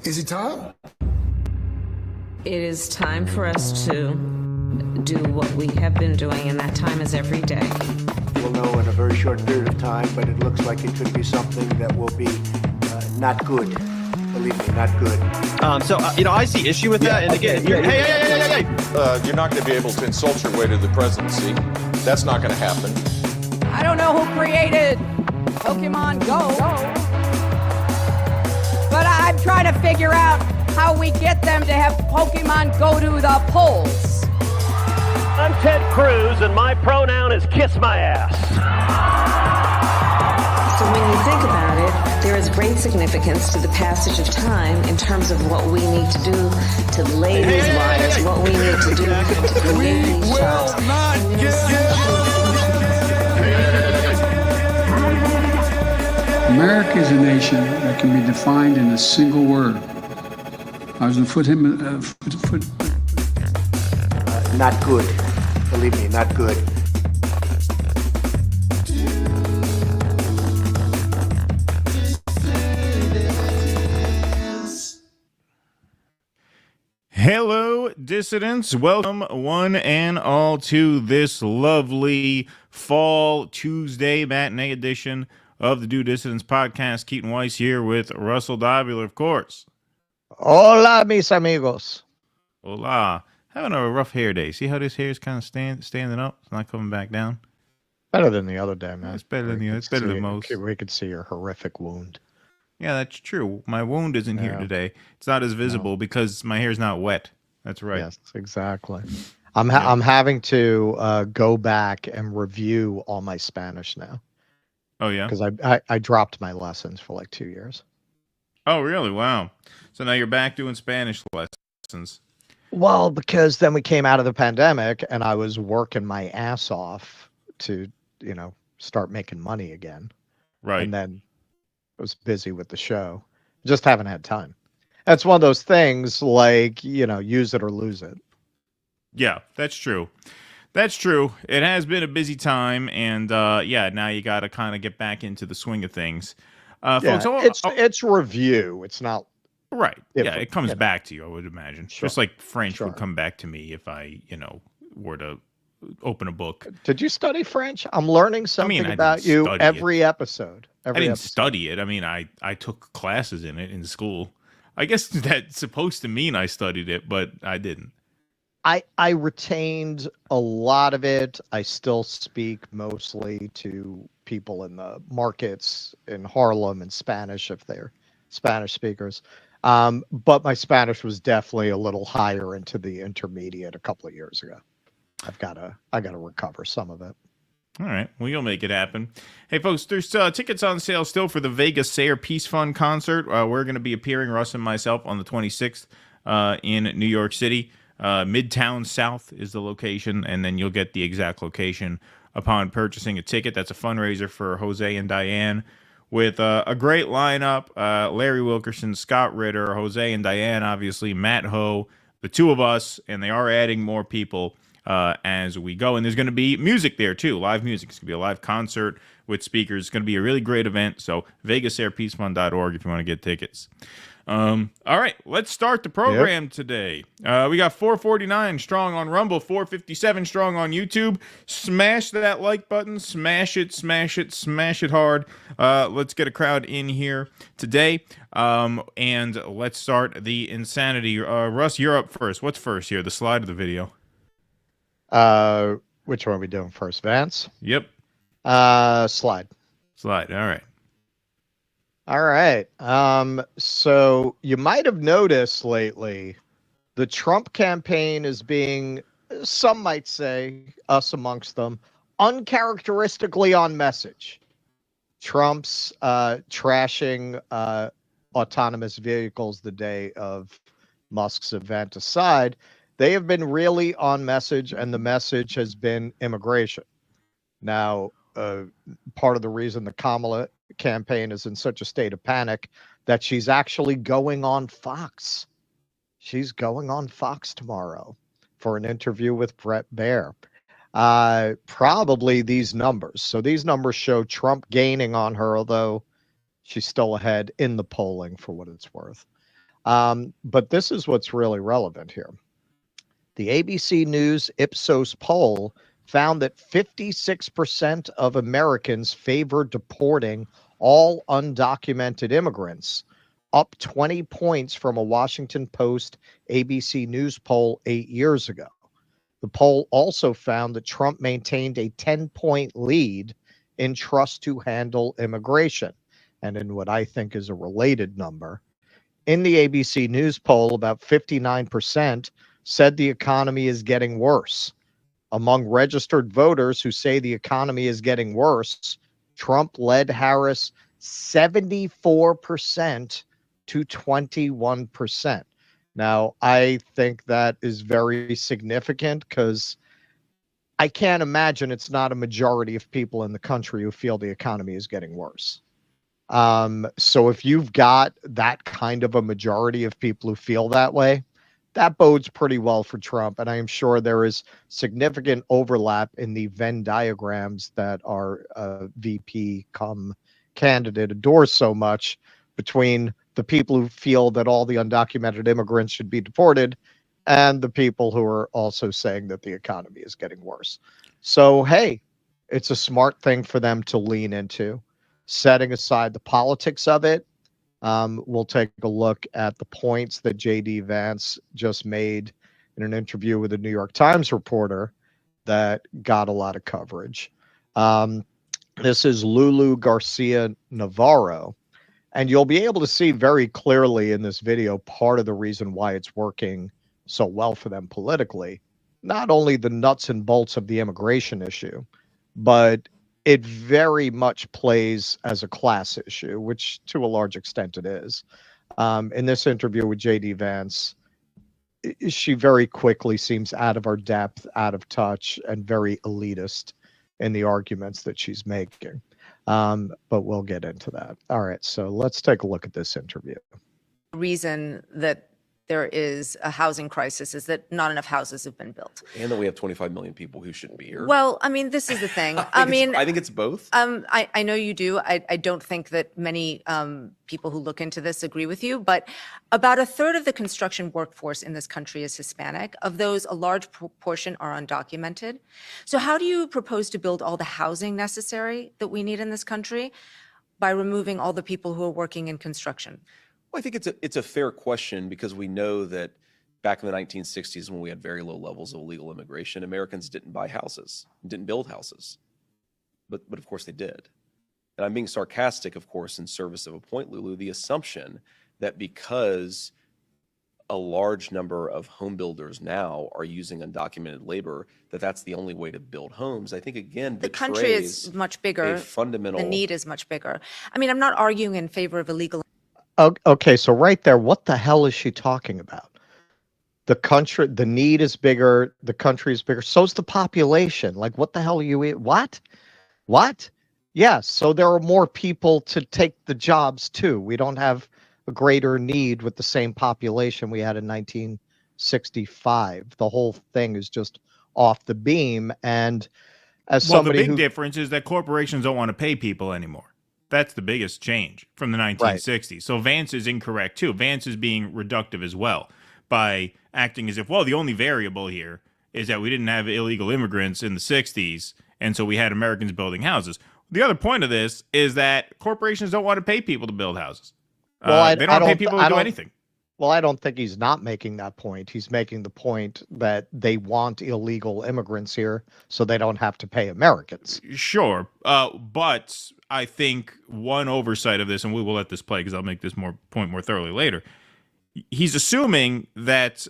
Is it time? It is time for us to do what we have been doing, and that time is every day. We'll know in a very short period of time, but it looks like it could be something that will be not good. Believe me, not good. I see issue with that. And again, hey. You're not going to be able to insult your way to the presidency. That's not going to happen. I don't know who created Pokemon Go, but I'm trying to figure out how we get them to have Pokemon go to the polls. I'm Ted Cruz, and my pronoun is kiss my ass. So when you think about it, there is great significance to the passage of time in terms of what we need to do to lay these wires, what we need to do to create these jobs. America is a nation that can be defined in a single word. I was going to put Not good. Believe me, not good. Hello, dissidents. Welcome, one and all, to this lovely fall Tuesday matinee edition of the Do Dissidents podcast. Keaton Weiss here with Russell Dobler, of course. Hola, mis amigos. Hola. Having a rough hair day. See how this hair is kind of standing up? It's not coming back down. Better than the other day, man. It's better than it's better than most. We could see your horrific wound. Yeah, that's true. My wound isn't here today. It's not as visible because my hair's not wet. That's right. Yes, exactly. I'm having to go back and review all my Spanish now. Oh, yeah? Because I dropped my lessons for like 2 years. Oh, really? Wow. So now you're back doing Spanish lessons. Well, because then we came out of the pandemic and I was working my ass off to, start making money again. Right. And then I was busy with the show. Just haven't had time. That's one of those things like, use it or lose it. Yeah, that's true. That's true. It has been a busy time. And now you got to kind of get back into the swing of things. Folks, it's review. It's not. Right. It comes back to you, I would imagine. Sure. Just like French would come back to me if I, were to open a book. Did you study French? I'm learning something about you every episode. I didn't study it. I mean, I took classes in it in school. I guess that's supposed to mean I studied it, but I didn't. I retained a lot of it. I still speak mostly to people in the markets in Harlem in Spanish if they're Spanish speakers. But my Spanish was definitely a little higher into the intermediate a couple of years ago. I gotta recover some of it. All right. Well, you'll make it happen. Hey, folks, there's tickets on sale still for the Vegas Sayre Peace Fund concert. We're going to be appearing, Russ and myself, on the 26th in New York City. Midtown South is the location, and then you'll get the exact location upon purchasing a ticket. That's a fundraiser for Jose and Diane with a great lineup. Larry Wilkerson, Scott Ritter, Jose and Diane, obviously, Matt Ho, the two of us, and they are adding more people as we go. And there's going to be music there, too, live music. It's going to be a live concert with speakers. It's going to be a really great event. So VegasAirPeaceFund.org if you want to get tickets. All right, let's start the program today. We got 449 strong on Rumble, 457 strong on YouTube. Smash that like button. Smash it, smash it, smash it hard. Let's get a crowd in here today. And let's start the insanity. Russ, you're up first. What's first here? The slide of the video? Which one are we doing first? Vance? Yep. Slide. Slide. All right. All right. So you might have noticed lately the Trump campaign is being, some might say, us amongst them, uncharacteristically on message. Trump's trashing autonomous vehicles the day of Musk's event aside, they have been really on message, and the message has been immigration. Now, part of the reason the Kamala campaign is in such a state of panic that she's actually going on Fox. She's going on Fox tomorrow for an interview with Bret Baier. Probably these numbers. So these numbers show Trump gaining on her, although she's still ahead in the polling for what it's worth. But this is what's really relevant here. The ABC News Ipsos poll found that 56% of Americans favor deporting all undocumented immigrants, up 20 points from a Washington Post ABC News poll 8 years ago. The poll also found that Trump maintained a 10-point lead in trust to handle immigration. And in what I think is a related number, in the ABC News poll, about 59% said the economy is getting worse. Among registered voters who say the economy is getting worse, Trump led Harris 74% to 21%. Now, I think that is very significant because I can't imagine it's not a majority of people in the country who feel the economy is getting worse. So if you've got that kind of a majority of people who feel that way, that bodes pretty well for Trump. And I am sure there is significant overlap in the Venn diagrams that our VP come candidate adores so much between the people who feel that all the undocumented immigrants should be deported and the people who are also saying that the economy is getting worse. So, hey, it's a smart thing for them to lean into. Setting aside the politics of it, we'll take a look at the points that JD Vance just made in an interview with a New York Times reporter that got a lot of coverage. This is Lulu Garcia Navarro, and you'll be able to see very clearly in this video part of the reason why it's working so well for them politically. Not only the nuts and bolts of the immigration issue, but it very much plays as a class issue, which to a large extent it is. In this interview with JD Vance, she very quickly seems out of her depth, out of touch, and very elitist in the arguments that she's making. But we'll get into that. All right, so let's take a look at this interview. Reason that there is a housing crisis is that not enough houses have been built. And that we have 25 million people who shouldn't be here. Well, I mean, this is the thing. I think it's both. I know you do. I don't think that many people who look into this agree with you, but about a third of the construction workforce in this country is Hispanic. Of those, a large proportion are undocumented. So how do you propose to build all the housing necessary that we need in this country by removing all the people who are working in construction? Well, I think it's a fair question because we know that back in the 1960s when we had very low levels of illegal immigration, Americans didn't buy houses, didn't build houses. But of course they did. And I'm being sarcastic, of course, in service of a point, Lulu, the assumption that because a large number of home builders now are using undocumented labor, that's the only way to build homes. I think, again, the country is much bigger. Fundamental. The need is much bigger. I mean, I'm not arguing in favor of illegal. Okay, so right there, what the hell is she talking about? The country, the need is bigger, the country is bigger, so's the population. Like, what the hell are you, what? Yes, so there are more people to take the jobs too. We don't have a greater need with the same population we had in 1965. The whole thing is just off the beam. And as somebody the big difference is that corporations don't want to pay people anymore. That's the biggest change from the 1960s. Right. So Vance is incorrect too. Vance is being reductive as well by acting as if, well, the only variable here is that we didn't have illegal immigrants in the 60s, and so we had Americans building houses. The other point of this is that corporations don't want to pay people to build houses. Well, they don't pay people to do anything. Well, I don't think he's not making that point. He's making the point that they want illegal immigrants here so they don't have to pay Americans. Sure. But I think one oversight of this, and we will let this play because I'll make this point more thoroughly later. He's assuming that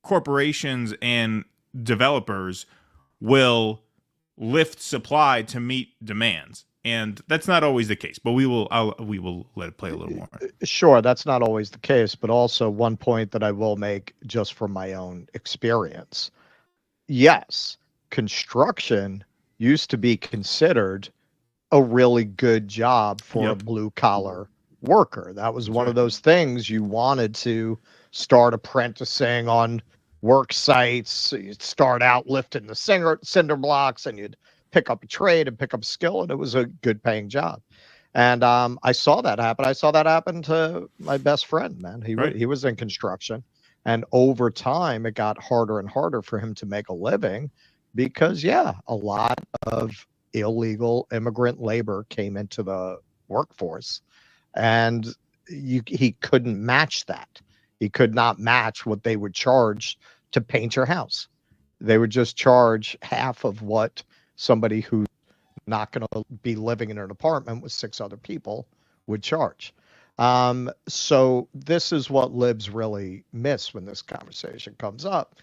corporations and developers will lift supply to meet demands. And that's not always the case, but we will let it play a little more. Sure, that's not always the case, but also one point that I will make just from my own experience. Yes, construction used to be considered a really good job for a blue-collar worker. That was one of those things you wanted to start apprenticing on work sites. You'd start out lifting the cinder blocks, and you'd pick up a trade and pick up a skill, and it was a good paying job. And I saw that happen. I saw that happen to my best friend, man. Right. He was in construction. And over time, it got harder and harder for him to make a living because, yeah, a lot of illegal immigrant labor came into the workforce. And he couldn't match that. He could not match what they would charge to paint your house. They would just charge half of what somebody who's not going to be living in an apartment with 6 other people would charge. So this is what libs really miss when this conversation comes up.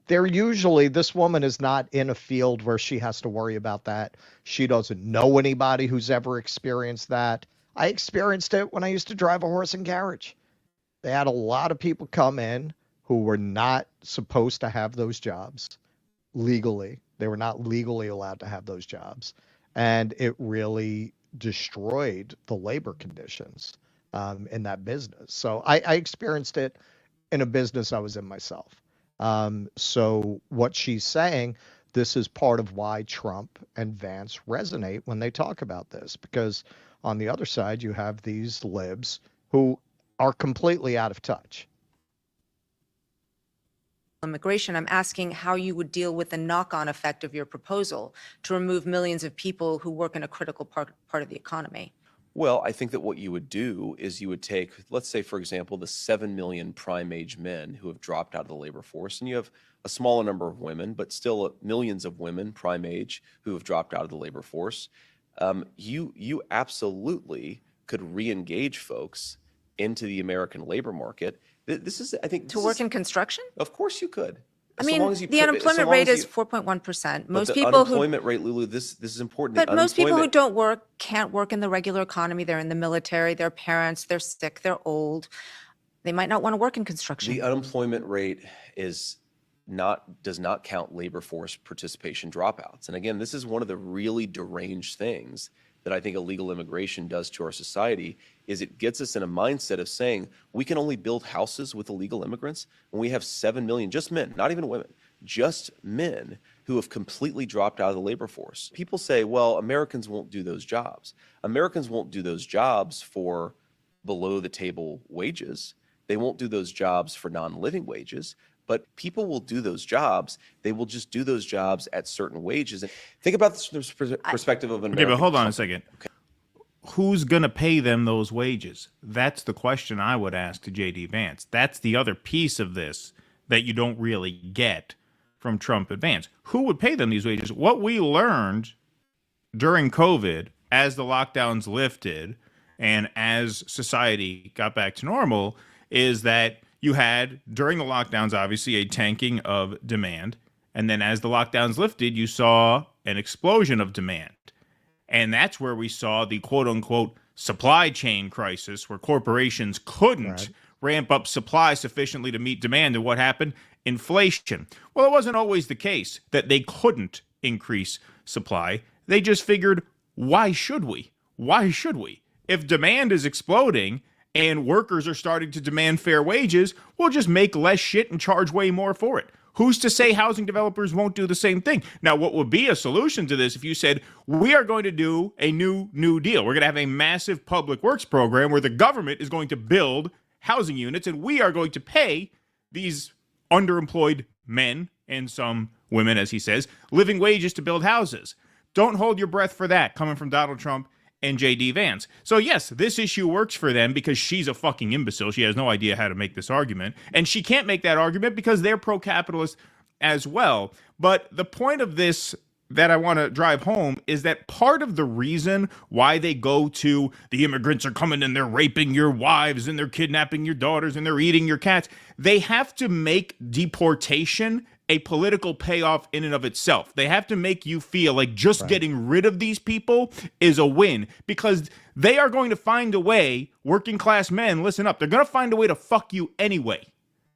This woman is not in a field where she has to worry about that. She doesn't know anybody who's ever experienced that. I experienced it when I used to drive a horse and carriage. They had a lot of people come in who were not supposed to have those jobs legally. They were not legally allowed to have those jobs. And it really destroyed the labor conditions in that business. So I experienced it in a business I was in myself. So what she's saying, this is part of why Trump and Vance resonate when they talk about this, because on the other side, you have these libs who are completely out of touch. Immigration, I'm asking how you would deal with the knock-on effect of your proposal to remove millions of people who work in a critical part of the economy. Well, I think that what you would do is you would take, let's say, for example, the 7 million prime age men who have dropped out of the labor force, and you have a smaller number of women, but still millions of women prime age who have dropped out of the labor force. You absolutely could re-engage folks into the American labor market. This is, I think, To work in construction? Of course you could. I mean, the unemployment rate is 4.1%. Most people who unemployment rate, Lulu, this is important. But most people who don't work can't work in the regular economy. They're in the military, they're parents, they're sick, they're old. They might not want to work in construction. The unemployment rate does not count labor force participation dropouts. And again, this is one of the really deranged things that I think illegal immigration does to our society, is it gets us in a mindset of saying we can only build houses with illegal immigrants when we have 7 million, just men, not even women, just men who have completely dropped out of the labor force. People say, well, Americans won't do those jobs. Americans won't do those jobs for below the table wages. They won't do those jobs for non-living wages. But people will do those jobs. They will just do those jobs at certain wages. And think about this from the perspective of an American. Okay, but hold on a second. Okay. Who's going to pay them those wages? That's the question I would ask to JD Vance. That's the other piece of this that you don't really get from Trump and Vance. Who would pay them these wages? What we learned during COVID, as the lockdowns lifted and as society got back to normal, is that you had, during the lockdowns, obviously, a tanking of demand. And then as the lockdowns lifted, you saw an explosion of demand. And that's where we saw the quote-unquote supply chain crisis, where corporations couldn't ramp up supply sufficiently to meet demand. And what happened? Inflation. Well, it wasn't always the case that they couldn't increase supply. They just figured, why should we? Why should we? If demand is exploding and workers are starting to demand fair wages, we'll just make less shit and charge way more for it. Who's to say housing developers won't do the same thing? Now, what would be a solution to this if you said, we are going to do a new deal. We're going to have a massive public works program where the government is going to build housing units, and we are going to pay these underemployed men and some women, as he says, living wages to build houses. Don't hold your breath for that coming from Donald Trump and JD Vance. So yes, this issue works for them because she's a fucking imbecile. She has no idea how to make this argument. And she can't make that argument because they're pro-capitalist as well. But the point of this that I want to drive home is that part of the reason why they go to the immigrants are coming and they're raping your wives and they're kidnapping your daughters and they're eating your cats, they have to make deportation a political payoff in and of itself. They have to make you feel like just getting rid of these people is a win, because they are going to find a way, working class men, listen up, they're going to find a way to fuck you anyway.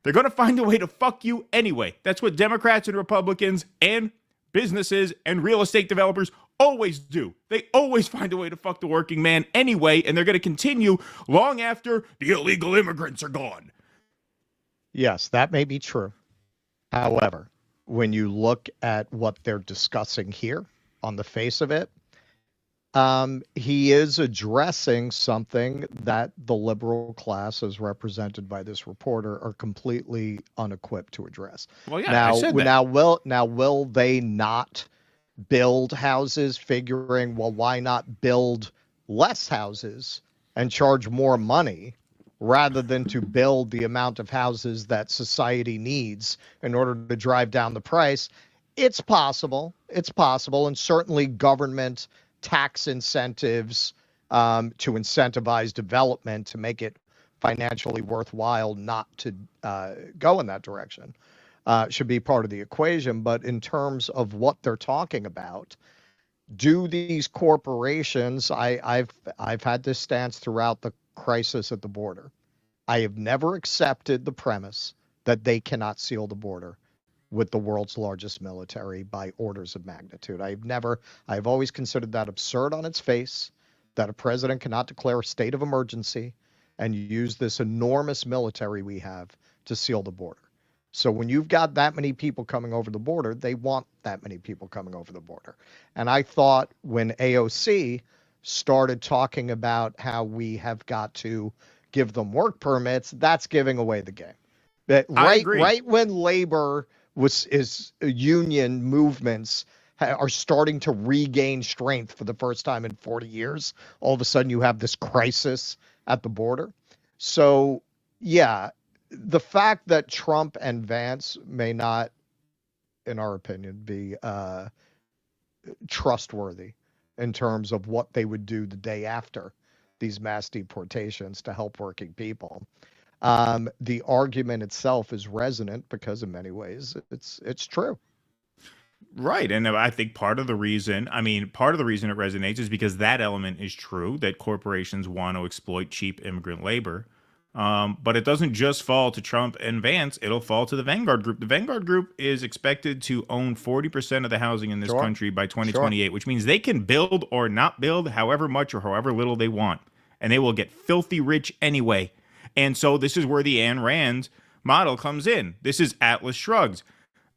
They're going to find a way to fuck you anyway. That's what Democrats and Republicans and businesses and real estate developers always do. They always find a way to fuck the working man anyway, and they're going to continue long after the illegal immigrants are gone. Yes, that may be true. However, when you look at what they're discussing here on the face of it, He is addressing something that the liberal class, as represented by this reporter, are completely unequipped to address. Well, yeah, I said that. Now will they not build houses, figuring, well, why not build less houses and charge more money rather than to build the amount of houses that society needs in order to drive down the price? It's possible. It's possible. And certainly government tax incentives to incentivize development to make it financially worthwhile not to go in that direction should be part of the equation. But in terms of what they're talking about, do these corporations, I've had this stance throughout the crisis at the border. I have never accepted the premise that they cannot seal the border with the world's largest military by orders of magnitude. I've always considered that absurd on its face, that a president cannot declare a state of emergency and use this enormous military we have to seal the border. So when you've got that many people coming over the border, they want that many people coming over the border. And I thought when AOC started talking about how we have got to give them work permits, that's giving away the game. That right when labor is union movements are starting to regain strength for the first time in 40 years, all of a sudden you have this crisis at the border. So, yeah, the fact that Trump and Vance may not, in our opinion, be trustworthy in terms of what they would do the day after these mass deportations to help working people. The argument itself is resonant because in many ways it's true. Right. And I think part of the reason it resonates is because that element is true, that corporations want to exploit cheap immigrant labor. But it doesn't just fall to Trump and Vance. It'll fall to the Vanguard Group. The Vanguard Group is expected to own 40% of the housing in this country by 2028, which means they can build or not build however much or however little they want. And they will get filthy rich anyway. And so this is where the Ayn Rand model comes in. This is Atlas Shrugged.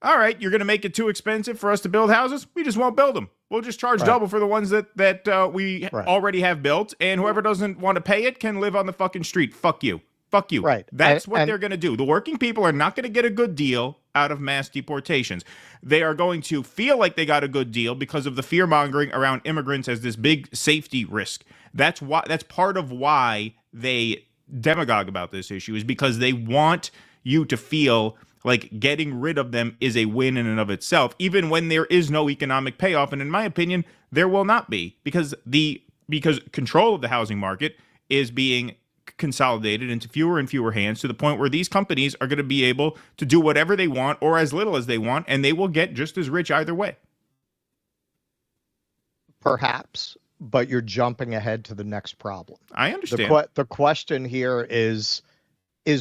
All right, you're going to make it too expensive for us to build houses? We just won't build them. We'll just charge double for the ones that we already have built. And whoever doesn't want to pay it can live on the fucking street. Fuck you. Fuck you. Right. That's what they're going to do. The working people are not going to get a good deal out of mass deportations. They are going to feel like they got a good deal because of the fear-mongering around immigrants as this big safety risk. That's part of why they demagogue about this issue, is because they want you to feel like getting rid of them is a win in and of itself, even when there is no economic payoff. And in my opinion, there will not be, because control of the housing market is being consolidated into fewer and fewer hands, to the point where these companies are going to be able to do whatever they want or as little as they want, and they will get just as rich either way. Perhaps, but you're jumping ahead to the next problem. I understand. The question here is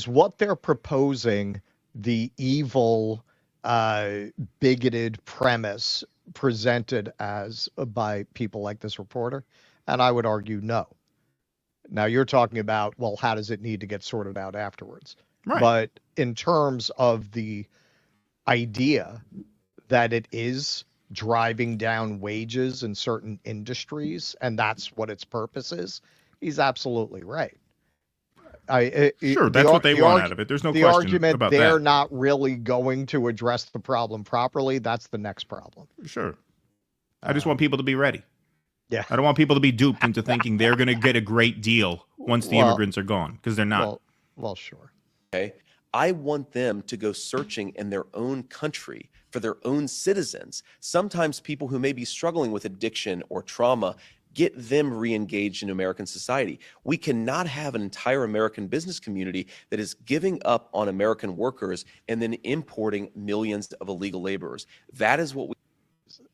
what they're proposing the evil, bigoted premise presented as by people like this reporter? And I would argue no. Now you're talking about, well, how does it need to get sorted out afterwards? Right. But in terms of the idea that it is driving down wages in certain industries, and that's what its purpose is, he's absolutely right. Sure, that's what they want out of it. There's no question about that. The argument they're not really going to address the problem properly, that's the next problem. Sure. I just want people to be ready. Yeah. I don't want people to be duped into thinking they're going to get a great deal once the immigrants are gone, because they're not. Well, sure. Okay. I want them to go searching in their own country for their own citizens. Sometimes people who may be struggling with addiction or trauma, get them re-engaged in American society. We cannot have an entire American business community that is giving up on American workers and then importing millions of illegal laborers. That is what we...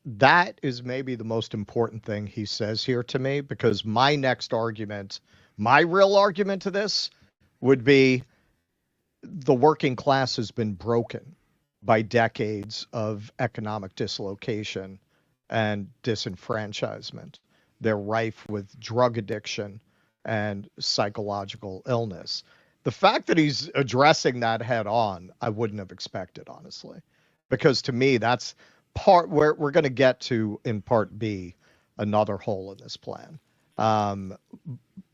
That is maybe the most important thing he says here to me, because my next argument, my real argument to this would be the working class has been broken by decades of economic dislocation and disenfranchisement. They're rife with drug addiction and psychological illness. The fact that he's addressing that head on, I wouldn't have expected, honestly, because to me, that's part where we're going to get to in part B another hole in this plan,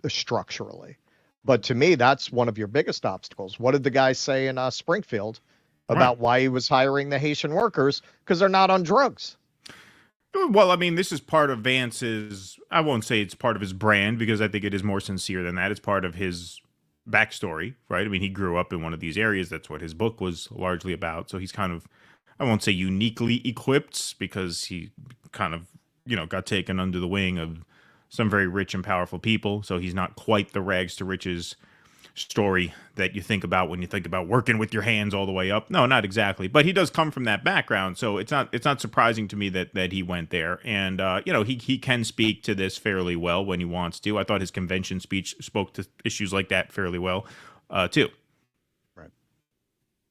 structurally. But to me, that's one of your biggest obstacles. What did the guy say in Springfield about why he was hiring the Haitian workers? Because they're not on drugs. Well, I mean, this is part of Vance's, I won't say it's part of his brand, because I think it is more sincere than that. It's part of his backstory, right? I mean, he grew up in one of these areas. That's what his book was largely about. So he's kind of, I won't say uniquely equipped, because he kind of, got taken under the wing of some very rich and powerful people. So he's not quite the rags to riches story that you think about when you think about working with your hands all the way up. No, not exactly. But he does come from that background. So it's not surprising to me that he went there. And, he can speak to this fairly well when he wants to. I thought his convention speech spoke to issues like that fairly well, too.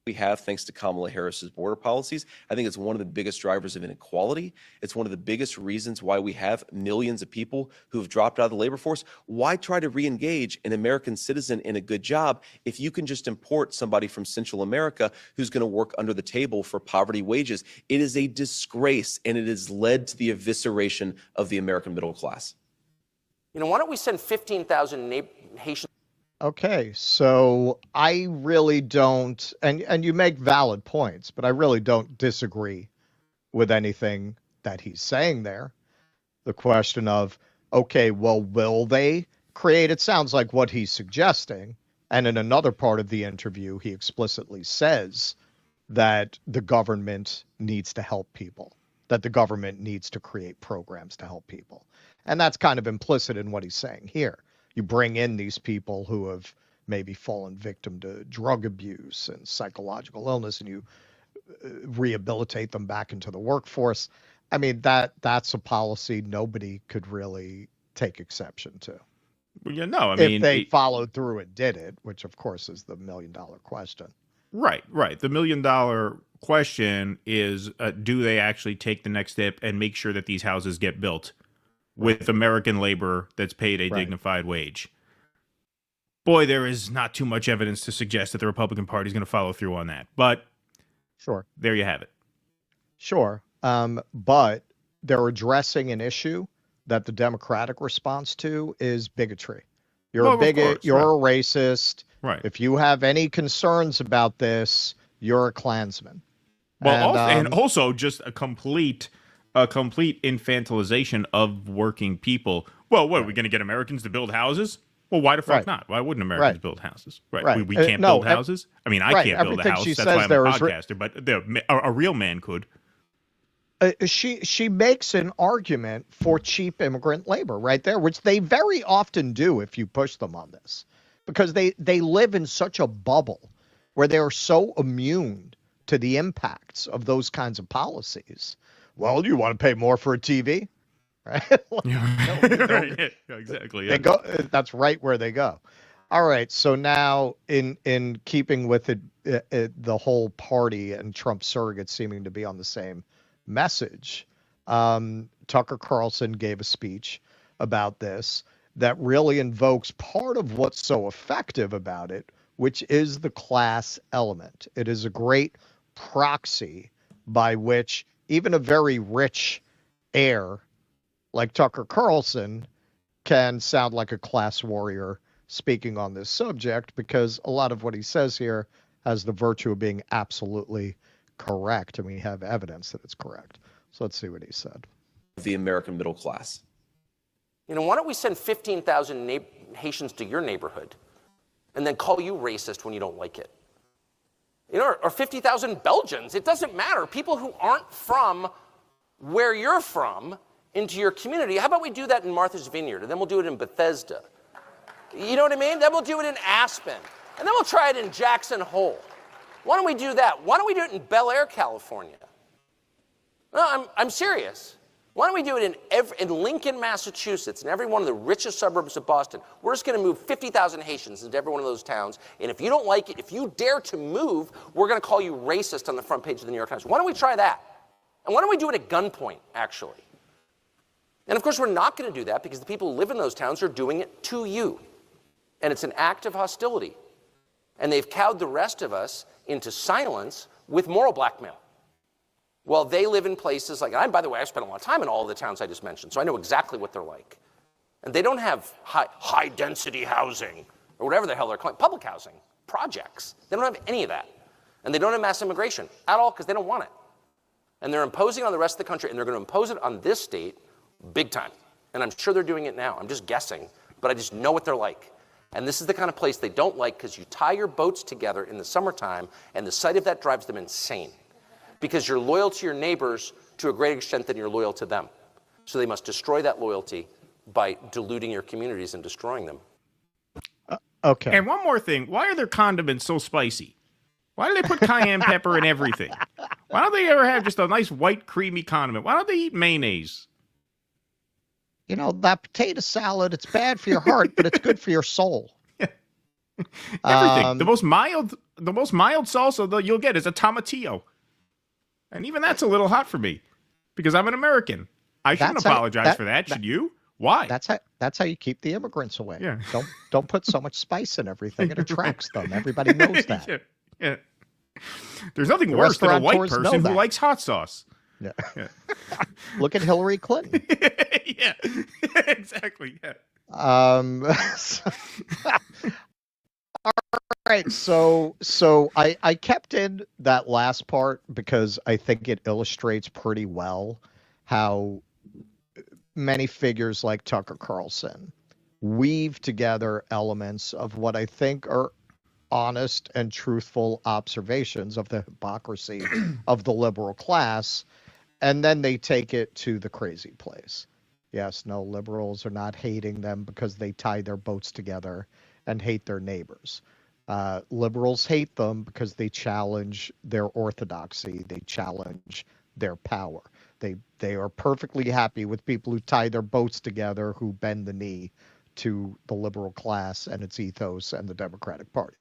We have, thanks to Kamala Harris's border policies. I think it's one of the biggest drivers of inequality. It's one of the biggest reasons why we have millions of people who have dropped out of the labor force. Why try to re-engage an American citizen in a good job if you can just import somebody from Central America who's going to work under the table for poverty wages? It is a disgrace, and it has led to the evisceration of the American middle class. Why don't we send 15,000 Haitians? Okay, so I really don't, and you make valid points, but I really don't disagree with anything that he's saying there. The question of, okay, well, will they create, it sounds like what he's suggesting, and in another part of the interview, he explicitly says that the government needs to help people, that the government needs to create programs to help people. And that's kind of implicit in what he's saying here. You bring in these people who have maybe fallen victim to drug abuse and psychological illness, and you rehabilitate them back into the workforce. I mean, that's a policy nobody could really take exception to. Well, yeah, no, I mean, if they followed through and did it, which of course is the $1 million question. Right. The $1 million question is, do they actually take the next step and make sure that these houses get built with American labor that's paid a dignified wage? Boy, there is not too much evidence to suggest that the Republican Party is going to follow through on that. But sure, there you have it. Sure. But they're addressing an issue that the Democratic response to is bigotry. You're a bigot. You're a racist. Right. If you have any concerns about this, you're a Klansman. Well, and also just a complete infantilization of working people. Well, what, are we going to get Americans to build houses? Well, why the fuck not? Why wouldn't Americans build houses? Right. We can't build houses? I mean, I can't build a house. That's why I'm a podcaster. But a real man could. She makes an argument for cheap immigrant labor right there, which they very often do if you push them on this, because they live in such a bubble where they are so immune to the impacts of those kinds of policies. Well, you want to pay more for a TV, right? Right. Yeah, exactly. Yeah. They go. That's right where they go. All right. So now, in keeping with the whole party and Trump surrogates seeming to be on the same message, Tucker Carlson gave a speech about this that really invokes part of what's so effective about it, which is the class element. It is a great proxy by which even a very rich heir like Tucker Carlson can sound like a class warrior speaking on this subject, because a lot of what he says here has the virtue of being absolutely correct, and we have evidence that it's correct. So let's see what he said. The American middle class. Why don't we send 15,000 Haitians to your neighborhood and then call you racist when you don't like it? Or 50,000 Belgians. It doesn't matter. People who aren't from where you're from into your community. How about we do that in Martha's Vineyard, and then we'll do it in Bethesda. You know what I mean? Then we'll do it in Aspen, and then we'll try it in Jackson Hole. Why don't we do that? Why don't we do it in Bel Air, California? No, I'm serious. Why don't we do it in Lincoln, Massachusetts, and every one of the richest suburbs of Boston? We're just going to move 50,000 Haitians into every one of those towns, and if you don't like it, if you dare to move, we're going to call you racist on the front page of the New York Times. Why don't we try that? And why don't we do it at gunpoint, actually? And of course, we're not going to do that because the people who live in those towns are doing it to you. And it's an act of hostility. And they've cowed the rest of us into silence with moral blackmail. Well, they live in places like, by the way, I've spent a lot of time in all of the towns I just mentioned, so I know exactly what they're like. And they don't have high density housing or whatever the hell they're calling public housing, projects. They don't have any of that. And they don't have mass immigration at all because they don't want it. And they're imposing on the rest of the country, and they're going to impose it on this state big time. And I'm sure they're doing it now. I'm just guessing, but I just know what they're like. And this is the kind of place they don't like because you tie your boats together in the summertime, and the sight of that drives them insane. Because you're loyal to your neighbors to a greater extent than you're loyal to them. So they must destroy that loyalty by diluting your communities and destroying them. Okay. And one more thing. Why are their condiments so spicy? Why do they put cayenne pepper in everything? Why don't they ever have just a nice white creamy condiment? Why don't they eat mayonnaise? You know, that potato salad, it's bad for your heart, but it's good for your soul. Everything. The most mild salsa that you'll get is a tomatillo. And even that's a little hot for me because I'm an American. I shouldn't apologize for that. Should you? Why? That's how you keep the immigrants away. Yeah. Don't put so much spice in everything. It attracts them. Everybody knows that. Yeah. There's nothing worse than a white person who likes hot sauce. Yeah. Look at Hillary Clinton. Yeah. Exactly. Yeah. All right. So I kept in that last part because I think it illustrates pretty well how many figures like Tucker Carlson weave together elements of what I think are honest and truthful observations of the hypocrisy of the liberal class, and then they take it to the crazy place. Yes, no, liberals are not hating them because they tie their boats together and hate their neighbors. Liberals hate them because they challenge their orthodoxy, they challenge their power. They are perfectly happy with people who tie their boats together, who bend the knee to the liberal class and its ethos and the Democratic Party.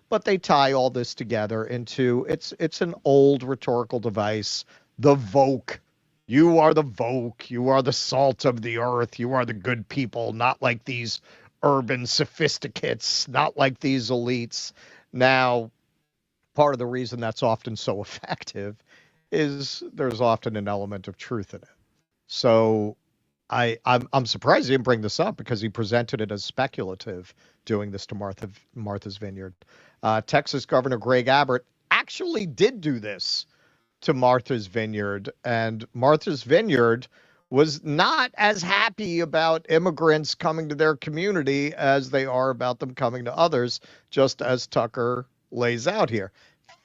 But they tie all this together into it's an old rhetorical device, the Voke. You are the Voke. You are the salt of the earth. You are the good people, not like these urban sophisticates, not like these elites. Now, part of the reason that's often so effective is there's often an element of truth in it. So I'm surprised he didn't bring this up because he presented it as speculative doing this to Martha's Vineyard. Texas Governor Greg Abbott actually did do this to Martha's Vineyard, and Martha's Vineyard was not as happy about immigrants coming to their community as they are about them coming to others, just as Tucker lays out here.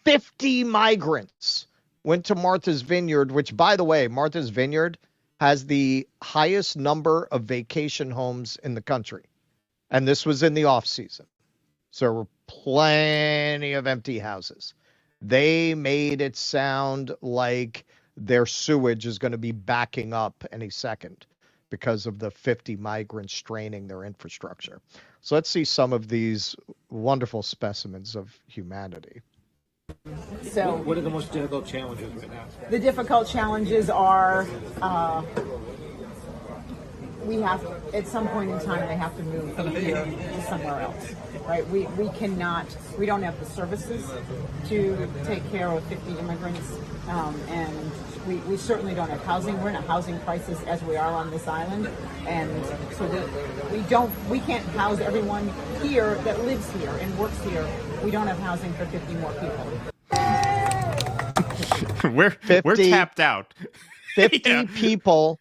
50 migrants went to Martha's Vineyard, which, by the way, Martha's Vineyard has the highest number of vacation homes in the country. And this was in the off season. So there were plenty of empty houses. They made it sound like their sewage is going to be backing up any second because of the 50 migrants straining their infrastructure. So let's see some of these wonderful specimens of humanity. So, what are the most difficult challenges right now? The difficult challenges are we have, at some point in time, they have to move from here to somewhere else, right? We don't have the services to take care of 50 immigrants, and we certainly don't have housing. We're in a housing crisis as we are on this island, and so we can't house everyone here that lives here and works here. We don't have housing for 50 more people. We're tapped out. 50 people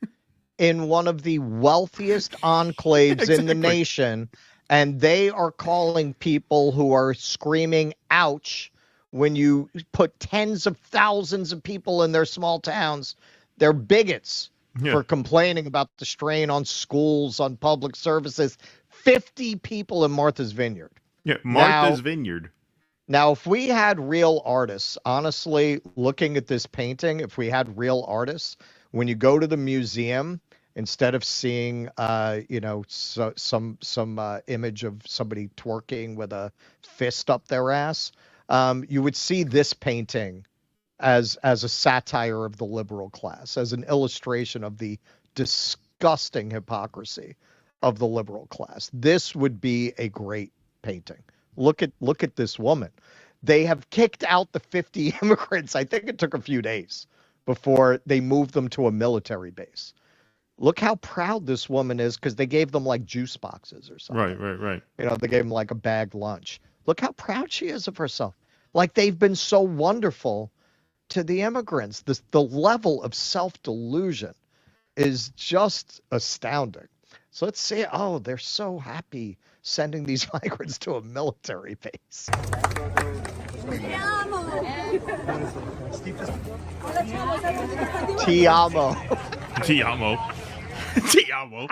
in one of the wealthiest enclaves in the nation, and they are calling people who are screaming ouch when you put tens of thousands of people in their small towns. They're bigots for complaining about the strain on schools, on public services. 50 people in Martha's Vineyard. Yeah, Martha's Vineyard. Now, if we had real artists, honestly, looking at this painting, if we had real artists, when you go to the museum, instead of seeing, some image of somebody twerking with a fist up their ass, you would see this painting as a satire of the liberal class, as an illustration of the disgusting hypocrisy of the liberal class. This would be a great painting. Look at this woman. They have kicked out the 50 immigrants. I think it took a few days before they moved them to a military base. Look how proud this woman is because they gave them like juice boxes or something. Right. You know, they gave them like a bagged lunch. Look how proud she is of herself. Like they've been so wonderful to the immigrants. The level of self-delusion is just astounding. So let's see. Oh, they're so happy sending these migrants to a military base. Ti amo. Ti amo. Ti amo.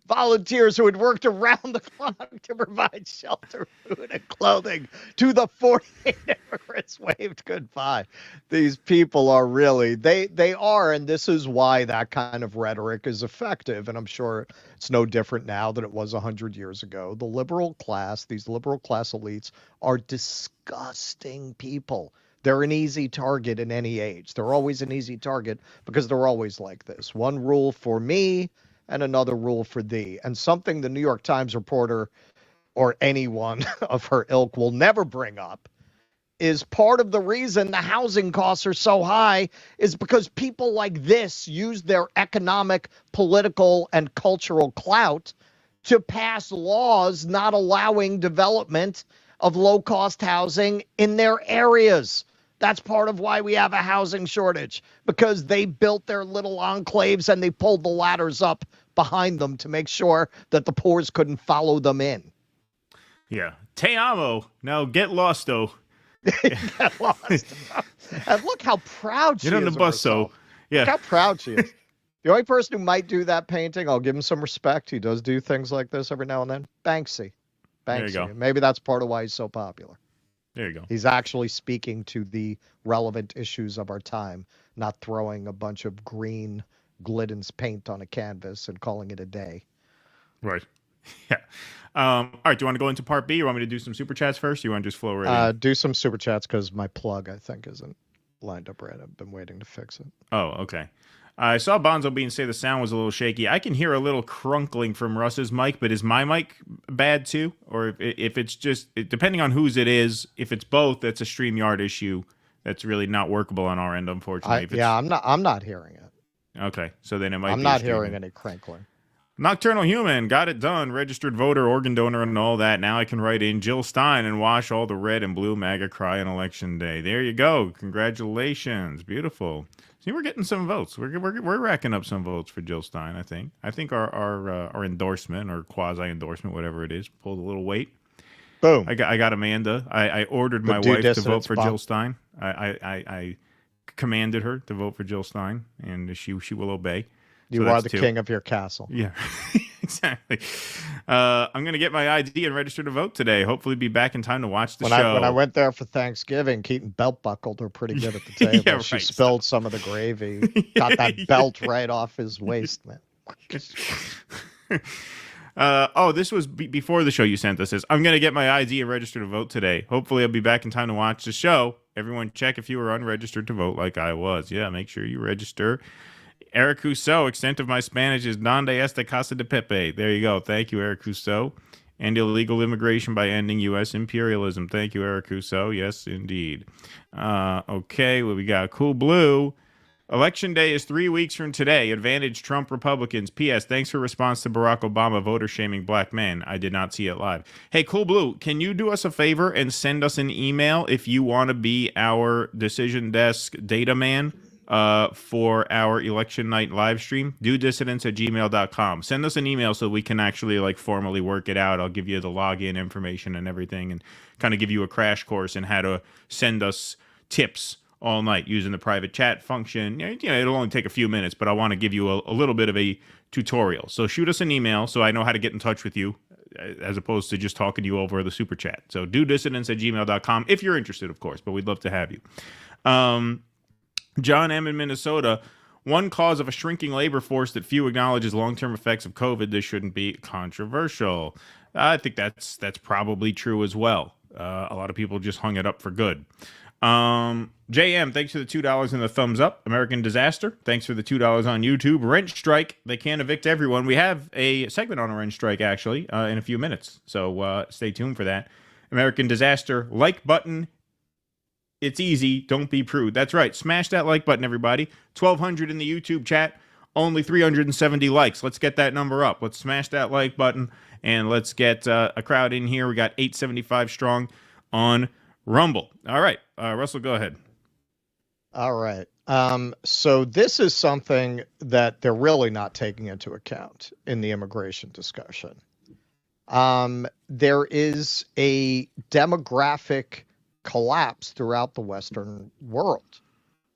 Volunteers who had worked around the clock to provide shelter, food, and clothing to the 48 immigrants waved goodbye. These people are really, they are, and this is why that kind of rhetoric is effective, and I'm sure it's no different now than it was 100 years ago. The liberal class, these liberal class elites, are disgusting people. They're an easy target in any age. They're always an easy target because they're always like this. One rule for me, and another rule for thee. And something the New York Times reporter or anyone of her ilk will never bring up is part of the reason the housing costs are so high is because people like this use their economic, political, and cultural clout to pass laws not allowing development of low-cost housing in their areas. That's part of why we have a housing shortage, because they built their little enclaves and they pulled the ladders up behind them to make sure that the poors couldn't follow them in. Yeah. Te amo. Now get lost, though. Get lost. And look how proud she is. Get on the bus, though. Yeah. Look how proud she is. The only person who might do that painting, I'll give him some respect. He does do things like this every now and then. Banksy. There you go. Maybe that's part of why he's so popular. There you go. He's actually speaking to the relevant issues of our time, not throwing a bunch of green Glidden's paint on a canvas and calling it a day. Right. Yeah. All right. Do you want to go into part B? You want me to do some super chats first? Or you want to just flow right in? Do some super chats because my plug, I think, isn't lined up right. I've been waiting to fix it. Oh, okay. I saw Bonzo Bean say the sound was a little shaky. I can hear a little crunkling from Russ's mic, but is my mic bad too? Or if it's just, depending on whose it is, if it's both, that's a StreamYard issue that's really not workable on our end, unfortunately. I'm not hearing it. Okay, so then it might be I'm not hearing any crinkling. Nocturnal Human, got it done. Registered voter, organ donor, and all that. Now I can write in Jill Stein and wash all the red and blue MAGA cry on election day. There you go. Congratulations. Beautiful. See, we're getting some votes. We're racking up some votes for Jill Stein, I think. I think our endorsement or quasi-endorsement, whatever it is, pulled a little weight. Boom. I got Amanda. I ordered my wife to vote for Jill Stein. I commanded her to vote for Jill Stein, and she will obey. You are the king of your castle. Yeah, exactly. I'm going to get my ID and register to vote today. Hopefully be back in time to watch the show. When I went there for Thanksgiving, Keaton belt buckled her pretty good at the table. Yeah, she spilled some of the gravy. Got that belt right off his waist, man. This was before the show you sent us. I'm going to get my ID and register to vote today. Hopefully I'll be back in time to watch the show. Everyone check if you were unregistered to vote like I was. Yeah, make sure you register. Eric Rousseau, extent of my Spanish is donde esta casa de Pepe. There you go. Thank you, Eric Rousseau. And illegal immigration by ending U.S. imperialism. Thank you, Eric Rousseau. Yes, indeed. Okay, well, we got Cool Blue. Election day is 3 weeks from today. Advantage Trump Republicans. P.S. Thanks for response to Barack Obama voter shaming black men. I did not see it live. Hey, Cool Blue, can you do us a favor and send us an email if you want to be our decision desk data man for our election night live stream? Do dissidents@gmail.com. Send us an email so we can actually formally work it out. I'll give you the login information and everything and kind of give you a crash course in how to send us tips all night using the private chat function. It'll only take a few minutes, but I want to give you a little bit of a tutorial. So shoot us an email so I know how to get in touch with you as opposed to just talking to you over the super chat. So do dissidents@gmail.com if you're interested, of course, but we'd love to have you. John M. in Minnesota, one cause of a shrinking labor force that few acknowledge is long-term effects of COVID. This shouldn't be controversial. I think that's probably true as well. A lot of people just hung it up for good. JM, thanks for the $2 and the thumbs up. American Disaster, thanks for the $2 on YouTube. Rent strike, they can't evict everyone. We have a segment on a rent strike, actually, in a few minutes. So stay tuned for that. American Disaster, like button It's easy. Don't be prude. That's right. Smash that like button, everybody. 1,200 in the YouTube chat. Only 370 likes. Let's get that number up. Let's smash that like button, and let's get a crowd in here. We got 875 strong on Rumble. All right. Russell, go ahead. All right. So this is something that they're really not taking into account in the immigration discussion. There is a demographic collapse throughout the Western world,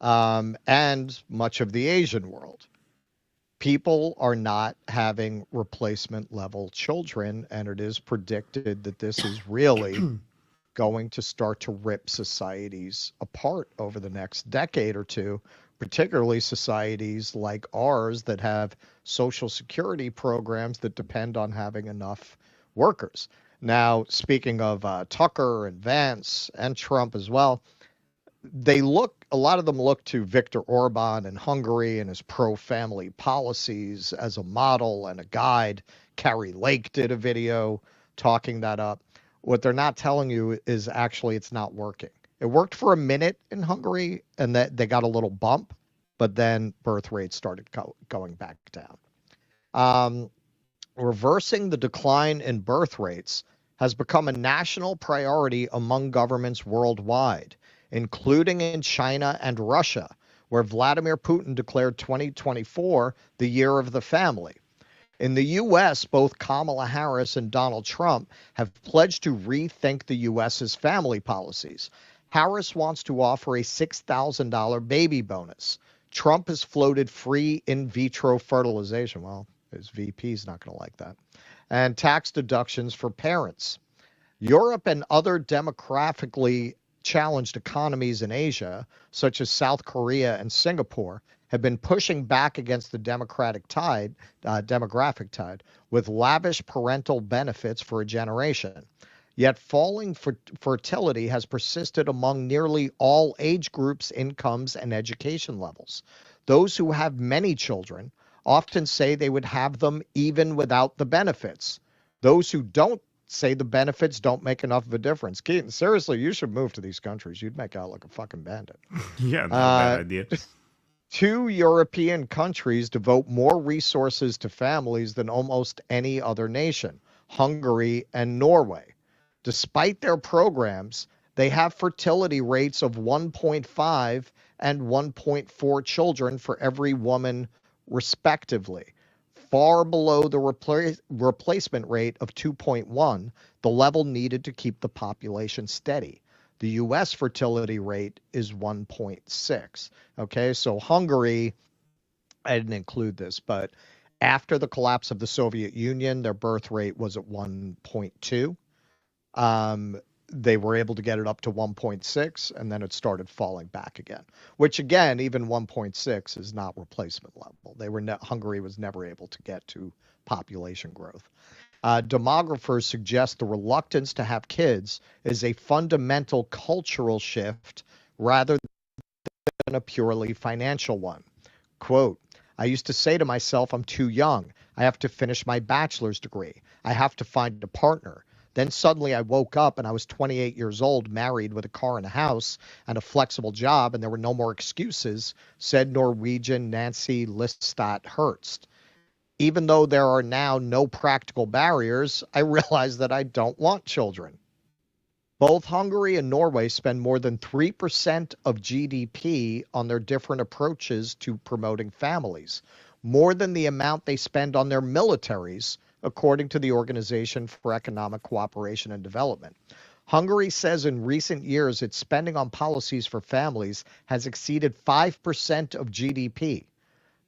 and much of the Asian world. People are not having replacement level children, and it is predicted that this is really going to start to rip societies apart over the next decade or two, particularly societies like ours that have social security programs that depend on having enough workers. Now, speaking of Tucker and Vance and Trump as well, a lot of them look to Viktor Orban in Hungary and his pro-family policies as a model and a guide. Carrie Lake did a video talking that up. What they're not telling you is actually it's not working. It worked for a minute in Hungary, and that they got a little bump, but then birth rates started going back down. Reversing the decline in birth rates has become a national priority among governments worldwide, including in China and Russia, where Vladimir Putin declared 2024 the year of the family. In the U.S., both Kamala Harris and Donald Trump have pledged to rethink the U.S.'s family policies. Harris wants to offer a $6,000 baby bonus. Trump has floated free in vitro fertilization. Well, his VP's not going to like that. And tax deductions for parents. Europe and other demographically challenged economies in Asia, such as South Korea and Singapore, have been pushing back against the demographic tide with lavish parental benefits for a generation. Yet falling fertility has persisted among nearly all age groups, incomes, and education levels. Those who have many children often say they would have them even without the benefits. Those who don't say the benefits don't make enough of a difference. Keaton, seriously, you should move to these countries. You'd make out like a fucking bandit. Yeah, not a bad idea. 2 European countries devote more resources to families than almost any other nation, Hungary and Norway. Despite their programs, they have fertility rates of 1.5 and 1.4 children for every woman, respectively, far below the replacement rate of 2.1, the level needed to keep the population steady. The U.S. fertility rate is 1.6. Okay, so Hungary, I didn't include this, but after the collapse of the Soviet Union, their birth rate was at 1.2. They were able to get it up to 1.6, and then it started falling back again, which again, even 1.6 is not replacement level. Hungary was never able to get to population growth. Demographers suggest the reluctance to have kids is a fundamental cultural shift rather than a purely financial one. Quote, I used to say to myself, I'm too young. I have to finish my bachelor's degree. I have to find a partner. Then suddenly I woke up and I was 28 years old, married with a car and a house and a flexible job, and there were no more excuses, said Norwegian Nancy Listad Hurst. Even though there are now no practical barriers, I realize that I don't want children. Both Hungary and Norway spend more than 3% of GDP on their different approaches to promoting families, more than the amount they spend on their militaries, according to the Organization for Economic Cooperation and Development. Hungary says in recent years its spending on policies for families has exceeded 5% of GDP.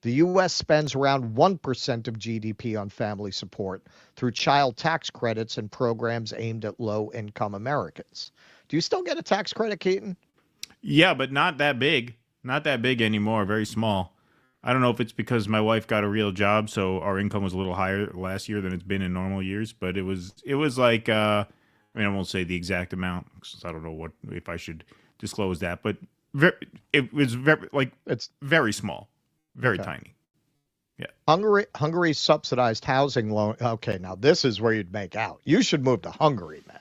The U.S. spends around 1% of GDP on family support through child tax credits and programs aimed at low-income Americans. Do you still get a tax credit, Keaton? Yeah, but not that big. Not that big anymore. Very small. I don't know if it's because my wife got a real job, so our income was a little higher last year than it's been in normal years. But it was like, I won't say the exact amount because I don't know if I should disclose that. But it's very small, very tiny. Yeah. Hungary's subsidized housing loan. Okay, now this is where you'd make out. You should move to Hungary, man.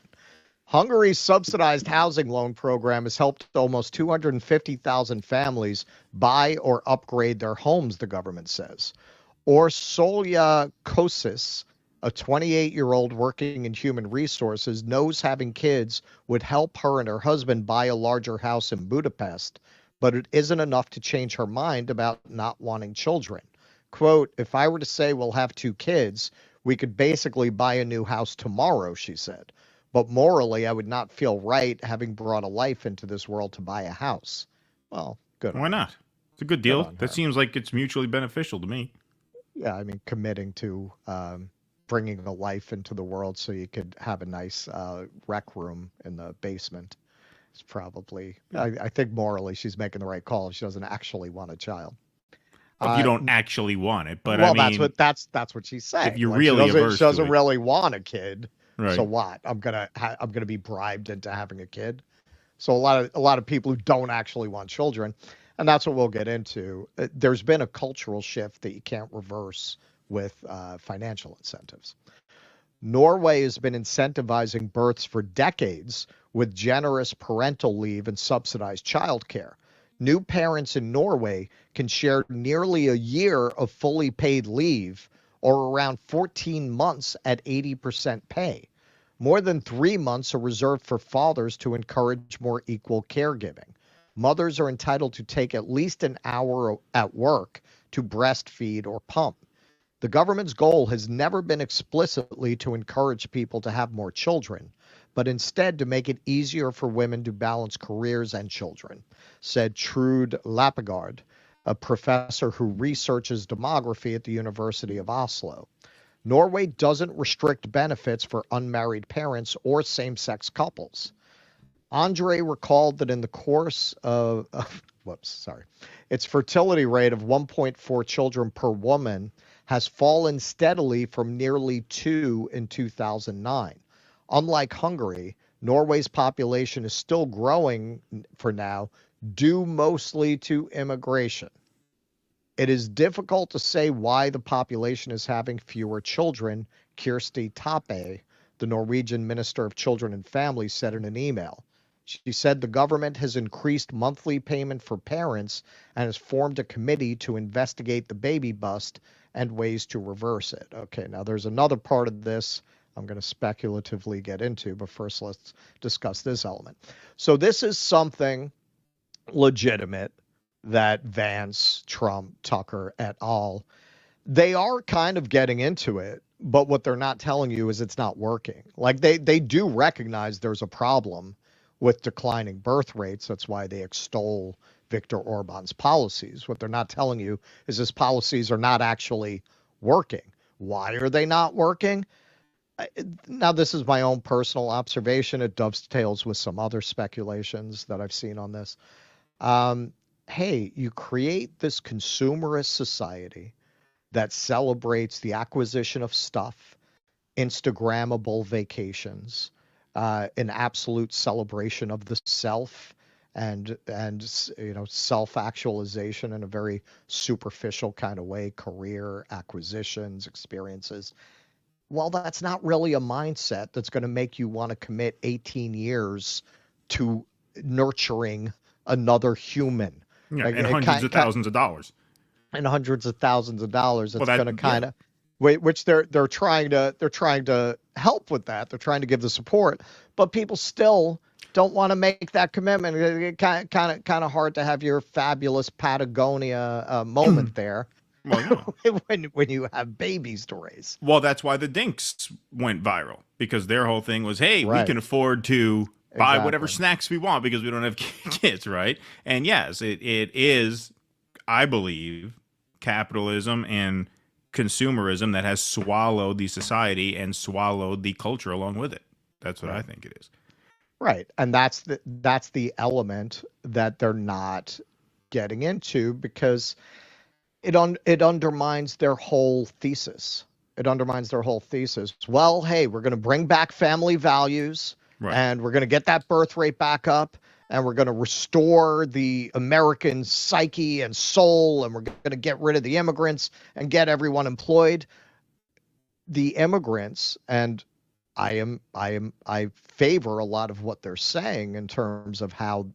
Hungary's subsidized housing loan program has helped almost 250,000 families buy or upgrade their homes, the government says. Or Solya Kosis, a 28-year-old working in human resources, knows having kids would help her and her husband buy a larger house in Budapest, but it isn't enough to change her mind about not wanting children. Quote, if I were to say we'll have 2 kids, we could basically buy a new house tomorrow, she said. But morally, I would not feel right having brought a life into this world to buy a house. Well, good. Why not? It's a good deal. That seems like it's mutually beneficial to me. Yeah, I mean, committing to bringing a life into the world so you could have a nice rec room in the basement is probably, I think morally she's making the right call. She doesn't actually want a child. Well, you don't actually want it, but well, I mean, that's what she's saying. If you're Like, really she doesn't really want a kid. Right. So what? I'm gonna be bribed into having a kid. So a lot of people who don't actually want children, and that's what we'll get into. There's been a cultural shift that you can't reverse with financial incentives. Norway has been incentivizing births for decades with generous parental leave and subsidized childcare. New parents in Norway can share nearly a year of fully paid leave, or around 14 months at 80% pay. More than 3 months are reserved for fathers to encourage more equal caregiving. Mothers are entitled to take at least an hour at work to breastfeed or pump. The government's goal has never been explicitly to encourage people to have more children, but instead to make it easier for women to balance careers and children, said Trude Lappegard, a professor who researches demography at the University of Oslo. Norway doesn't restrict benefits for unmarried parents or same-sex couples. Andre recalled that in the course of, its fertility rate of 1.4 children per woman has fallen steadily from nearly 2 in 2009. Unlike Hungary, Norway's population is still growing for now, due mostly to immigration. It is difficult to say why the population is having fewer children, Kirsti Tappe, the Norwegian Minister of Children and Families, said in an email. She said the government has increased monthly payment for parents and has formed a committee to investigate the baby bust and ways to reverse it. Okay, now there's another part of this I'm going to speculatively get into, but first let's discuss this element. So this is something legitimate that Vance, Trump, Tucker, et al., they are kind of getting into it, but what they're not telling you is it's not working. Like they do recognize there's a problem with declining birth rates. That's why they extol Viktor Orban's policies. What they're not telling you is his policies are not actually working. Why are they not working? Now, this is my own personal observation. It dovetails with some other speculations that I've seen on this. Hey, you create this consumerist society that celebrates the acquisition of stuff, Instagrammable vacations, an absolute celebration of the self, and self-actualization in a very superficial kind of way, career, acquisitions, experiences. Well, that's not really a mindset that's going to make you want to commit 18 years to nurturing another human. Yeah, and hundreds of thousands of dollars. And hundreds of thousands of dollars. It's going to kind of, which they're trying to help with that. They're trying to give the support, but people still don't want to make that commitment. It's kind of hard to have your fabulous Patagonia moment there. Well, yeah. when you have babies to raise. Well, that's why the Dinks went viral, because their whole thing was, hey, we can afford to buy whatever snacks we want because we don't have kids, right? And yes, it is, I believe, capitalism and consumerism that has swallowed the society and swallowed the culture along with it. That's what I think it is. Right, and that's the element that they're not getting into, because it undermines their whole thesis. It undermines their whole thesis. Well, hey, we're going to bring back family values, and we're going to get that birth rate back up, and we're going to restore the American psyche and soul, and we're going to get rid of the immigrants and get everyone employed. The immigrants, and I favor a lot of what they're saying in terms of how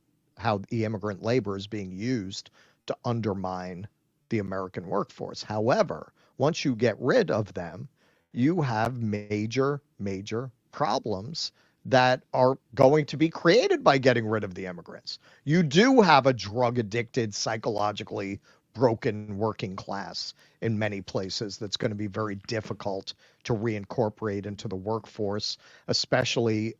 the immigrant labor is being used to undermine the American workforce. However, once you get rid of them, you have major problems that are going to be created by getting rid of the immigrants. You do have a drug addicted, psychologically broken working class in many places that's going to be very difficult to reincorporate into the workforce, especially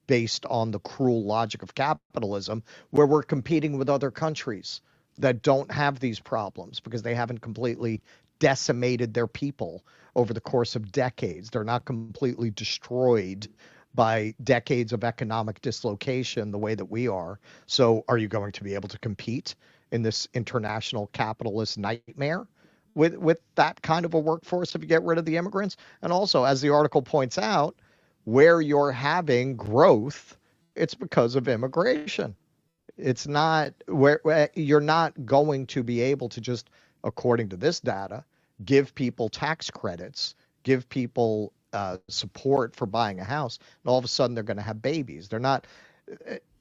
based on the cruel logic of capitalism, where we're competing with other countries that don't have these problems because they haven't completely decimated their people over the course of decades. They're not completely destroyed by decades of economic dislocation the way that we are. So are you going to be able to compete in this international capitalist nightmare with that kind of a workforce if you get rid of the immigrants? And also, as the article points out, where you're having growth, it's because of immigration. It's not where you're not going to be able to just, according to this data, give people tax credits, give people support for buying a house, and all of a sudden they're going to have babies. They're not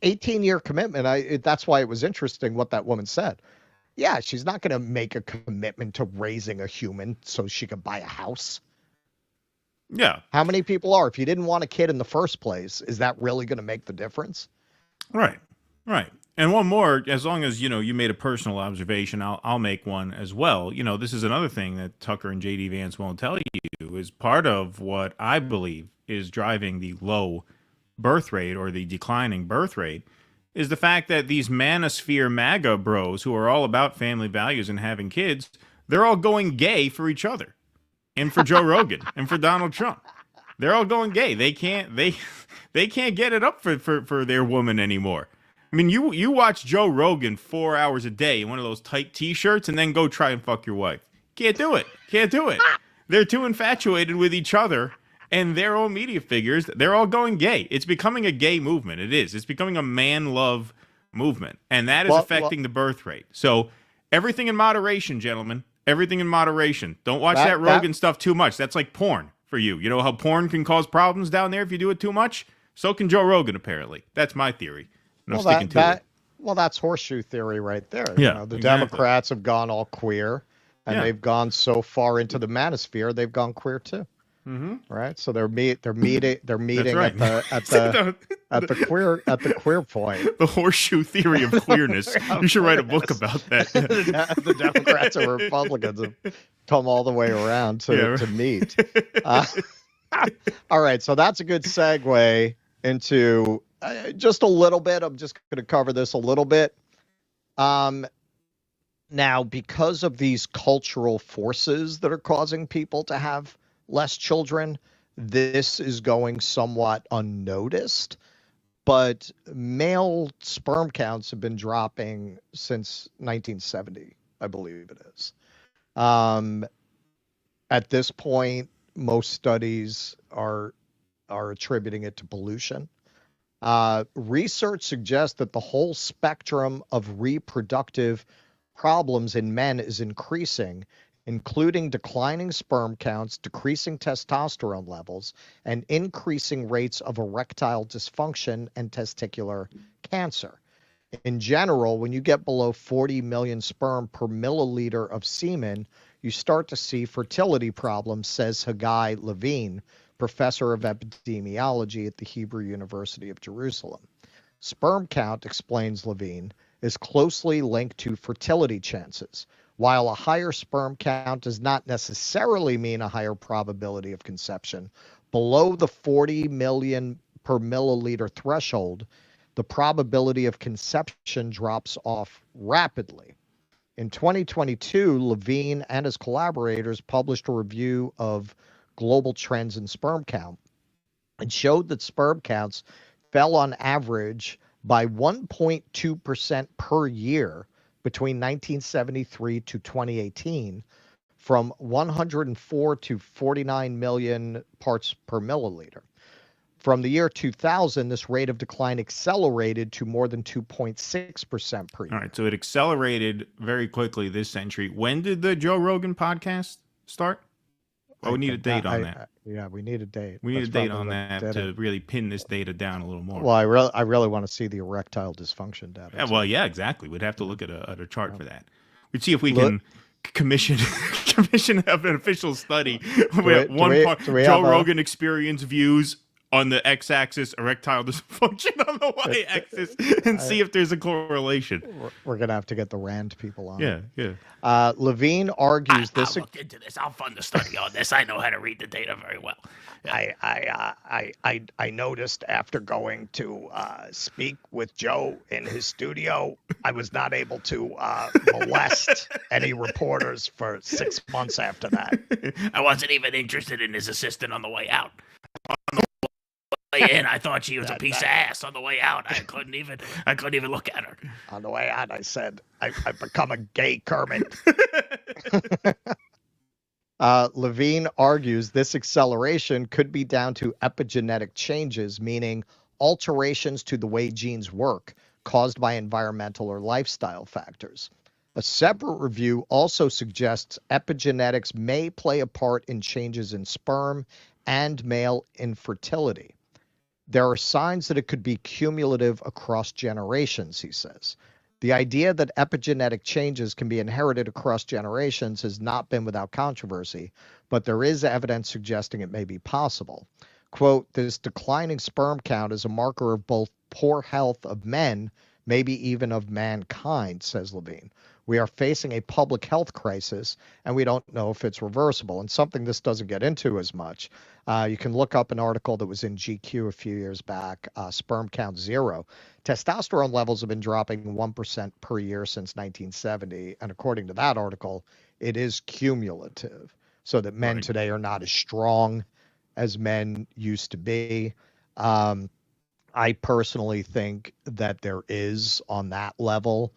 18-year commitment. That's why it was interesting what that woman said. Yeah, she's not going to make a commitment to raising a human so she can buy a house. Yeah. How many people are? If you didn't want a kid in the first place, is that really going to make the difference? Right. And one more, as long as, you made a personal observation, I'll make one as well. This is another thing that Tucker and JD Vance won't tell you is part of what I believe is driving the low birth rate or the declining birth rate is the fact that these manosphere MAGA bros who are all about family values and having kids, they're all going gay for each other and for Joe Rogan and for Donald Trump. They're all going gay. They can't get it up for their woman anymore. I mean, you watch Joe Rogan 4 hours a day in one of those tight T-shirts and then go try and fuck your wife. Can't do it. They're too infatuated with each other and their own media figures. They're all going gay. It's becoming a gay movement. It is. It's becoming a man love movement. And that is affecting the birth rate. So everything in moderation, gentlemen. Everything in moderation. Don't watch that Rogan stuff too much. That's like porn for you. You know how porn can cause problems down there if you do it too much? So can Joe Rogan, apparently. That's my theory. Well, that's horseshoe theory right there. Yeah, the exactly. Democrats have gone all queer, and they've gone so far into the manosphere, they've gone queer too. Mm-hmm. Right, so they're meeting right. at the queer point. The horseshoe theory of queerness. You should write a book about that. The Democrats and Republicans have come all the way around to meet. All right, so that's a good segue into just a little bit. I'm just going to cover this a little bit. Now, because of these cultural forces that are causing people to have less children, this is going somewhat unnoticed. But male sperm counts have been dropping since 1970, I believe it is. At this point, most studies are attributing it to pollution. Research suggests that the whole spectrum of reproductive problems in men is increasing, including declining sperm counts, decreasing testosterone levels, and increasing rates of erectile dysfunction and testicular cancer. In general, when you get below 40 million sperm per milliliter of semen, you start to see fertility problems, says Haggai Levine, professor of epidemiology at the Hebrew University of Jerusalem. Sperm count, explains Levine, is closely linked to fertility chances. While a higher sperm count does not necessarily mean a higher probability of conception, below the 40 million per milliliter threshold, the probability of conception drops off rapidly. In 2022, Levine and his collaborators published a review of global trends in sperm count and showed that sperm counts fell on average by 1.2% per year between 1973 to 2018, from 104 to 49 million parts per milliliter. From the year 2000, this rate of decline accelerated to more than 2.6% per year. All right, so it accelerated very quickly this century. When did the Joe Rogan podcast start? we need a date on that. Yeah, we need a date. We need That's a date probably on what that did to it. really pin this data down a little more. Well, I really want to see the erectile dysfunction data. Yeah, too. well, yeah, exactly. We'd have to look at a chart for that. We'd see if we can commission an official study where Joe Rogan experience views on the x-axis, erectile dysfunction on the y-axis, and see if there's a correlation. We're gonna have to get the Rand people on. Yeah. Levine argues I looked into this. I'll fund the study on this. I know how to read the data very well. I noticed after going to speak with Joe in his studio, I was not able to molest any reporters for 6 months after that. I wasn't even interested in his assistant on the way out. On the way in, I thought she was a piece of ass. On the way out, I couldn't even look at her. On the way out, I said, I've become a gay Kermit. Levine argues this acceleration could be down to epigenetic changes, meaning alterations to the way genes work caused by environmental or lifestyle factors. A separate review also suggests epigenetics may play a part in changes in sperm and male infertility. There are signs that it could be cumulative across generations, he says. The idea that epigenetic changes can be inherited across generations has not been without controversy, but there is evidence suggesting it may be possible. Quote, this declining sperm count is a marker of both poor health of men, maybe even of mankind, says Levine. We are facing a public health crisis, and we don't know if it's reversible. And something this doesn't get into as much. You can look up an article that was in GQ a few years back, Sperm Count Zero. Testosterone levels have been dropping 1% per year since 1970. And according to that article, it is cumulative, so that men today are not as strong as men used to be. I personally think that there is, on that level,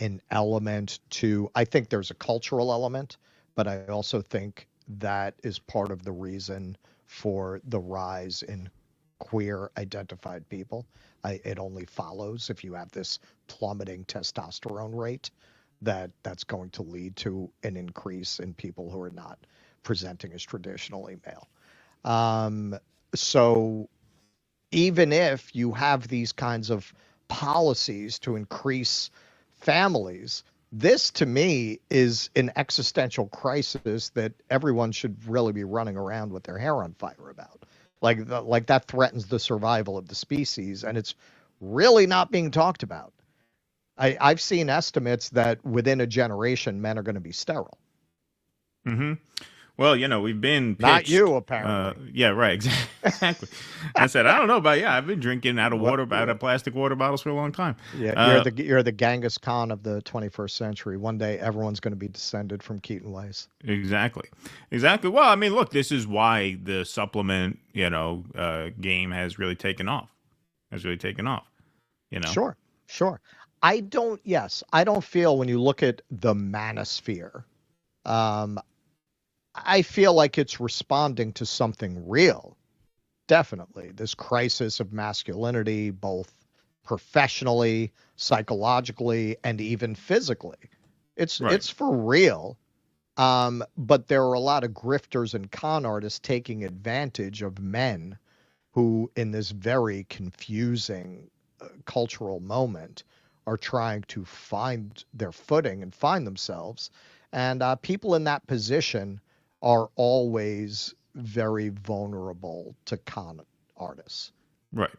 an element to, I think there's a cultural element, but I also think that is part of the reason for the rise in queer identified people. It only follows if you have this plummeting testosterone rate that's going to lead to an increase in people who are not presenting as traditionally male. So even if you have these kinds of policies to increase families, this to me is an existential crisis that everyone should really be running around with their hair on fire about. Like that threatens the survival of the species, and it's really not being talked about. I've seen estimates that within a generation, men are going to be sterile. Mm-hmm. Well, we've been pitched, not you, apparently. Yeah, right, exactly. I said, I don't know, but yeah, I've been drinking out of plastic water bottles for a long time. Yeah, you're the Genghis Khan of the 21st century. One day, everyone's going to be descended from Keaton Weiss. Exactly. Well, I mean, look, this is why the supplement, game has really taken off. Sure. I don't feel, when you look at the manosphere, I feel like it's responding to something real. Definitely. This crisis of masculinity, both professionally, psychologically, and even physically. It's for real. But there are a lot of grifters and con artists taking advantage of men who, in this very confusing cultural moment, are trying to find their footing and find themselves. And people in that position are always very vulnerable to con artists. Right.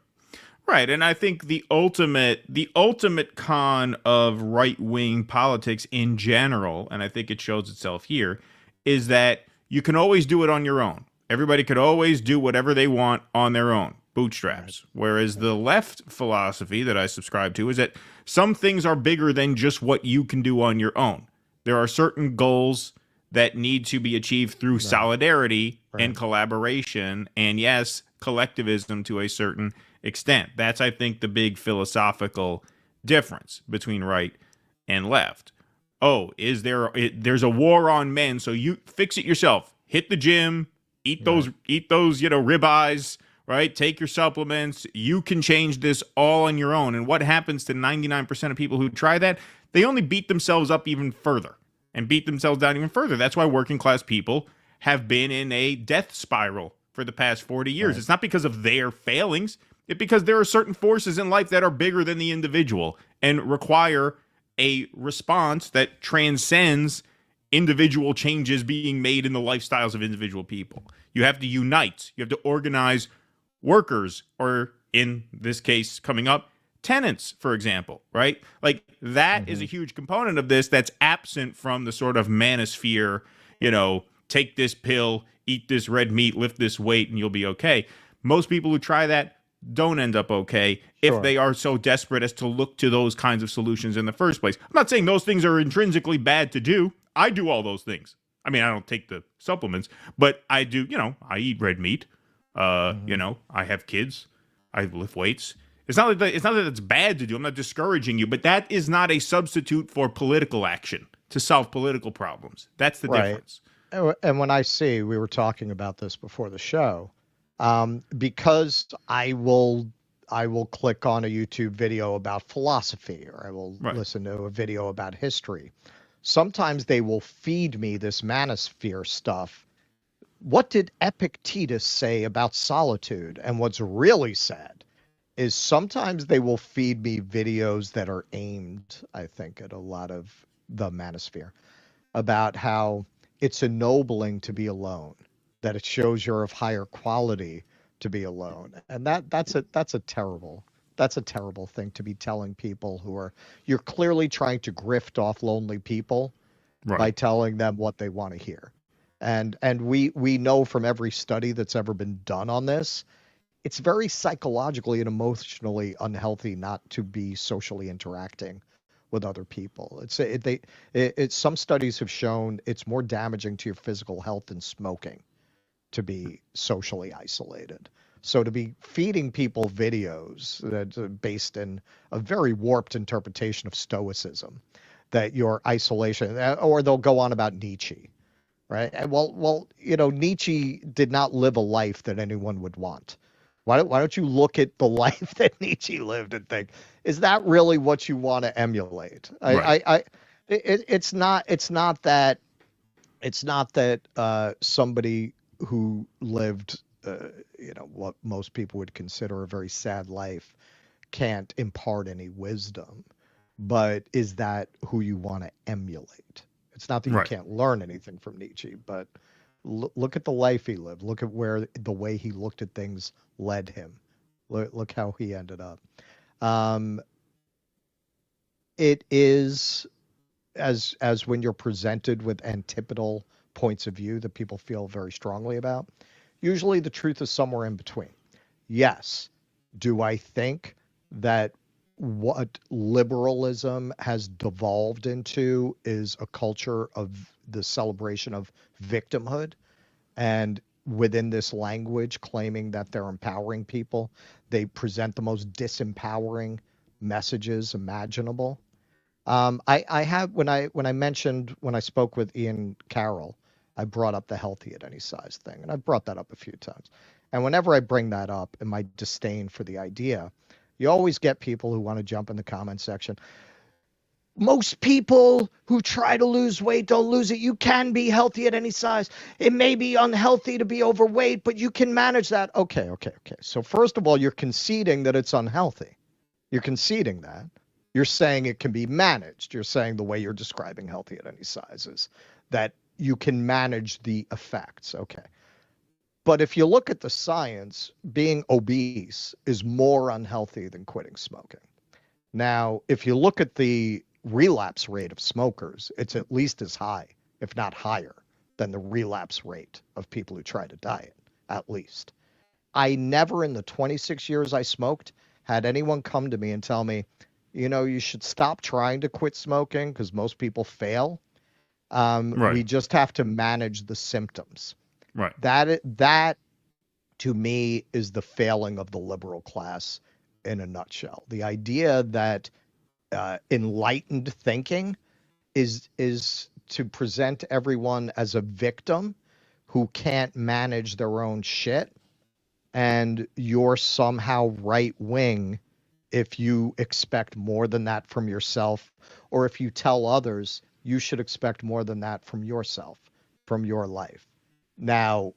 And I think the ultimate con of right-wing politics in general, and I think it shows itself here, is that you can always do it on your own. Everybody could always do whatever they want on their own, bootstraps. Whereas the left philosophy that I subscribe to is that some things are bigger than just what you can do on your own. There are certain goals that need to be achieved through solidarity and collaboration, and yes, collectivism to a certain extent. That's, I think, the big philosophical difference between right and left. Oh, there's a war on men, so you fix it yourself. Hit the gym, eat those ribeyes, right? Take your supplements. You can change this all on your own. And what happens to 99% of people who try that? They only beat themselves up even further. And beat themselves down even further. That's why working class people have been in a death spiral for the past 40 years. Right. It's not because of their failings. It's because there are certain forces in life that are bigger than the individual and require a response that transcends individual changes being made in the lifestyles of individual people. You have to unite. You have to organize workers, or in this case coming up, tenants, for example, right? Like that is a huge component of this that's absent from the sort of manosphere, take this pill, eat this red meat, lift this weight, and you'll be okay. Most people who try that don't end up okay if they are so desperate as to look to those kinds of solutions in the first place. I'm not saying those things are intrinsically bad to do. I do all those things. I mean, I don't take the supplements, but I do, I eat red meat. I have kids. I lift weights. It's not that it's bad to do. I'm not discouraging you, but that is not a substitute for political action to solve political problems. That's the difference. And when we were talking about this before the show, because I will click on a YouTube video about philosophy, or I will listen to a video about history. Sometimes they will feed me this manosphere stuff. What did Epictetus say about solitude? And what's really sad is sometimes they will feed me videos that are aimed, I think, at a lot of the manosphere, about how it's ennobling to be alone, that it shows you're of higher quality to be alone. And that's a terrible thing to be telling people you're clearly trying to grift off lonely people by telling them what they want to hear. And we know from every study that's ever been done on this, it's very psychologically and emotionally unhealthy not to be socially interacting with other people. Some studies have shown it's more damaging to your physical health than smoking to be socially isolated. So to be feeding people videos that are based in a very warped interpretation of Stoicism, that your isolation, or they'll go on about Nietzsche, right? And well, Nietzsche did not live a life that anyone would want. Why don't you look at the life that Nietzsche lived and think, is that really what you want to emulate? It's not that somebody who lived what most people would consider a very sad life can't impart any wisdom, but is that who you want to emulate? It's not that you can't learn anything from Nietzsche, but look at the life he lived. Look at where the way he looked at things led him. Look how he ended up. It is as when you're presented with antipodal points of view that people feel very strongly about. Usually the truth is somewhere in between. Yes. Do I think that what liberalism has devolved into is a culture of the celebration of victimhood, and within this language claiming that they're empowering people, they present the most disempowering messages imaginable? I have, when I spoke with Ian Carroll, I brought up the healthy at any size thing, and I've brought that up a few times. And whenever I bring that up in my disdain for the idea, you always get people who want to jump in the comment section. Most people who try to lose weight don't lose it. You can be healthy at any size. It may be unhealthy to be overweight, but you can manage that. Okay. So first of all, you're conceding that it's unhealthy. You're conceding that. You're saying it can be managed. You're saying the way you're describing healthy at any size is that you can manage the effects. Okay. But if you look at the science, being obese is more unhealthy than quitting smoking. Now, if you look at the relapse rate of smokers, it's at least as high, if not higher, than the relapse rate of people who try to diet, at least. I never in the 26 years I smoked had anyone come to me and tell me, you should stop trying to quit smoking because most people fail. We just have to manage the symptoms. Right. That to me is the failing of the liberal class in a nutshell. The idea that enlightened thinking is to present everyone as a victim who can't manage their own shit, and you're somehow right wing if you expect more than that from yourself, or if you tell others you should expect more than that from yourself, from your life. Now,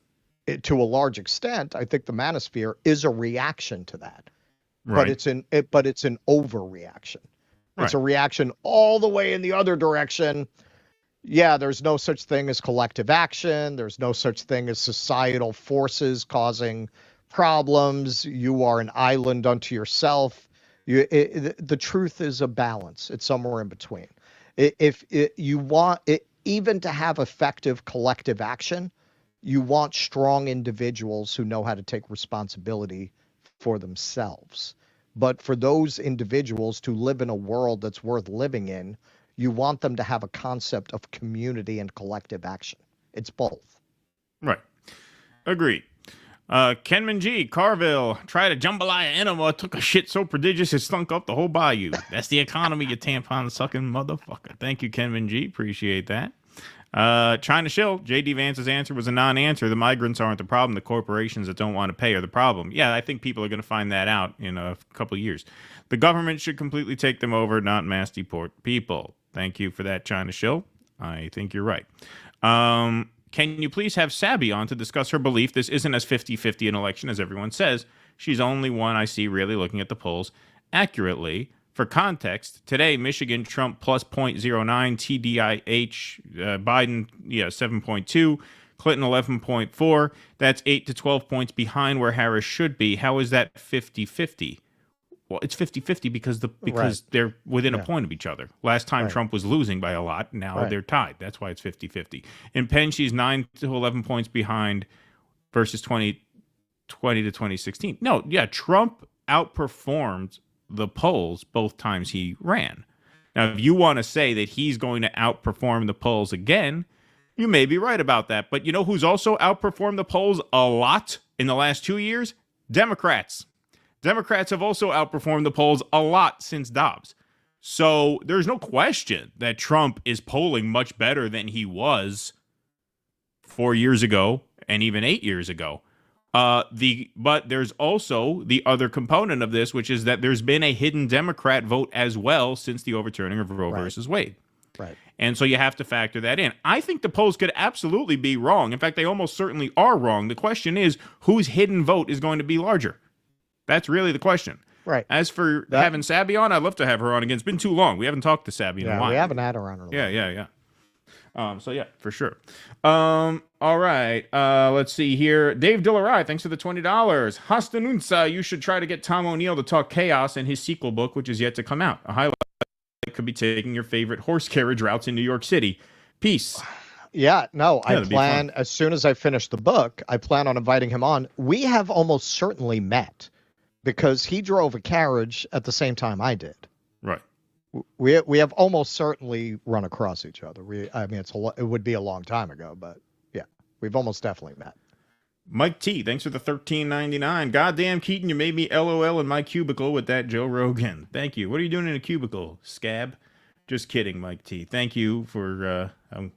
to a large extent, I think the manosphere is a reaction to that, Right. but it's an overreaction. It's Right. a reaction all the way in the other direction. Yeah, there's no such thing as collective action. There's no such thing as societal forces causing problems. You are an island unto yourself. The truth is a balance. It's somewhere in between. If you want it, even to have effective collective action, you want strong individuals who know how to take responsibility for themselves. But for those individuals to live in a world that's worth living in, you want them to have a concept of community and collective action. It's both. Right. Agreed. Kenman G, Carville, tried a jambalaya enema, took a shit so prodigious it stunk up the whole bayou. That's the economy, you tampon sucking motherfucker. Thank you, Kenman G. Appreciate that. China Shill, JD Vance's answer was a non-answer. The migrants aren't the problem. The corporations that don't want to pay are the problem. Yeah, I think people are going to find that out in a couple of years. The government should completely take them over, not mass deport people. Thank you for that, China Shill. I think you're right. Can you please have Sabby on to discuss her belief this isn't as 50-50 an election as everyone says? She's only one I see really looking at the polls accurately. For context, today, Michigan, Trump plus 0.09, TDIH, Biden, 7.2, Clinton 11.4. That's 8 to 12 points behind where Harris should be. How is that 50-50? Well, it's 50-50 because Right. they're within a point of each other. Last time Right. Trump was losing by a lot. Now Right. they're tied. That's why it's 50-50. In Penn, she's 9 to 11 points behind versus 2020 to 2016. No, yeah, Trump outperformed the polls both times he ran. Now, if you want to say that he's going to outperform the polls again, you may be right about that. But you know who's also outperformed the polls a lot in the last 2 years? Democrats. Democrats have also outperformed the polls a lot since Dobbs. So there's no question that Trump is polling much better than he was 4 years ago and even 8 years ago. But there's also the other component of this, which is that there's been a hidden Democrat vote as well since the overturning of Roe versus Wade. Right. And so you have to factor that in. I think the polls could absolutely be wrong. In fact, they almost certainly are wrong. The question is, whose hidden vote is going to be larger? That's really the question. Right. As for having Sabby on, I'd love to have her on again. It's been too long. We haven't talked to Sabby in a while. We haven't had her on. Yeah. So yeah, for sure. All right. Let's see here. Dave Dillerai, thanks for the $20. Hastanunsa, you should try to get Tom O'Neill to talk chaos in his sequel book, which is yet to come out. A highlight could be taking your favorite horse carriage routes in New York City. Peace. Yeah, no, I that'd be plan, fun. as soon as I finish the book, I plan on inviting him on. We have almost certainly met because he drove a carriage at the same time I did. Right. We have almost certainly run across each other. It would be a long time ago, but yeah, we've almost definitely met. Mike T, thanks for the $13.99. Goddamn, Keaton, you made me LOL in my cubicle with that Joe Rogan. Thank you. What are you doing in a cubicle, scab? Just kidding, Mike T. Thank you for... I'm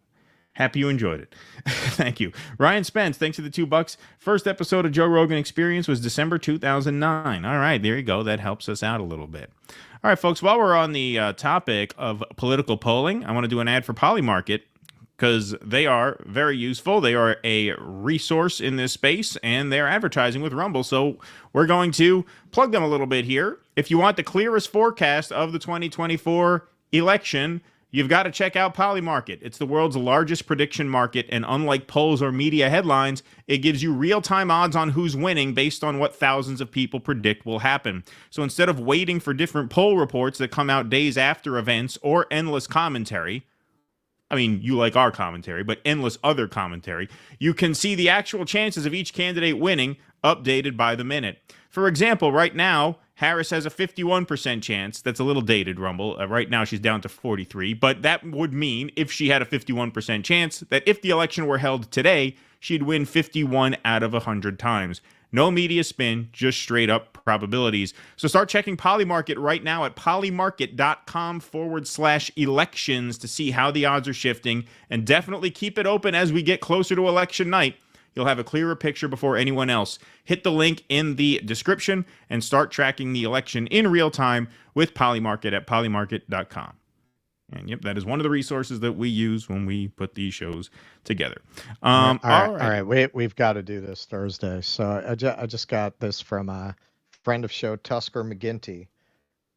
happy you enjoyed it. Thank you. Ryan Spence, thanks for the $2. First episode of Joe Rogan Experience was December 2009. All right, there you go. That helps us out a little bit. All right, folks, while we're on the topic of political polling, I want to do an ad for Polymarket because they are very useful. They are a resource in this space, and they're advertising with Rumble. So we're going to plug them a little bit here. If you want the clearest forecast of the 2024 election, you've got to check out Polymarket. It's the world's largest prediction market, and unlike polls or media headlines, it gives you real-time odds on who's winning based on what thousands of people predict will happen. So instead of waiting for different poll reports that come out days after events or endless commentary, I mean, you like our commentary, but endless other commentary, you can see the actual chances of each candidate winning updated by the minute. For example, right now, Harris has a 51% chance. That's a little dated, Rumble. Right now, she's down to 43. But that would mean, if she had a 51% chance, that if the election were held today, she'd win 51 out of 100 times. No media spin, just straight up probabilities. So start checking Polymarket right now at polymarket.com/elections to see how the odds are shifting. And definitely keep it open as we get closer to election night. You'll have a clearer picture before anyone else. Hit the link in the description and start tracking the election in real time with Polymarket at polymarket.com. And yep, that is one of the resources that we use when we put these shows together. All right. We've got to do this Thursday. So I just got this from a friend of show, Tusker McGinty.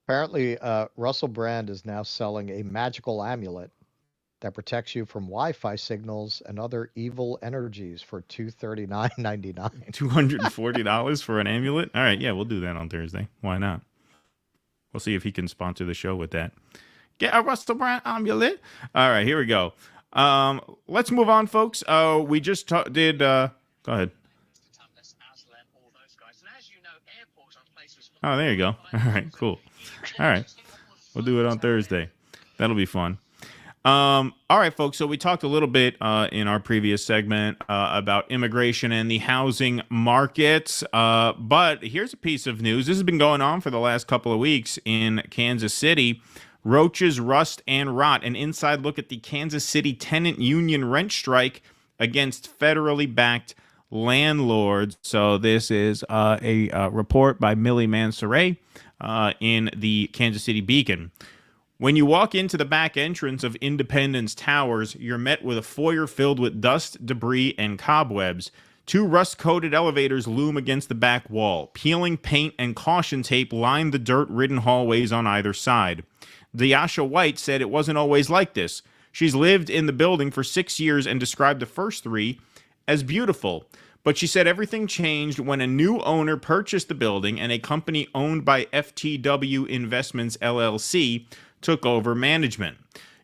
Apparently, Russell Brand is now selling a magical amulet that protects you from Wi-Fi signals and other evil energies for $239.99. $240 for an amulet? All right, yeah, we'll do that on Thursday. Why not? We'll see if he can sponsor the show with that. Get a Russell Brand amulet. All right, here we go. Let's move on, folks. We just did. Go ahead. Oh, there you go. All right, cool. All right, we'll do it on Thursday. That'll be fun. All right, folks. So we talked a little bit in our previous segment about immigration and the housing markets. But here's a piece of news. This has been going on for the last couple of weeks in Kansas City. Roaches, rust, and rot. An inside look at the Kansas City tenant union rent strike against federally backed landlords. So this is a report by Millie Mansoray in the Kansas City Beacon. When you walk into the back entrance of Independence Towers, you're met with a foyer filled with dust, debris, and cobwebs. Two rust-coated elevators loom against the back wall. Peeling paint and caution tape line the dirt-ridden hallways on either side. Diasha White said it wasn't always like this. She's lived in the building for 6 years and described the first 3 as beautiful. But she said everything changed when a new owner purchased the building and a company owned by FTW Investments, LLC, took over management.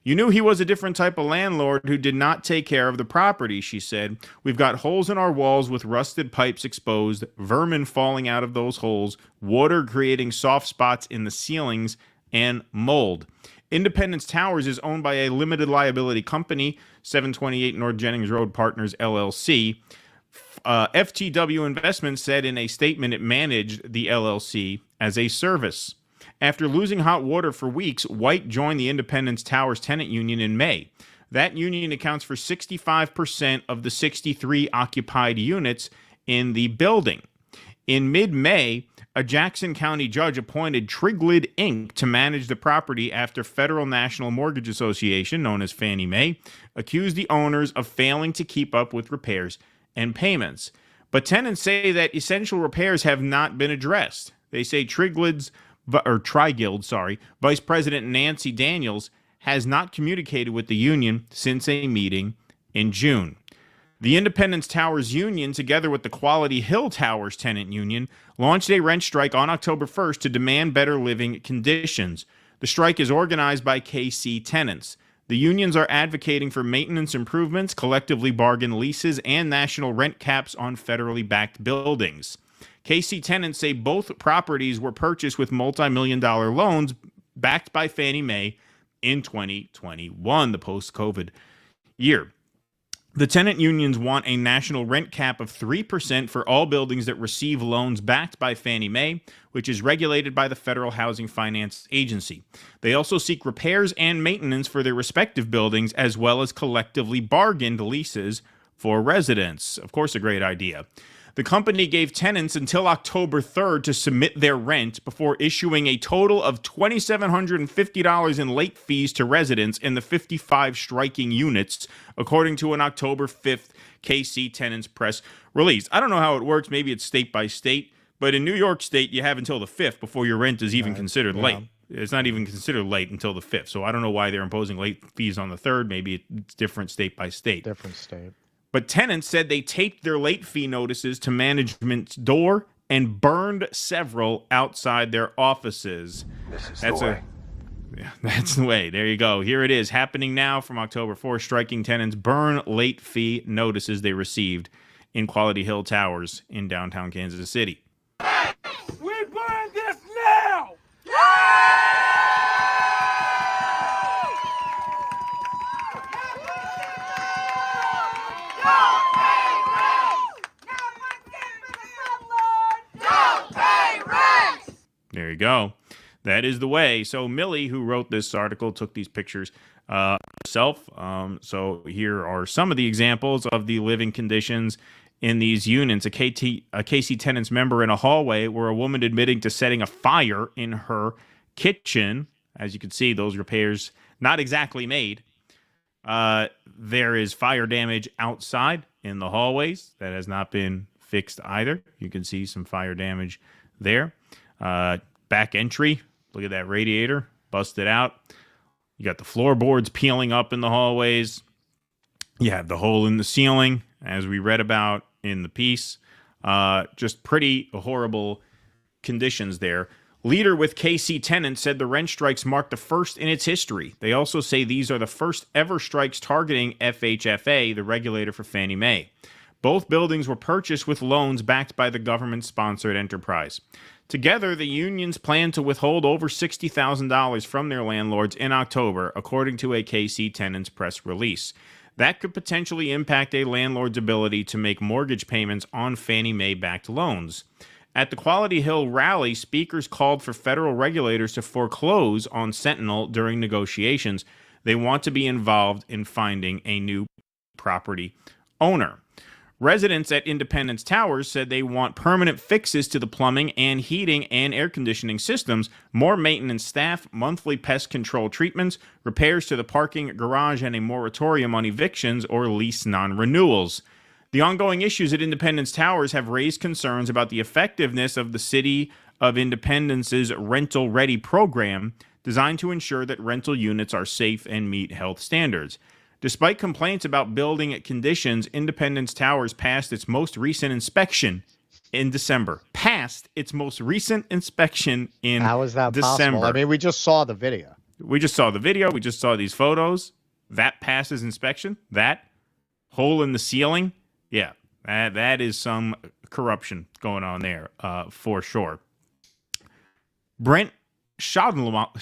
You knew he was a different type of landlord who did not take care of the property, she said. We've got holes in our walls with rusted pipes exposed, vermin falling out of those holes, water creating soft spots in the ceilings, and mold. Independence Towers is owned by a limited liability company, 728 North Jennings Road Partners, LLC. FTW Investments said in a statement it managed the LLC as a service. After losing hot water for weeks, White joined the Independence Towers tenant union in May. That union accounts for 65% of the 63 occupied units in the building. In mid-May, a Jackson County judge appointed Triggled Inc. to manage the property after Federal National Mortgage Association, known as Fannie Mae, accused the owners of failing to keep up with repairs and payments. But tenants say that essential repairs have not been addressed. They say Triguild, Vice President Nancy Daniels has not communicated with the union since a meeting in June. The Independence Towers Union, together with the Quality Hill Towers Tenant Union, launched a rent strike on October 1st to demand better living conditions. The strike is organized by KC tenants. The unions are advocating for maintenance improvements, collectively bargained leases, and national rent caps on federally backed buildings. KC tenants say both properties were purchased with multi-million-dollar loans backed by Fannie Mae in 2021, the post-COVID year. The tenant unions want a national rent cap of 3% for all buildings that receive loans backed by Fannie Mae, which is regulated by the Federal Housing Finance Agency. They also seek repairs and maintenance for their respective buildings, as well as collectively bargained leases for residents. Of course, a great idea. The company gave tenants until October 3rd to submit their rent before issuing a total of $2,750 in late fees to residents in the 55 striking units, according to an October 5th KC Tenants press release. I don't know how it works. Maybe it's state by state, but in New York State, you have until the 5th before your rent is even considered late. It's not even considered late until the 5th. So I don't know why they're imposing late fees on the 3rd. Maybe it's different state by state. Different state. But tenants said they taped their late fee notices to management's door and burned several outside their offices. That's the way. Yeah, that's the way. There you go. Here it is, happening now from October 4th. Striking tenants burn late fee notices they received in Quality Hill Towers in downtown Kansas City. We burn this now! There you go. That is the way. So Millie, who wrote this article, took these pictures herself. So here are some of the examples of the living conditions in these units. A KC Tenants member in a hallway where a woman admitting to setting a fire in her kitchen As you can see, those repairs not exactly made. There is fire damage outside in the hallways that has not been fixed either. You can see some fire damage there. Back entry, look at that radiator, busted out. You got the floorboards peeling up in the hallways. You have the hole in the ceiling, as we read about in the piece. Just pretty horrible conditions there. Leader with KC Tenant said the rent strikes marked the first in its history. They also say these are the first ever strikes targeting FHFA, the regulator for Fannie Mae. Both buildings were purchased with loans backed by the government-sponsored enterprise. Together, the unions plan to withhold over $60,000 from their landlords in October, according to a KC Tenant's press release. That could potentially impact a landlord's ability to make mortgage payments on Fannie Mae-backed loans. At the Quality Hill rally, speakers called for federal regulators to foreclose on Sentinel during negotiations. They want to be involved in finding a new property owner. Residents at Independence Towers said they want permanent fixes to the plumbing and heating and air conditioning systems, more maintenance staff, monthly pest control treatments, repairs to the parking garage, and a moratorium on evictions or lease non-renewals. The ongoing issues at Independence Towers have raised concerns about the effectiveness of the City of Independence's Rental Ready program, designed to ensure that rental units are safe and meet health standards. Despite complaints about building conditions, Independence Towers passed its most recent inspection in December. Passed its most recent inspection in December. How is that possible? I mean, we just saw the video. We just saw the video. We just saw these photos. That passes inspection. That hole in the ceiling. Yeah, that is some corruption going on there, for sure. Brent Schondelmeyer,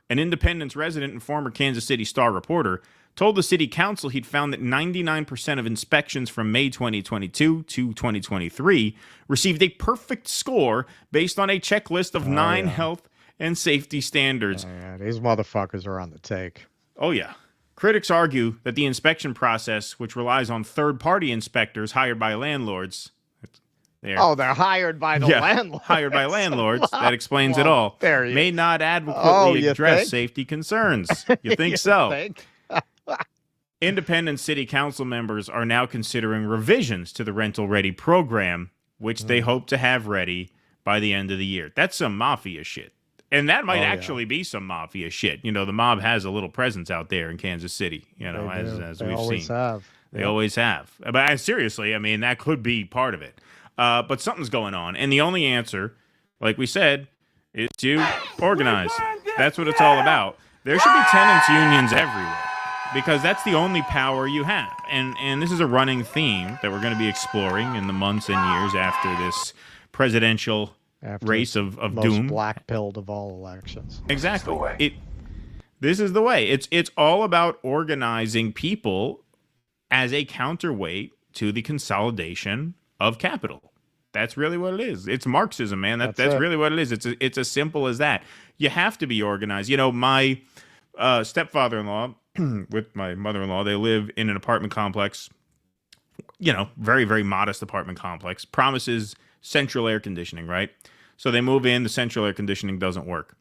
an Independence resident and former Kansas City Star reporter, told the city council he'd found that 99% of inspections from May 2022 to 2023 received a perfect score based on a checklist of 9 health and safety standards. These motherfuckers are on the take. Oh, yeah. Critics argue that the inspection process, which relies on third-party inspectors hired by landlords... They're hired by the landlords. Hired by landlords. That explains it all. May not adequately address safety concerns. You think so? Independent city council members are now considering revisions to the Rental Ready program, which they hope to have ready by the end of the year. That's some mafia shit. And that might actually be some mafia shit. You know, the mob has a little presence out there in Kansas City, you know, as we've always seen. Have. They always have. But seriously, I mean, that could be part of it. But something's going on. And the only answer, like we said, is to organize. That's what it's all about. There should be tenants unions everywhere, because that's the only power you have. And this is a running theme that we're going to be exploring in the months and years after this presidential race of doom. Most black-pilled of all elections. Exactly. This is the way. It's all about organizing people as a counterweight to the consolidation of capital. That's really what it is. It's Marxism, man. That's really what it is. It's as simple as that. You have to be organized. You know, my stepfather-in-law with my mother-in-law, they live in an apartment complex, you know, very, very modest apartment complex, promises central air conditioning, right? So they move in, the central air conditioning doesn't work.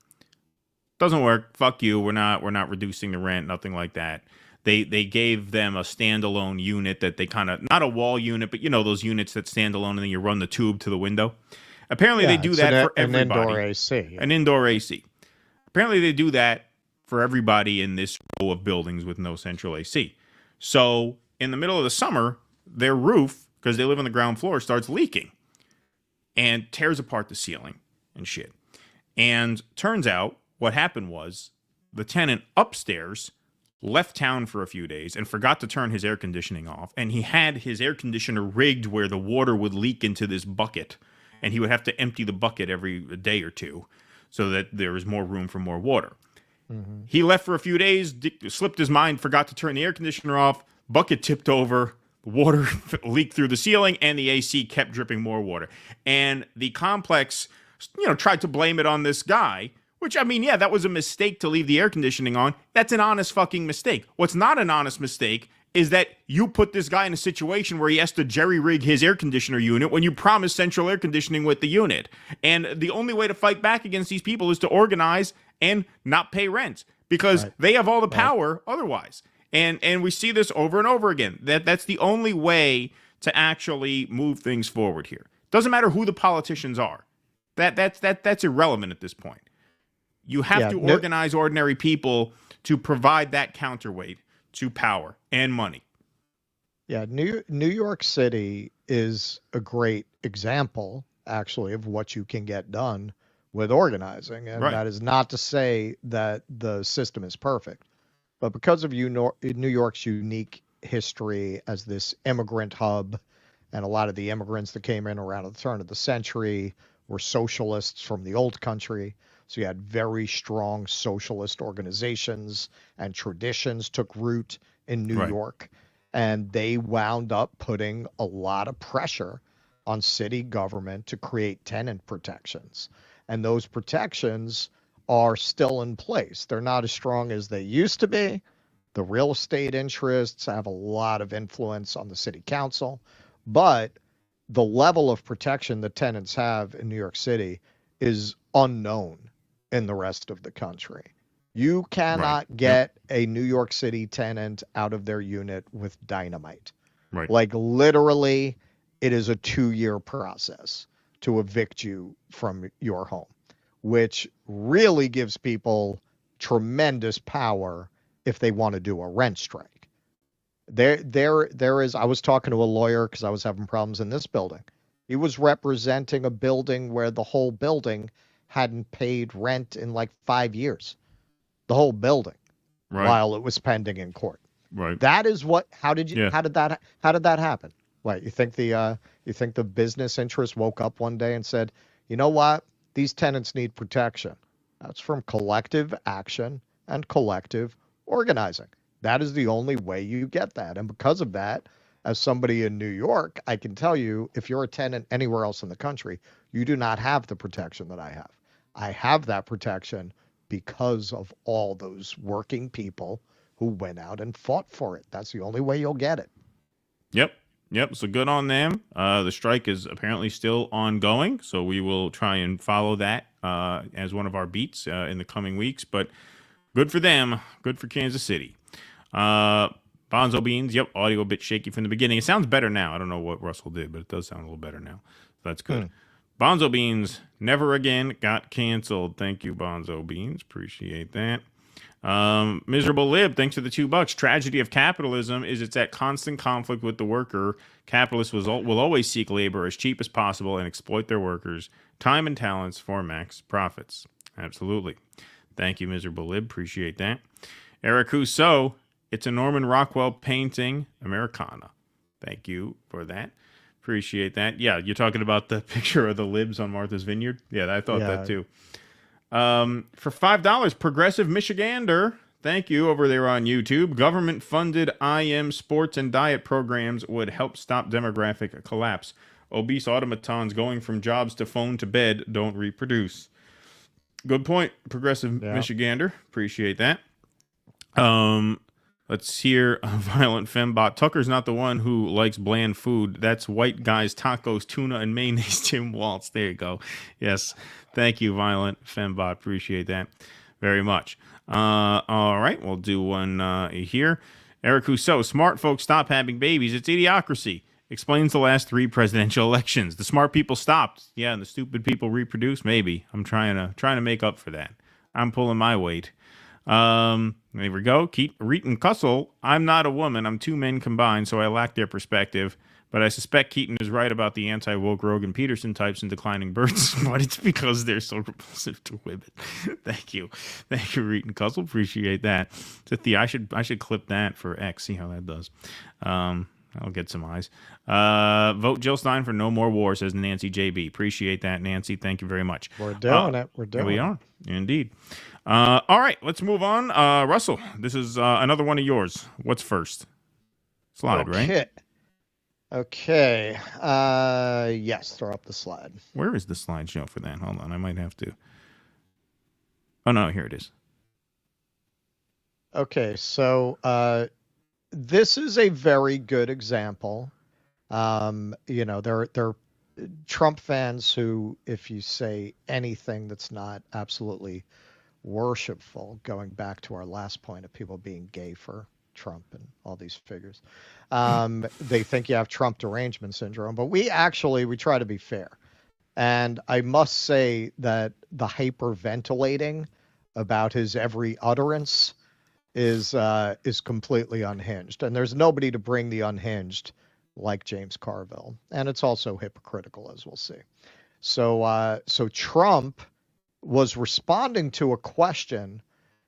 Doesn't work. Fuck you. We're not reducing the rent, nothing like that. They gave them a standalone unit that they kind of, not a wall unit, but you know those units that stand alone and then you run the tube to the window. Apparently they do that for everybody. An indoor AC. An indoor AC. Apparently they do that for everybody in this row of buildings with no central AC. So in the middle of the summer, their roof, because they live on the ground floor, starts leaking and tears apart the ceiling and shit. And turns out what happened was the tenant upstairs left town for a few days and forgot to turn his air conditioning off. And he had his air conditioner rigged where the water would leak into this bucket. And he would have to empty the bucket every day or two so that there was more room for more water. Mm-hmm. He left for a few days, slipped his mind, forgot to turn the air conditioner off. Bucket tipped over, water leaked through the ceiling, and the AC kept dripping more water. And the complex, you know, tried to blame it on this guy. Which, I mean, yeah, that was a mistake to leave the air conditioning on. That's an honest fucking mistake. What's not an honest mistake is that you put this guy in a situation where he has to jerry-rig his air conditioner unit when you promise central air conditioning with the unit. And the only way to fight back against these people is to organize and not pay rent, because they have all the power otherwise. And we see this over and over again. That's the only way to actually move things forward here. Doesn't matter who the politicians are. That's irrelevant at this point. You have to organize ordinary people to provide that counterweight to power and money. Yeah, New York City is a great example, actually, of what you can get done with organizing. And that is not to say that the system is perfect. But because of New York's unique history as this immigrant hub, and a lot of the immigrants that came in around the turn of the century were socialists from the old country. So you had very strong socialist organizations and traditions took root in New York. And they wound up putting a lot of pressure on city government to create tenant protections. And those protections are still in place. They're not as strong as they used to be. The real estate interests have a lot of influence on the city council. But the level of protection that tenants have in New York City is unknown in the rest of the country. You cannot get a New York City tenant out of their unit with dynamite. Like literally, it is a 2-year process to evict you from your home, which really gives people tremendous power if they want to do a rent strike. There is, I was talking to a lawyer because I was having problems in this building. He was representing a building where the whole building hadn't paid rent in like 5 years. The whole building, while it was pending in court. That is what. How did that happen? What, you think the business interest woke up one day and said, you know what, these tenants need protection? That's from collective action and collective organizing. That is the only way you get that. And because of that, as somebody in New York, I can tell you, if you're a tenant anywhere else in the country, you do not have the protection that I have. I have that protection because of all those working people who went out and fought for it. That's the only way you'll get it. Yep. So good on them. The strike is apparently still ongoing, so we will try and follow that as one of our beats in the coming weeks. But good for them. Good for Kansas City. Bonzo Beans. Yep. Audio a bit shaky from the beginning. It sounds better now. I don't know what Russell did, but it does sound a little better now. So that's good. Bonzo Beans, never again got canceled. Thank you, Bonzo Beans. Appreciate that. Miserable Lib, thanks for the $2. Tragedy of capitalism is it's at constant conflict with the worker. Capitalists will always seek labor as cheap as possible and exploit their workers' time and talents for max profits. Absolutely. Thank you, Miserable Lib. Appreciate that. Eric Rousseau, it's a Norman Rockwell painting, Americana. Thank you for that. Appreciate that. Yeah, you're talking about the picture of the libs on Martha's Vineyard? Yeah, I thought that too. For $5, Progressive Michigander, thank you, over there on YouTube. Government-funded IM sports and diet programs would help stop demographic collapse. Obese automatons going from jobs to phone to bed don't reproduce. Good point, Progressive Michigander. Appreciate that. Let's hear a Violent Fembot. Tucker's not the one who likes bland food. That's white guys, tacos, tuna, and mayonnaise. Tim Waltz. There you go. Yes. Thank you, Violent Fembot. Appreciate that very much. All right. We'll do one here. Eric Rousseau. Smart folks stop having babies. It's idiocracy. Explains the last 3 presidential elections. The smart people stopped. Yeah, and the stupid people reproduced. Maybe. I'm trying to make up for that. I'm pulling my weight. There we go. Reeton Cussel. I'm not a woman. I'm 2 men combined, so I lack their perspective. But I suspect Keaton is right about the anti-woke Rogan Peterson types and declining births, but it's because they're so repulsive to women. Thank you, Reeton Cussel. Appreciate that. I should clip that for X. See how that does. I'll get some eyes. Vote Jill Stein for no more war, says Nancy JB. Appreciate that, Nancy. Thank you very much. We're doing it. We're doing it. We are, indeed. All right, let's move on. Russell, this is another one of yours. What's first? Slide, right? Okay. Yes, throw up the slide. Where is the slideshow for that? Hold on, I might have to. Oh, no, here it is. Okay, so this is a very good example. There are Trump fans who, if you say anything that's not absolutely worshipful, going back to our last point of people being gay for Trump and all these figures, they think you have Trump derangement syndrome. But we try to be fair. And I must say that the hyperventilating about his every utterance is completely unhinged. And there's nobody to bring the unhinged like James Carville. And it's also hypocritical, as we'll see. So Trump was responding to a question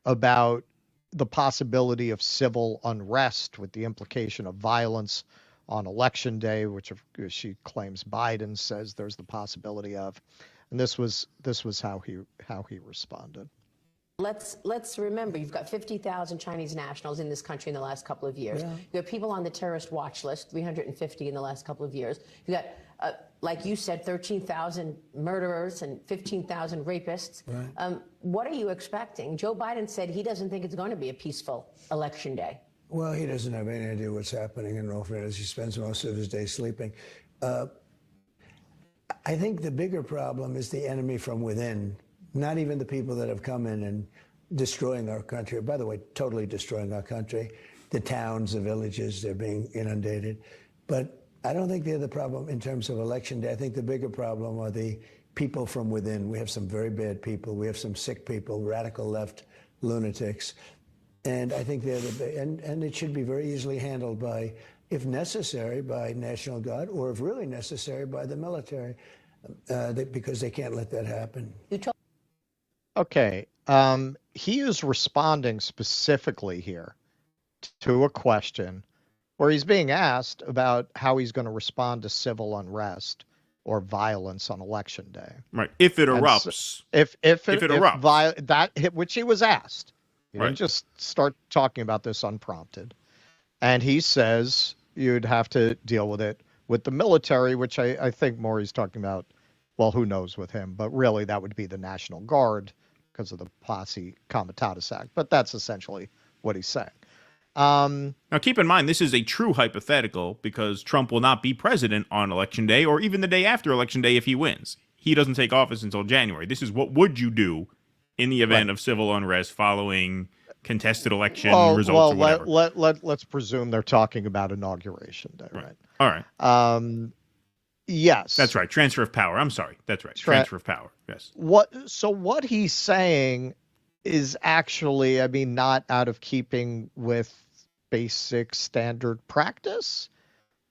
about the possibility of civil unrest with the implication of violence on Election Day, which she claims Biden says there's the possibility of. And this was how he responded. Let's remember, you've got 50,000 Chinese nationals in this country in the last couple of years. Yeah. You have people on the terrorist watch list, 350 in the last couple of years. You got, like you said, 13,000 murderers and 15,000 rapists. Right. What are you expecting? Joe Biden said he doesn't think it's going to be a peaceful election day. Well, he doesn't have any idea what's happening in all fairness. He spends most of his day sleeping. I think the bigger problem is the enemy from within. Not even the people that have come in and destroying our country. By the way, totally destroying our country. The towns, the villages, they're being inundated. But I don't think they're the problem in terms of Election Day. I think the bigger problem are the people from within. We have some very bad people. We have some sick people, radical left lunatics. And I think and it should be very easily handled by, if necessary, by National Guard, or if really necessary, by the military, because they can't let that happen. Okay, he is responding specifically here to a question where he's being asked about how he's going to respond to civil unrest or violence on Election Day. Right, if it erupts. If it erupts. Which he was asked. He right. didn't just start talking about this unprompted. And he says you'd have to deal with it with the military, which I think more he's talking about, well, who knows with him, but really that would be the National Guard because of the Posse Comitatus Act. But that's essentially what he's saying. Now, keep in mind, this is a true hypothetical because Trump will not be president on Election Day or even the day after Election Day if he wins. He doesn't take office until January. This is what would you do in the event of civil unrest following contested election results or whatever. Let's presume they're talking about Inauguration Day, right? All right. Yes. That's right. Transfer of power. I'm sorry. That's right. Transfer of power. Yes. What he's saying is actually, I mean, not out of keeping with basic standard practice.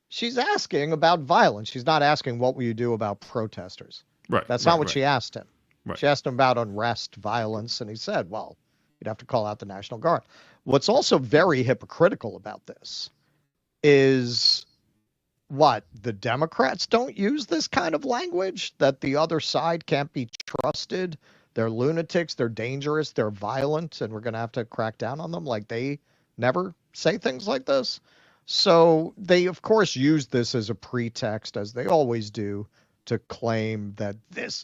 She's asking about violence. She's not asking what will you do about protesters. Right. That's not what she asked him. Right. She asked him about unrest, violence, and he said, well, you'd have to call out the National Guard. What's also very hypocritical about this is what? The Democrats don't use this kind of language, that the other side can't be trusted. They're lunatics, they're dangerous, they're violent, and we're going to have to crack down on them. Like, they never say things like this. So they, of course, use this as a pretext, as they always do, to claim that this...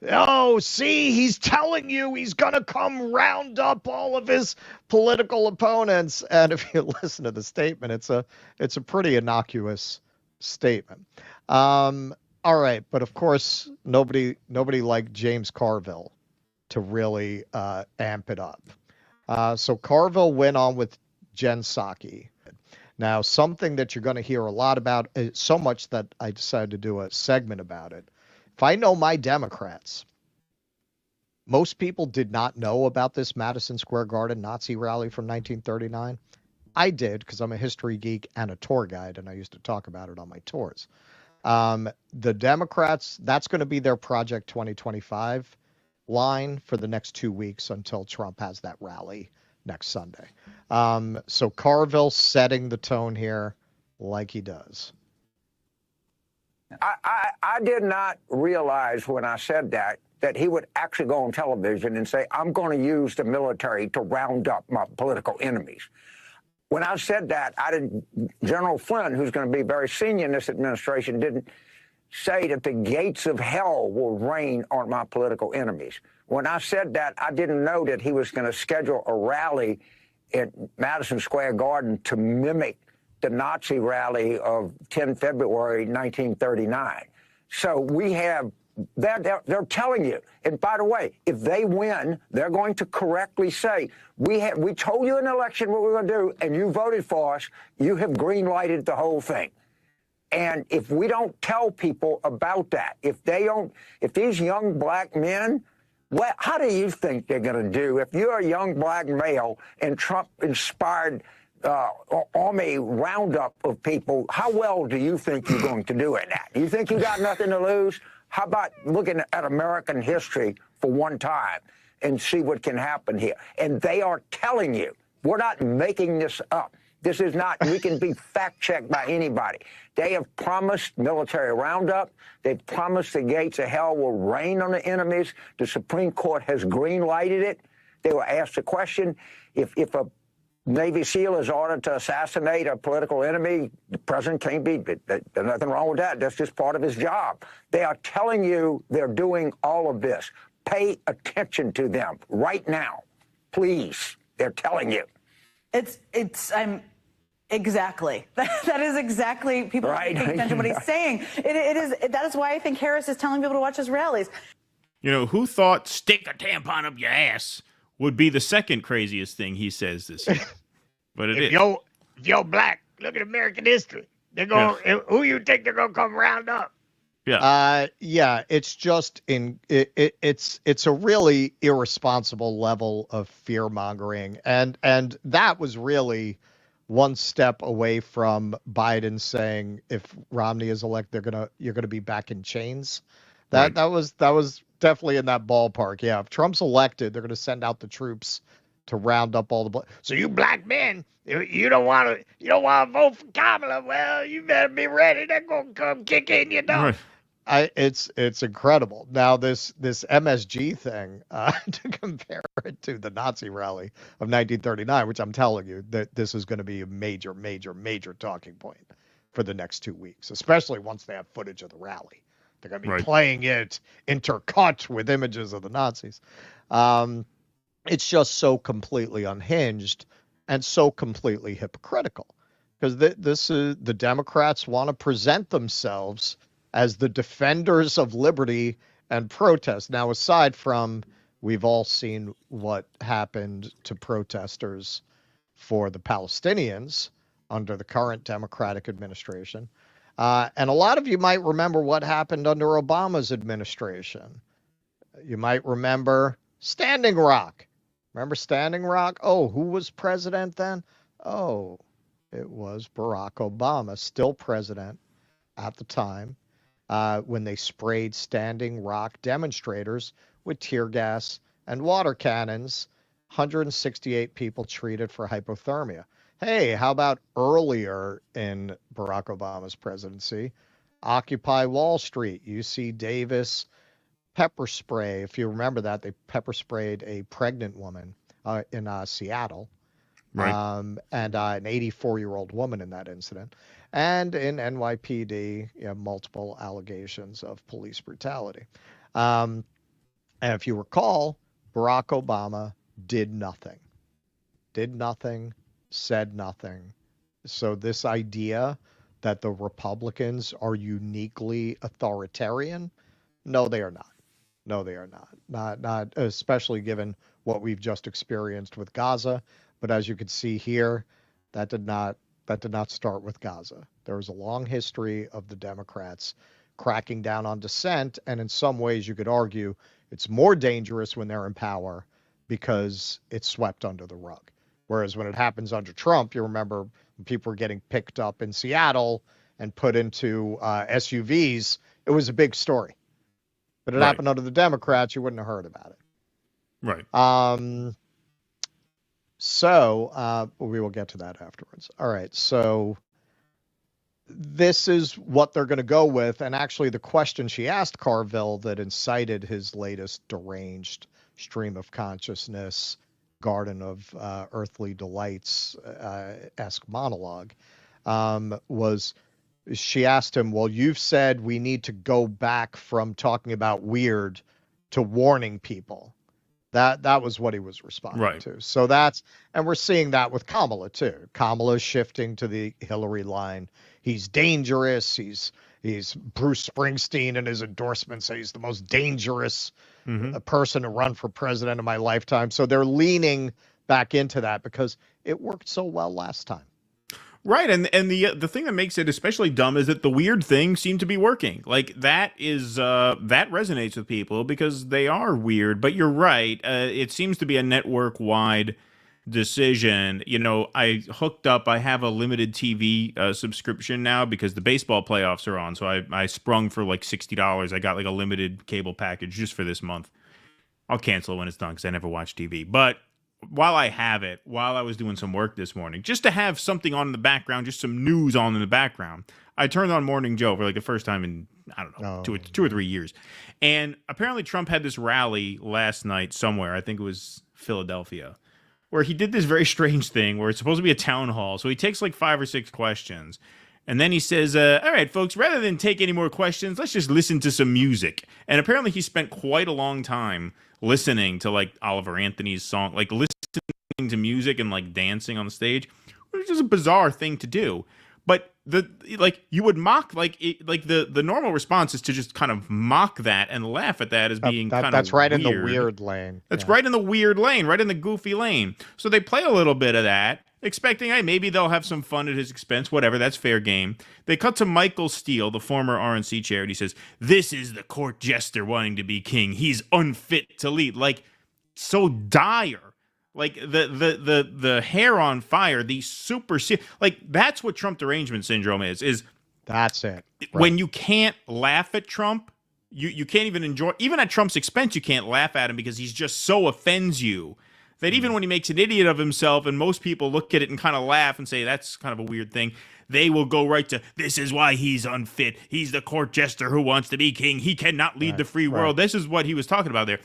Oh, see, he's telling you he's going to come round up all of his political opponents. And if you listen to the statement, it's a pretty innocuous statement. All right. But of course, nobody like James Carville to really amp it up. So Carville went on with Jen Psaki. Now, something that you're going to hear a lot about, so much that I decided to do a segment about it. If I know my Democrats, most people did not know about this Madison Square Garden Nazi rally from 1939. I did because I'm a history geek and a tour guide, and I used to talk about it on my tours. The Democrats, that's going to be their Project 2025 line for the next 2 weeks until Trump has that rally next Sunday. So Carville setting the tone here like he does. I did not realize when I said that he would actually go on television and say, I'm going to use the military to round up my political enemies. When I said that, General Flynn, who's going to be very senior in this administration, didn't say that the gates of hell will rain on my political enemies. When I said that, I didn't know that he was going to schedule a rally at Madison Square Garden to mimic the Nazi rally of 10 February 1939. So we have, they're telling you, and by the way, if they win, they're going to correctly say, we told you in the election what we were going to do, and you voted for us, you have green-lighted the whole thing. And if we don't tell people about that, if these young black men, how do you think they're going to do? If you're a young black male and Trump-inspired army roundup of people, how well do you think you're going to do in that? You think you got nothing to lose? How about looking at American history for one time and see what can happen here? And they are telling you, we're not making this up. This is not, we can be fact-checked by anybody. They have promised military roundup. They've promised the gates of hell will rain on the enemies. The Supreme Court has green-lighted it. They were asked a question, if a Navy SEAL is ordered to assassinate a political enemy, the president can't be, there's nothing wrong with that. That's just part of his job. They are telling you they're doing all of this. Pay attention to them right now. Please. They're telling you. Exactly. That is exactly, people right. Paying attention to what he's saying. That is why I think Harris is telling people to watch his rallies. You know, who thought stick a tampon up your ass would be the second craziest thing he says this year? But it is. If you're black, look at American history. They're going. Yeah. Who you think they're gonna come round up? Yeah. It's just it's a really irresponsible level of fear mongering, and that was really one step away from Biden saying if Romney is elected, you're gonna be back in chains. That was definitely in that ballpark. Yeah, if Trump's elected, they're gonna send out the troops to round up all the so you black men, you don't want to vote for Kamala. Well, you better be ready. They're gonna come kick in your door. Right. It's incredible. Now this MSG thing, to compare it to the Nazi rally of 1939, which I'm telling you that this is going to be a major, major, major talking point for the next 2 weeks, especially once they have footage of the rally. They're going to be playing it intercut with images of the Nazis. It's just so completely unhinged and so completely hypocritical because the Democrats want to present themselves as the defenders of liberty and protest. Now, aside from, we've all seen what happened to protesters for the Palestinians under the current Democratic administration. And a lot of you might remember what happened under Obama's administration. You might remember Standing Rock. Remember Standing Rock? Oh, who was president then? Oh, it was Barack Obama, still president at the time. When they sprayed Standing Rock demonstrators with tear gas and water cannons, 168 people treated for hypothermia. Hey, how about earlier in Barack Obama's presidency, Occupy Wall Street, UC Davis pepper spray. If you remember that, they pepper sprayed a pregnant woman in Seattle. Right. And an 84-year-old woman in that incident. And in NYPD, you have multiple allegations of police brutality. And if you recall, Barack Obama did nothing, said nothing. So this idea that the Republicans are uniquely authoritarian, no, they are not. No, they are not. Not especially given what we've just experienced with Gaza. But as you can see here, that did not start with Gaza. There was a long history of the Democrats cracking down on dissent, and in some ways you could argue it's more dangerous when they're in power because it's swept under the rug. Whereas when it happens under Trump, you remember when people were getting picked up in Seattle and put into SUVs, it was a big story. But it happened under the Democrats, you wouldn't have heard about it. Right. So we will get to that afterwards. All right. So this is what they're going to go with. And actually the question she asked Carville that incited his latest deranged stream of consciousness, Garden of Earthly Delights-esque monologue was, she asked him, well, you've said we need to go back from talking about weird to warning people. That was what he was responding to. So and we're seeing that with Kamala too. Kamala shifting to the Hillary line. He's dangerous. He's Bruce Springsteen in his endorsement say he's the most dangerous person to run for president of my lifetime. So they're leaning back into that because it worked so well last time. Right, and the thing that makes it especially dumb is that the weird thing seemed to be working. Like that resonates with people because they are weird. But you're right, it seems to be a network-wide decision. You know, I have a limited TV subscription now because the baseball playoffs are on. So I sprung for like $60. I got like a limited cable package just for this month. I'll cancel it when it's done because I never watch TV. But while I was doing some work this morning, just to have something on in the background, just some news on in the background, I turned on Morning Joe for like the first time in, I don't know, 2 or 3 years. And apparently Trump had this rally last night somewhere, I think it was Philadelphia, where he did this very strange thing where it's supposed to be a town hall. So he takes like 5 or 6 questions. And then he says, all right, folks, rather than take any more questions, let's just listen to some music. And apparently he spent quite a long time listening to like Oliver Anthony's song, like listening to music and like dancing on the stage, which is a bizarre thing to do. But you would mock the normal response is to just kind of mock that and laugh at that as being kind of that's right weird. In the weird lane. That's right in the weird lane, right in the goofy lane. So they play a little bit of that, expecting, hey, maybe they'll have some fun at his expense, whatever, that's fair game. They cut to Michael Steele, the former RNC chair, and he says, this is the court jester wanting to be king. He's unfit to lead. Like, so dire. Like, the hair on fire, the super... Like, that's what Trump derangement syndrome is... That's it. Right. When you can't laugh at Trump, you can't even enjoy... Even at Trump's expense, you can't laugh at him because he's just so offends you that even when he makes an idiot of himself and most people look at it and kind of laugh and say, that's kind of a weird thing, they will go right to, this is why he's unfit. He's the court jester who wants to be king. He cannot lead the free world. This is what he was talking about there.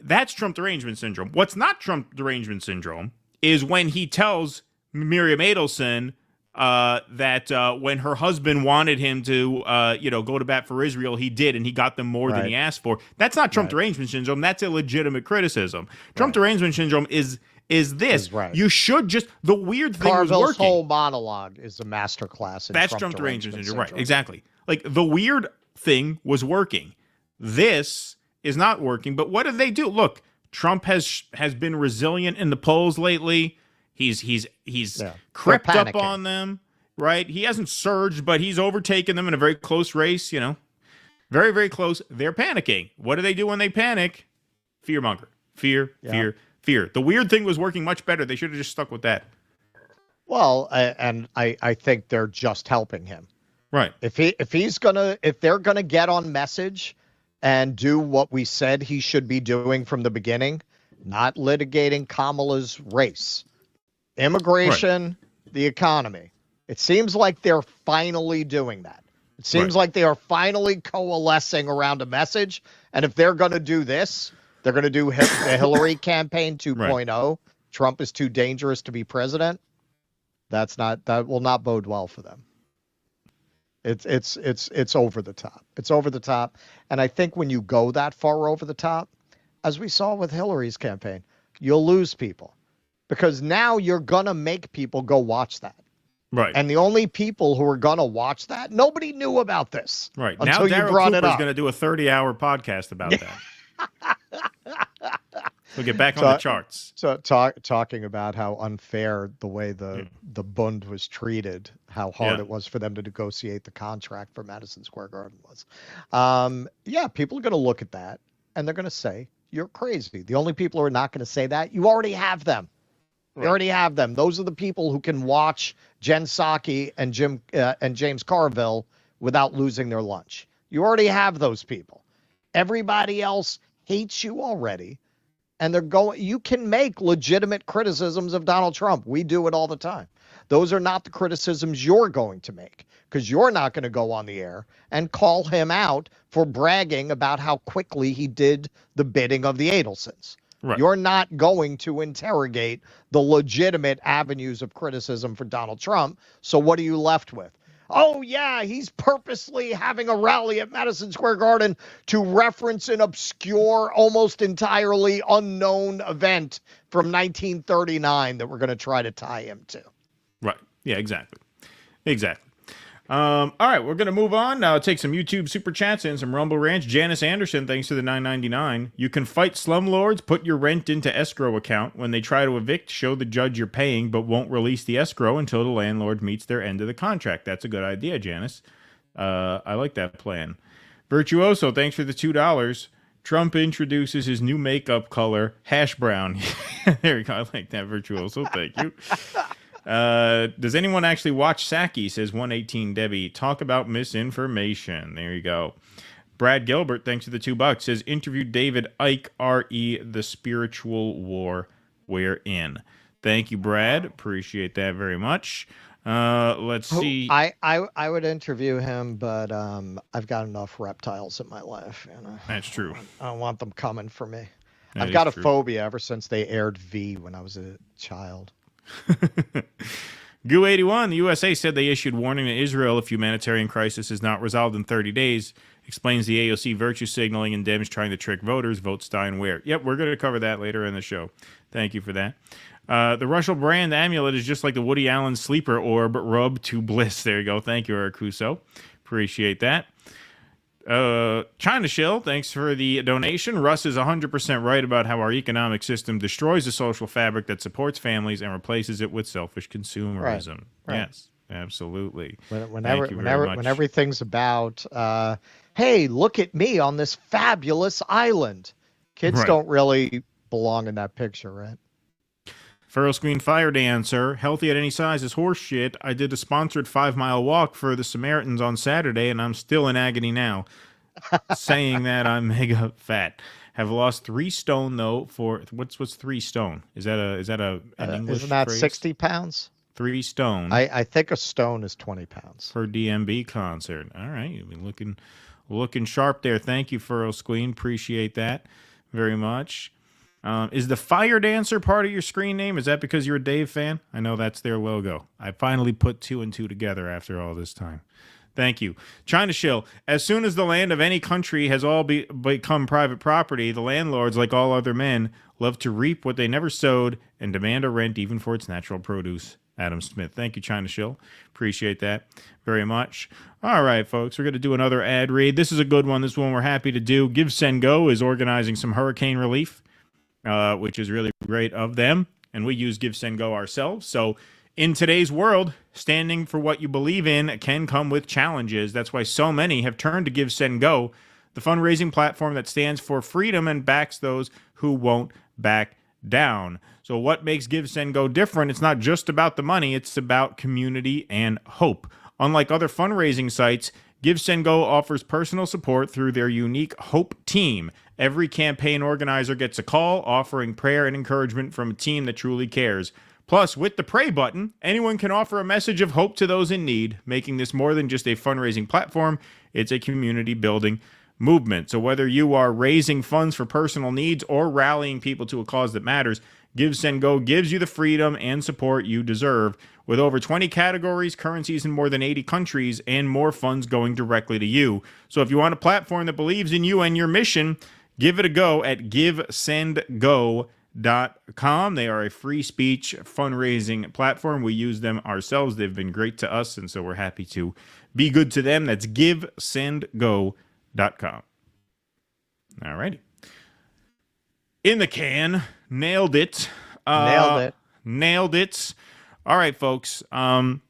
That's Trump derangement syndrome. What's not Trump derangement syndrome is when he tells Miriam Adelson that when her husband wanted him to, go to bat for Israel, he did, and he got them more than he asked for. That's not Trump derangement syndrome. That's illegitimate criticism. Trump derangement syndrome is this. You should just, the weird thing was Carville's working. whole monologue is a masterclass in That's Trump derangement syndrome. Right, exactly. Like, the weird thing was working. This is not working, but what did they do? Look, Trump has been resilient in the polls lately. He's crept up on them, right? He hasn't surged, but he's overtaken them in a very close race, very, very close. They're panicking. What do they do when they panic? Fear-monger. Fear. The weird thing was working much better. They should have just stuck with that. Well, I think they're just helping him. Right. If they're gonna get on message and do what we said he should be doing from the beginning, not litigating Kamala's race. Immigration, the economy. It seems like they're finally doing that. It seems like they are finally coalescing around a message. And if they're going to do this, they're going to do the Hillary campaign 2.0. Trump is too dangerous to be president. That will not bode well for them. It's over the top. It's over the top. And I think when you go that far over the top, as we saw with Hillary's campaign, you'll lose people. Because now you're going to make people go watch that. Right. And the only people who are going to watch that, nobody knew about this. Right. Until Now you Darryl brought it Cooper's up. going to do a 30-hour podcast about that. We'll get back on the charts. So talking about how unfair the way the Bund was treated, how hard it was for them to negotiate the contract for Madison Square Garden was. People are going to look at that and they're going to say, you're crazy. The only people who are not going to say that, you already have them. You already have them. Those are the people who can watch Jen Psaki and James Carville without losing their lunch. You already have those people. Everybody else hates you already. And you can make legitimate criticisms of Donald Trump. We do it all the time. Those are not the criticisms you're going to make because you're not going to go on the air and call him out for bragging about how quickly he did the bidding of the Adelsons. Right. You're not going to interrogate the legitimate avenues of criticism for Donald Trump. So what are you left with? oh, yeah, he's purposely having a rally at Madison Square Garden to reference an obscure, almost entirely unknown event from 1939 that we're going to try to tie him to. Right. Yeah, exactly. Exactly. All right, we're going to move on. Now take some YouTube super chats and some Rumble Ranch. Janice Anderson, thanks to the $9.99. You can fight slumlords, put your rent into escrow account. When they try to evict, show the judge you're paying, but won't release the escrow until the landlord meets their end of the contract. That's a good idea, Janice. I like that plan. Virtuoso, thanks for the $2. Trump introduces his new makeup color, hash brown. There we go. I like that, Virtuoso. Thank you. Does anyone actually watch Saki, says 118 Debbie. Talk about misinformation. There you go. Brad Gilbert, thanks for the $2, says interviewed David Icke, R.E. the spiritual war we're in. Thank you, Brad. Appreciate that very much. Let's see. I would interview him, but I've got enough reptiles in my life. You know? That's true. I don't want them coming for me. That I've got a true. phobia ever since they aired V when I was a child. Goo81, the USA said they issued warning to Israel if humanitarian crisis is not resolved in 30 days. Explains the AOC virtue signaling and Dems trying to trick voters. Vote Stein where? Yep, we're going to cover that later in the show. Thank you for that. The Russell Brand amulet is just like the Woody Allen sleeper orb, rub to bliss. There you go. Thank you, Eric Cuso. Appreciate that. China Shill, thanks for the donation. Russ is 100% right about how our economic system destroys the social fabric that supports families and replaces it with selfish consumerism. Right. Yes, absolutely. When Thank you very much. everything's about, hey, look at me on this fabulous island. Kids Right. don't really belong in that picture, right? Feral Screen Fire Dancer, healthy at any size is horse shit. I did a sponsored 5-mile walk for the Samaritans on Saturday, and I'm still in agony now. Saying that I'm mega fat. Have lost 3 stone though. For what's 3 stone? Is that an English Isn't that phrase? 60 pounds? 3 stone. I think a stone is 20 pounds. For DMB concert. All right, you've been looking sharp there. Thank you, Feral Screen. Appreciate that very much. Is the Fire Dancer part of your screen name? Is that because you're a Dave fan? I know that's their logo. I finally put 2 and 2 together after all this time. Thank you. China Shill, as soon as the land of any country has all become private property, the landlords, like all other men, love to reap what they never sowed and demand a rent even for its natural produce. Adam Smith. Thank you, China Shill. Appreciate that very much. All right, folks, we're going to do another ad read. This is a good one. This one we're happy to do. Give Send Go is organizing some hurricane relief, which is really great of them. And we use Give Send Go ourselves. So in today's world, standing for what you believe in can come with challenges. That's why so many have turned to Give Send Go, the fundraising platform that stands for freedom and backs those who won't back down. So what makes Give Send Go different? It's not just about the money, it's about community and hope. Unlike other fundraising sites, Give Send Go offers personal support through their unique Hope Team. Every campaign organizer gets a call offering prayer and encouragement from a team that truly cares. Plus, with the Pray button, anyone can offer a message of hope to those in need, making this more than just a fundraising platform, it's a community building movement. So whether you are raising funds for personal needs or rallying people to a cause that matters, Give Send Go gives you the freedom and support you deserve. With over 20 categories, currencies in more than 80 countries, and more funds going directly to you. So if you want a platform that believes in you and your mission, give it a go at GiveSendGo.com. They are a free speech fundraising platform. We use them ourselves. They've been great to us, and so we're happy to be good to them. That's GiveSendGo.com. All righty. In the can. Nailed it. Nailed it. All right, folks. We're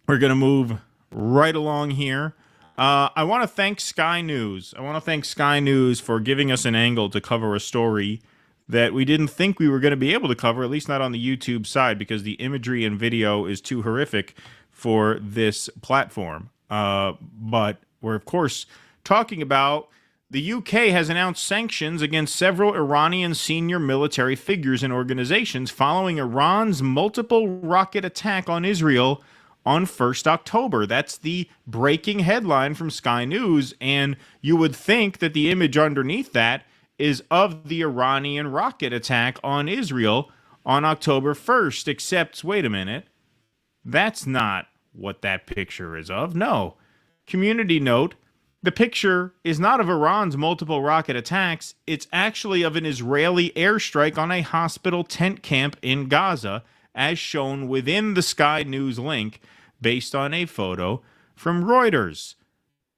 going to move right along here. I want to thank Sky News. I want to thank Sky News for giving us an angle to cover a story that we didn't think we were going to be able to cover, at least not on the YouTube side, because the imagery and video is too horrific for this platform. But we're, of course, talking about the UK has announced sanctions against several Iranian senior military figures and organizations following Iran's multiple rocket attack on Israel on 1st October. That's the breaking headline from Sky News, and you would think that the image underneath that is of the Iranian rocket attack on Israel on October 1st, except, wait a minute, that's not what that picture is of. No. Community note, the picture is not of Iran's multiple rocket attacks. It's actually of an Israeli airstrike on a hospital tent camp in Gaza, as shown within the Sky News link, based on a photo from Reuters.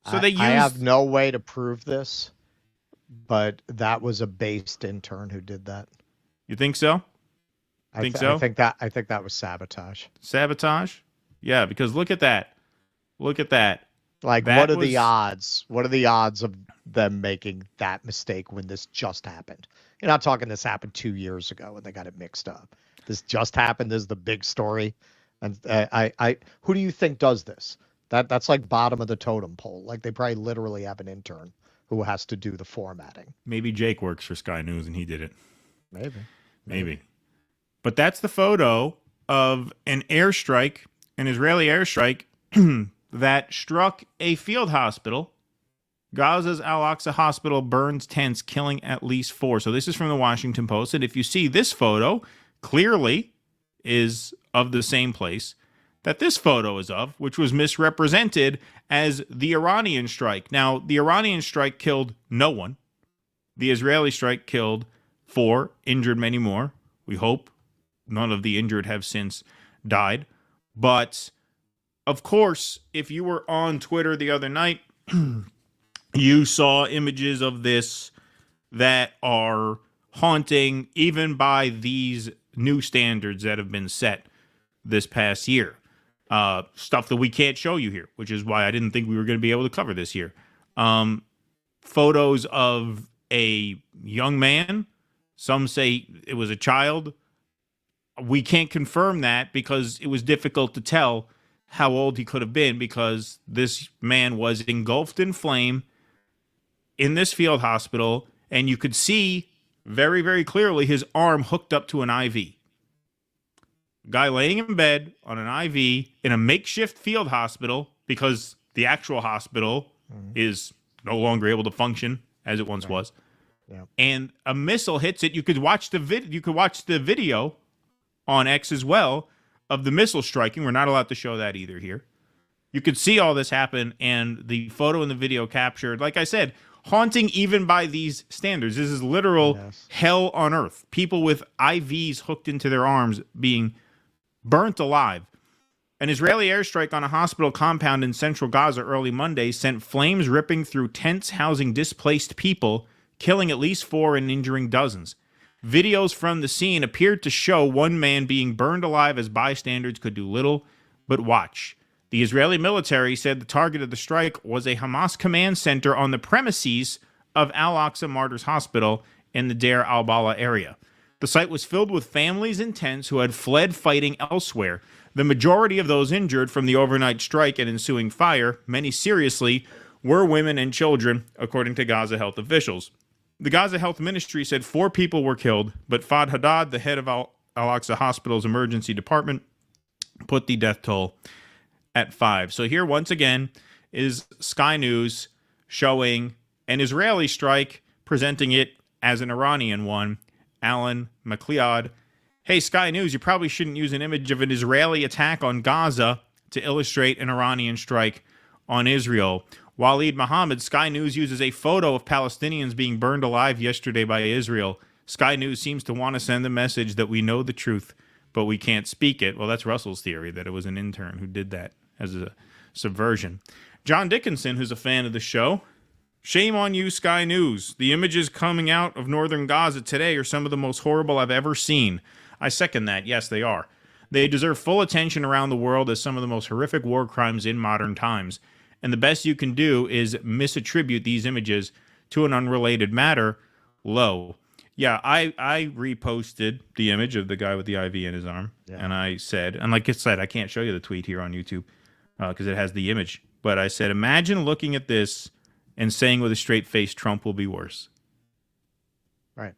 So they used... I have no way to prove this, but that was a based intern who did that. You think so? I think that was sabotage. Sabotage? Yeah, because look at that. Look at that. Like, what are the odds? What are the odds of them making that mistake when this just happened? You're not talking this happened 2 years ago and they got it mixed up. This just happened. This is the big story. And who do you think does this? That's like bottom of the totem pole. Like, they probably literally have an intern who has to do the formatting. Maybe Jake works for Sky News and he did it. Maybe. But that's the photo of an airstrike, an Israeli airstrike, that struck a field hospital. Gaza's Al-Aqsa Hospital burns tents, killing at least 4. So this is from the Washington Post. And if you see this photo, clearly is of the same place that this photo is of, which was misrepresented as the Iranian strike. Now, the Iranian strike killed no one. The Israeli strike killed 4, injured many more. We hope none of the injured have since died. But, of course, if you were on Twitter the other night, you saw images of this that are haunting even by these new standards that have been set this past year. Stuff that we can't show you here, which is why I didn't think we were going to be able to cover this here. Photos of a young man. Some say it was a child. We can't confirm that because it was difficult to tell how old he could have been because this man was engulfed in flame in this field hospital, and you could see very, very clearly his arm hooked up to an IV. Guy laying in bed on an IV in a makeshift field hospital because the actual hospital is no longer able to function as it once was. Yeah. And a missile hits it. You could watch the video on X as well of the missile striking. We're not allowed to show that either here. You could see all this happen, and the photo and the video captured, like I said, haunting even by these standards. This is literal hell on earth. People with IVs hooked into their arms being burnt alive. An Israeli airstrike on a hospital compound in central Gaza early Monday sent flames ripping through tents housing displaced people, killing at least 4 and injuring dozens. Videos from the scene appeared to show one man being burned alive as bystanders could do little but watch. The Israeli military said the target of the strike was a Hamas command center on the premises of Al-Aqsa Martyrs Hospital in the Deir al-Balah area. The site was filled with families in tents who had fled fighting elsewhere. The majority of those injured from the overnight strike and ensuing fire, many seriously, were women and children, according to Gaza health officials. The Gaza Health Ministry said 4 people were killed, but Fad Haddad, the head of Al-Aqsa Hospital's emergency department, put the death toll at 5. So here, once again, is Sky News showing an Israeli strike, presenting it as an Iranian one. Alan McLeod. Hey, Sky News, you probably shouldn't use an image of an Israeli attack on Gaza to illustrate an Iranian strike on Israel. Waleed Mohammed, Sky News uses a photo of Palestinians being burned alive yesterday by Israel. Sky News seems to want to send the message that we know the truth, but we can't speak it. Well, that's Russell's theory, that it was an intern who did that as a subversion. John Dickinson, who's a fan of the show, shame on you, Sky News. The images coming out of northern Gaza today are some of the most horrible I've ever seen. I second that. Yes, they are. They deserve full attention around the world as some of the most horrific war crimes in modern times. And the best you can do is misattribute these images to an unrelated matter. Low. Yeah, I reposted the image of the guy with the IV in his arm. Yeah. And I said, and like I said, I can't show you the tweet here on YouTube because it has the image. But I said, imagine looking at this and saying with a straight face, Trump will be worse. Right.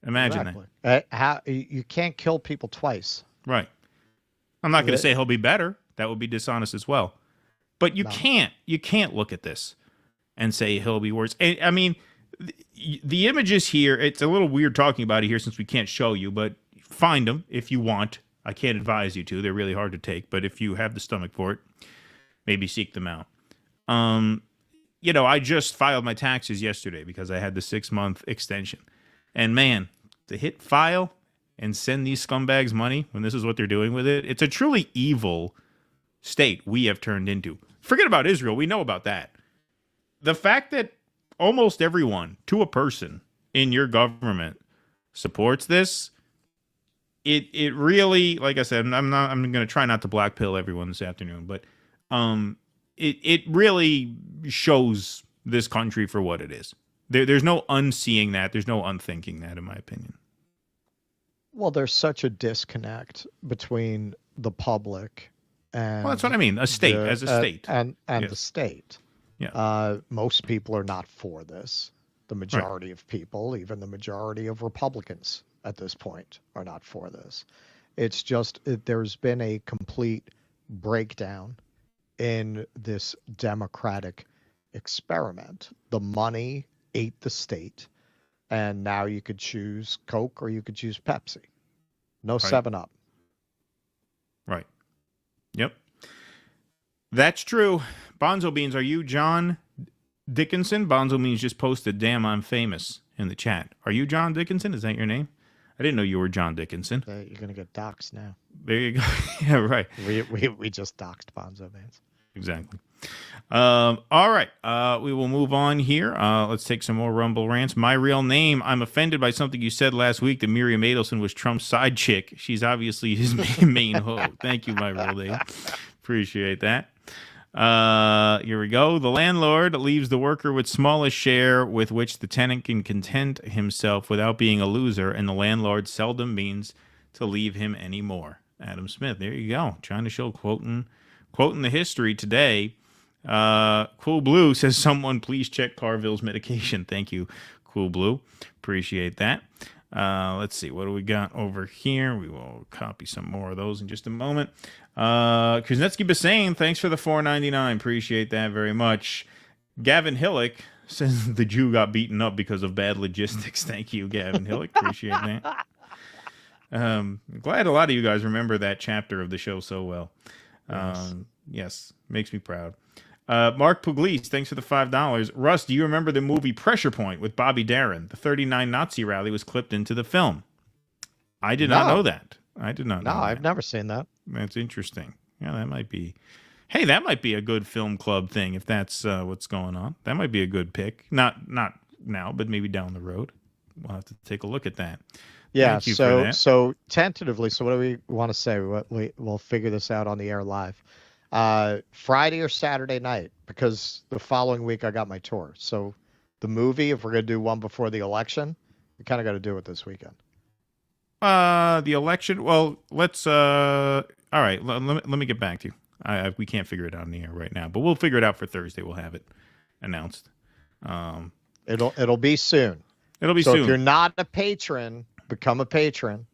Imagine that. How you can't kill people twice. Right. I'm not going to say he'll be better. That would be dishonest as well. But you can't look at this and say he'll be worse. I mean, the images here, it's a little weird talking about it here since we can't show you, but find them if you want. I can't advise you to. They're really hard to take, but if you have the stomach for it. maybe seek them out. I just filed my taxes yesterday because I had the 6-month extension. And man, to hit file and send these scumbags money when this is what they're doing with it, it's a truly evil state we have turned into. Forget about Israel. We know about that. The fact that almost everyone, to a person in your government, supports this, it really, like I said, I'm going to try not to black pill everyone this afternoon, but it really shows this country for what it is. There's no unseeing that. There's no unthinking that, in my opinion. Well, there's such a disconnect between the public and that's what I mean. A state as a state and yes. the state. Yeah. Most people are not for this. The majority of people, even the majority of Republicans at this point, are not for this. It's just there's been a complete breakdown in this democratic experiment. The money ate the state, and now you could choose Coke or you could choose Pepsi. No 7-Up. Right. Yep. That's true. Bonzo Beans, are you John Dickinson? Bonzo Beans just posted, damn, I'm famous in the chat. Are you John Dickinson? Is that your name? I didn't know you were John Dickinson. You're going to get doxxed now. There you go. Yeah, right. We just doxed Bonzo Beans. Exactly. All right. We will move on here. Let's take some more Rumble rants. My real name. I'm offended by something you said last week that Miriam Adelson was Trump's side chick. She's obviously his main hoe. Thank you, my real name. Appreciate that. Here we go. The landlord leaves the worker with smallest share with which the tenant can content himself without being a loser, and the landlord seldom means to leave him any more. Adam Smith. There you go. Trying to show quoting the history today. Cool Blue says, someone please check Carville's medication. Thank you, Cool Blue. Appreciate that. Let's see. What do we got over here? We will copy some more of those in just a moment. Kuznetsky Bassane, thanks for the $4.99. Appreciate that very much. Gavin Hillick says the Jew got beaten up because of bad logistics. Thank you, Gavin Hillick. Appreciate that. Glad a lot of you guys remember that chapter of the show so well. Yes, makes me proud. Mark Pugliese, thanks for the $5. Russ, do you remember the movie Pressure Point with Bobby Darin? The 39 Nazi rally was clipped into the film. I did not know that. I did not know that. I've never seen that. That's interesting. Yeah, that might be... Hey, that might be a good film club thing if that's what's going on. That might be a good pick. Not now, but maybe down the road. We'll have to take a look at that. Yeah, so tentatively, so what do we want to say? We'll figure this out on the air live. Friday or Saturday night, because the following week I got my tour. So the movie, if we're going to do one before the election, we kind of got to do it this weekend. The election, well, let's, all right, let me get back to you. We can't figure it out in the air right now, but we'll figure it out for Thursday. We'll have it announced. It'll be soon. It'll be soon. So if you're not a patron, become a patron.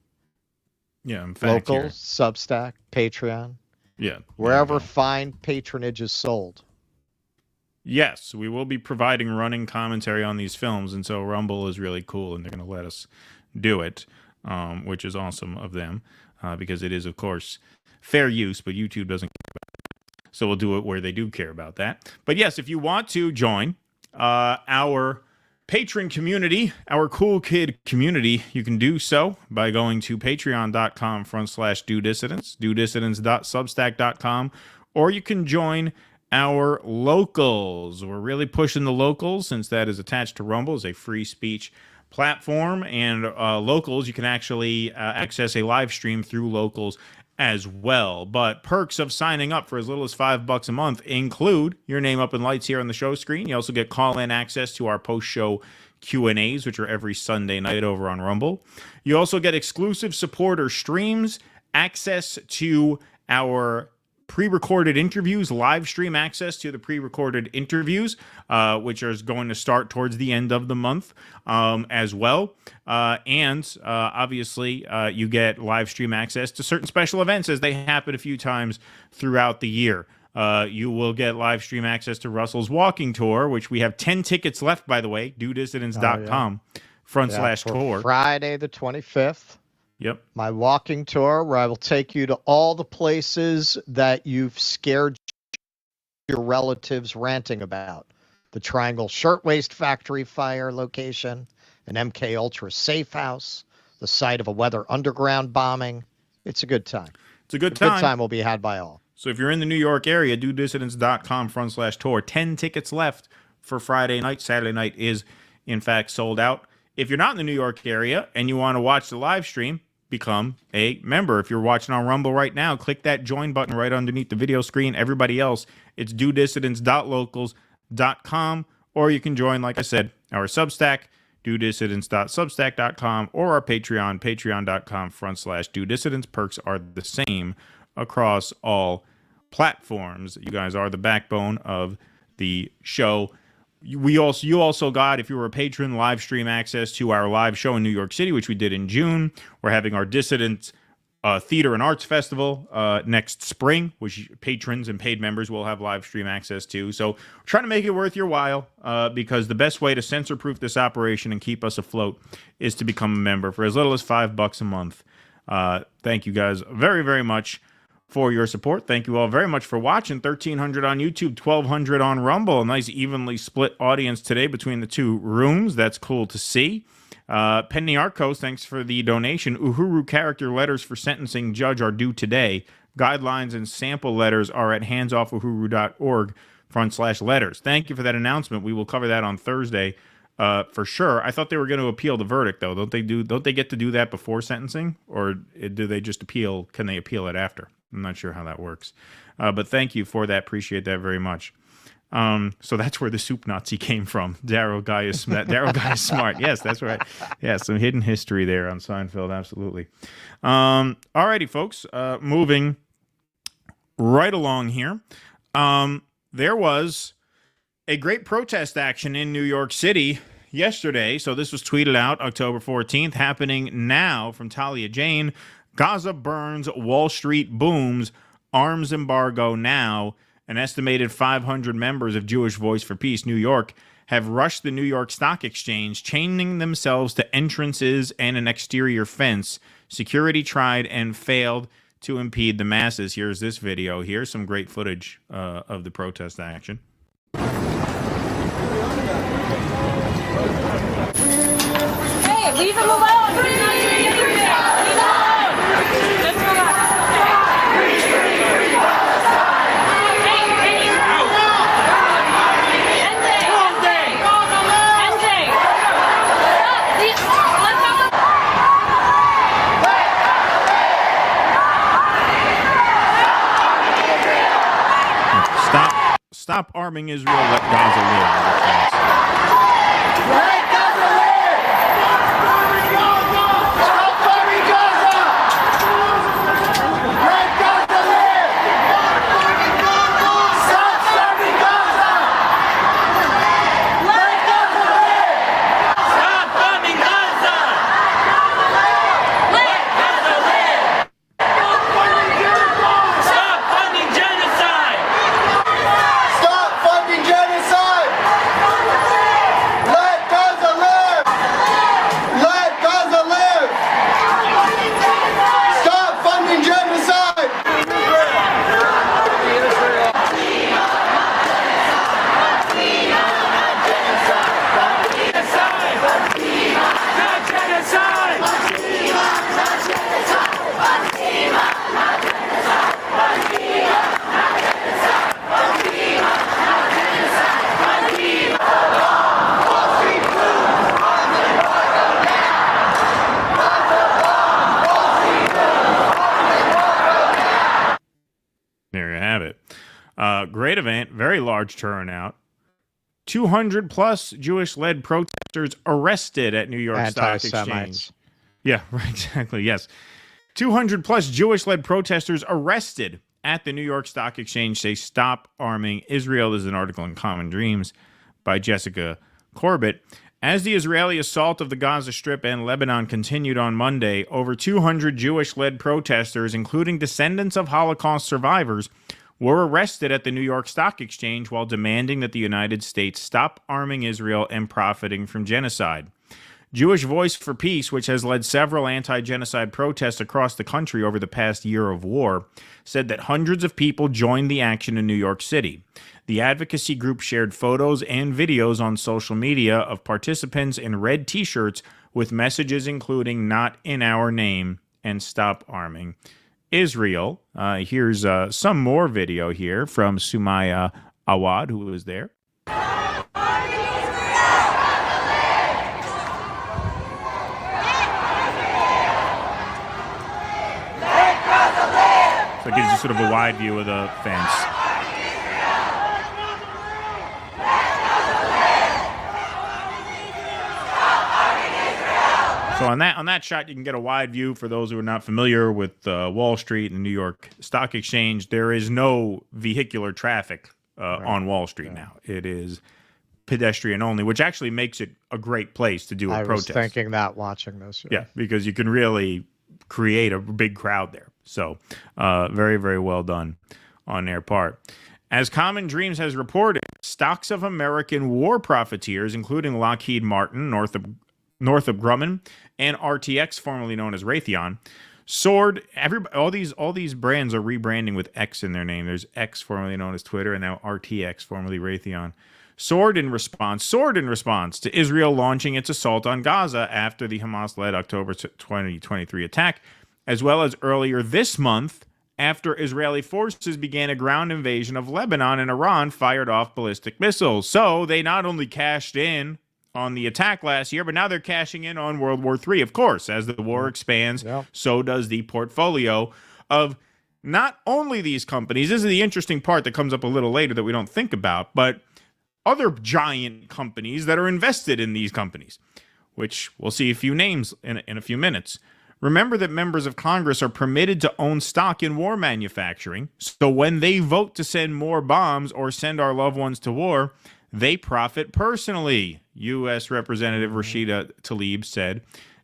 Yeah, in fact, local, Substack, Patreon. Yeah. Wherever fine patronage is sold. Yes, we will be providing running commentary on these films, and so Rumble is really cool, and they're going to let us do it, which is awesome of them, because it is, of course, fair use, but YouTube doesn't care about it. So we'll do it where they do care about that. But yes, if you want to join our patron community, our cool kid community, you can do so by going to patreon.com/dudissidents, dudissidents.substack.com, or you can join our locals. We're really pushing the locals since that is attached to Rumble as a free speech platform, and locals, you can actually access a live stream through locals as well. But perks of signing up for as little as $5 a month include your name up in lights here on the show screen. You also get call-in access to our post-show Q&As, which are every Sunday night over on Rumble. You also get exclusive supporter streams, access to our pre-recorded interviews, live stream access to the pre-recorded interviews, which is going to start towards the end of the month as well. And obviously, you get live stream access to certain special events as they happen a few times throughout the year. You will get live stream access to Russell's walking tour, which we have 10 tickets left, by the way, dudissidents.com/tour. Friday the 25th. Yep. My walking tour where I will take you to all the places that you've scared your relatives ranting about. The Triangle Shirtwaist Factory fire location, an MK Ultra safe house, the site of a Weather Underground bombing. It's a good time. It's a good time. time. Good time will be had by all. So if you're in the New York area, dudissidents.com/tour. 10 tickets left for Friday night. Saturday night is, in fact, sold out. If you're not in the New York area and you want to watch the live stream, become a member. If you're watching on Rumble right now, click that join button right underneath the video screen. Everybody else, it's dudissidents.locals.com, or you can join, like I said, our Substack, dudissidents.substack.com, or our Patreon, patreon.com/dudissidents. Perks are the same across all platforms. You guys are the backbone of the show. You also got, if you were a patron, live stream access to our live show in New York City, which we did in June. We're having our Dissident Theater and Arts Festival next spring, which patrons and paid members will have live stream access to. So we're trying to make it worth your while because the best way to censor-proof this operation and keep us afloat is to become a member for as little as $5 a month. Thank you guys very, very much for your support. Thank you all very much for watching. 1,300 on YouTube, 1,200 on Rumble. A nice evenly split audience today between the two rooms. That's cool to see. Penny Arcos, thanks for the donation. Uhuru character letters for sentencing judge are due today. Guidelines and sample letters are at handsoffuhuru.org/letters. Thank you for that announcement. We will cover that on Thursday for sure. I thought they were going to appeal the verdict, though. Don't they get to do that before sentencing? Or do they just appeal? Can they appeal it after? I'm not sure how that works. But thank you for that. Appreciate that very much. So that's where the soup Nazi came from. Daryl Guy is smart. Yes, that's right. Yeah, some hidden history there on Seinfeld. Absolutely. Alrighty, folks. Moving right along here. There was a great protest action in New York City yesterday. So this was tweeted out October 14th, happening now from Talia Jane. Gaza burns, Wall Street booms, arms embargo now. An estimated 500 members of Jewish Voice for Peace New York have rushed the New York Stock Exchange, chaining themselves to entrances and an exterior fence. Security tried and failed to impede the masses. Here's this video. Here's some great footage of the protest action. Hey, leave him alone! Stop arming Israel, let Gaza live. Let Gaza live! Stop bombing Gaza! Let Gaza live! Stop starving Gaza! Let Gaza live! Stop bombing Gaza! Let Gaza live! Stop funding genocide! Stop funding genocide! Let Gaza live! Let Gaza live! Stop funding genocide! There you have it. Great event, very large turnout. 200 plus Jewish-led protesters arrested at New York Stock Exchange. Anti-Semites. Yeah, right, exactly, yes. 200 plus Jewish-led protesters arrested at the New York Stock Exchange say stop arming Israel. This is an article in Common Dreams by Jessica Corbett. As the Israeli assault of the Gaza Strip and Lebanon continued on Monday, over 200 Jewish-led protesters, including descendants of Holocaust survivors, were arrested at the New York Stock Exchange while demanding that the United States stop arming Israel and profiting from genocide. Jewish Voice for Peace, which has led several anti-genocide protests across the country over the past year of war, said that hundreds of people joined the action in New York City. The advocacy group shared photos and videos on social media of participants in red T-shirts with messages including "Not in our name" and "Stop arming Israel." Here's some more video here from Sumaya Awad, who was there. So it gives you sort of a wide view of the fence. So on that shot, you can get a wide view. For those who are not familiar with Wall Street and the New York Stock Exchange, there is no vehicular traffic on Wall Street now. It is pedestrian only, which actually makes it a great place to do a protest. I was thinking that watching this. Yeah, because you can really create a big crowd there. So very, very well done on their part. As Common Dreams has reported, stocks of American war profiteers, including Lockheed Martin, Northrop Grumman, and RTX, formerly known as Raytheon, soared. All these brands are rebranding with X in their name. There's X, formerly known as Twitter, and now RTX, formerly Raytheon. Soared in response to Israel launching its assault on Gaza after the Hamas-led October 2023 attack, as well as earlier this month after Israeli forces began a ground invasion of Lebanon and Iran fired off ballistic missiles. So they not only cashed in on the attack last year, but now they're cashing in on World War III. Of course, as the war expands, so does the portfolio of not only these companies. This is the interesting part that comes up a little later that we don't think about, but other giant companies that are invested in these companies, which we'll see a few names in a few minutes. Remember that members of Congress are permitted to own stock in war manufacturing, so when they vote to send more bombs or send our loved ones to war, they profit personally, U.S. Representative Rashida Tlaib said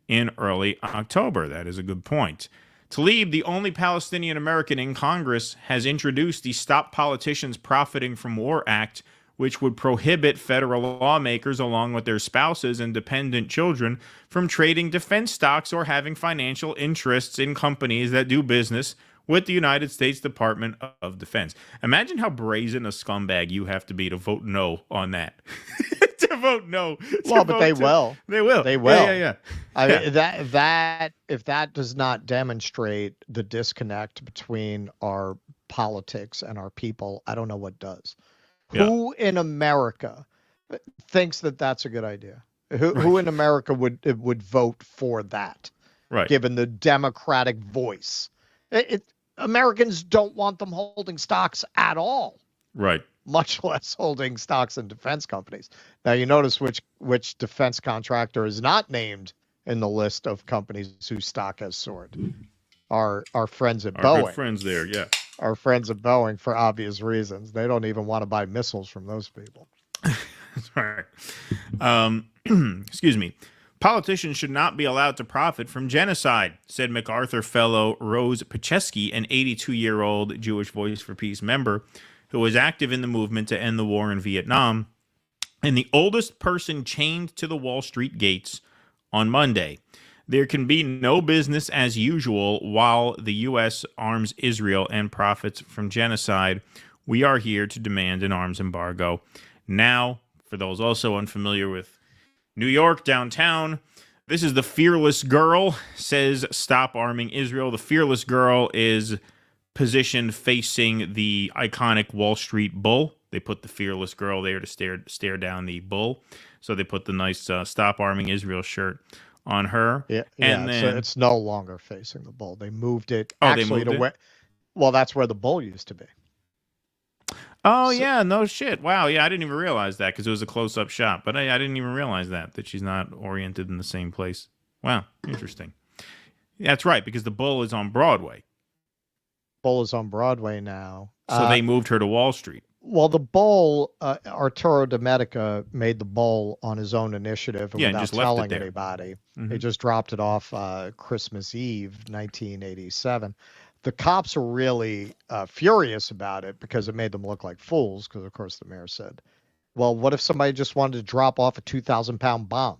in early October. That is a good point. Tlaib, the only Palestinian American in Congress, has introduced the Stop Politicians Profiting from War Act, which would prohibit federal lawmakers, along with their spouses and dependent children, from trading defense stocks or having financial interests in companies that do business with the United States Department of Defense. Imagine how brazen a scumbag you have to be to vote no on that. To vote no. Well, but they will. They will. They will. Yeah. I mean, that if that does not demonstrate the disconnect between our politics and our people, I don't know what does. Yeah. Who in America thinks that that's a good idea? Who in America would vote for that? Right. Given the Democratic voice, Americans don't want them holding stocks at all. Right. Much less holding stocks in defense companies. Now you notice which defense contractor is not named in the list of companies whose stock has soared. Our friends at Boeing. Our good friends there, yeah. Our friends at Boeing, for obvious reasons. They don't even want to buy missiles from those people. That's right. Excuse me. Politicians should not be allowed to profit from genocide, said MacArthur Fellow Rose Pacheski, an 82-year-old Jewish Voice for Peace member who was active in the movement to end the war in Vietnam, and the oldest person chained to the Wall Street gates on Monday. There can be no business as usual while the U.S. arms Israel and profits from genocide. We are here to demand an arms embargo. Now, for those also unfamiliar with New York downtown, this is the Fearless Girl, says Stop Arming Israel. The Fearless Girl is positioned facing the iconic Wall Street Bull. They put the Fearless Girl there to stare down the bull. So they put the nice Stop Arming Israel shirt on her. Yeah, and then so it's no longer facing the bull. They moved it to where, well, that's where the bull used to be. Oh, yeah, no shit. Wow, yeah, I didn't even realize that because it was a close-up shot. But I didn't even realize that she's not oriented in the same place. Wow, interesting. That's right, because the bull is on Broadway. Bull is on Broadway now. So they moved her to Wall Street. Well, the bull, Arturo DeMedica made the bull on his own initiative and without telling anybody. Mm-hmm. He just dropped it off Christmas Eve, 1987. The cops were really furious about it because it made them look like fools because, of course, the mayor said, well, what if somebody just wanted to drop off a 2,000-pound bomb?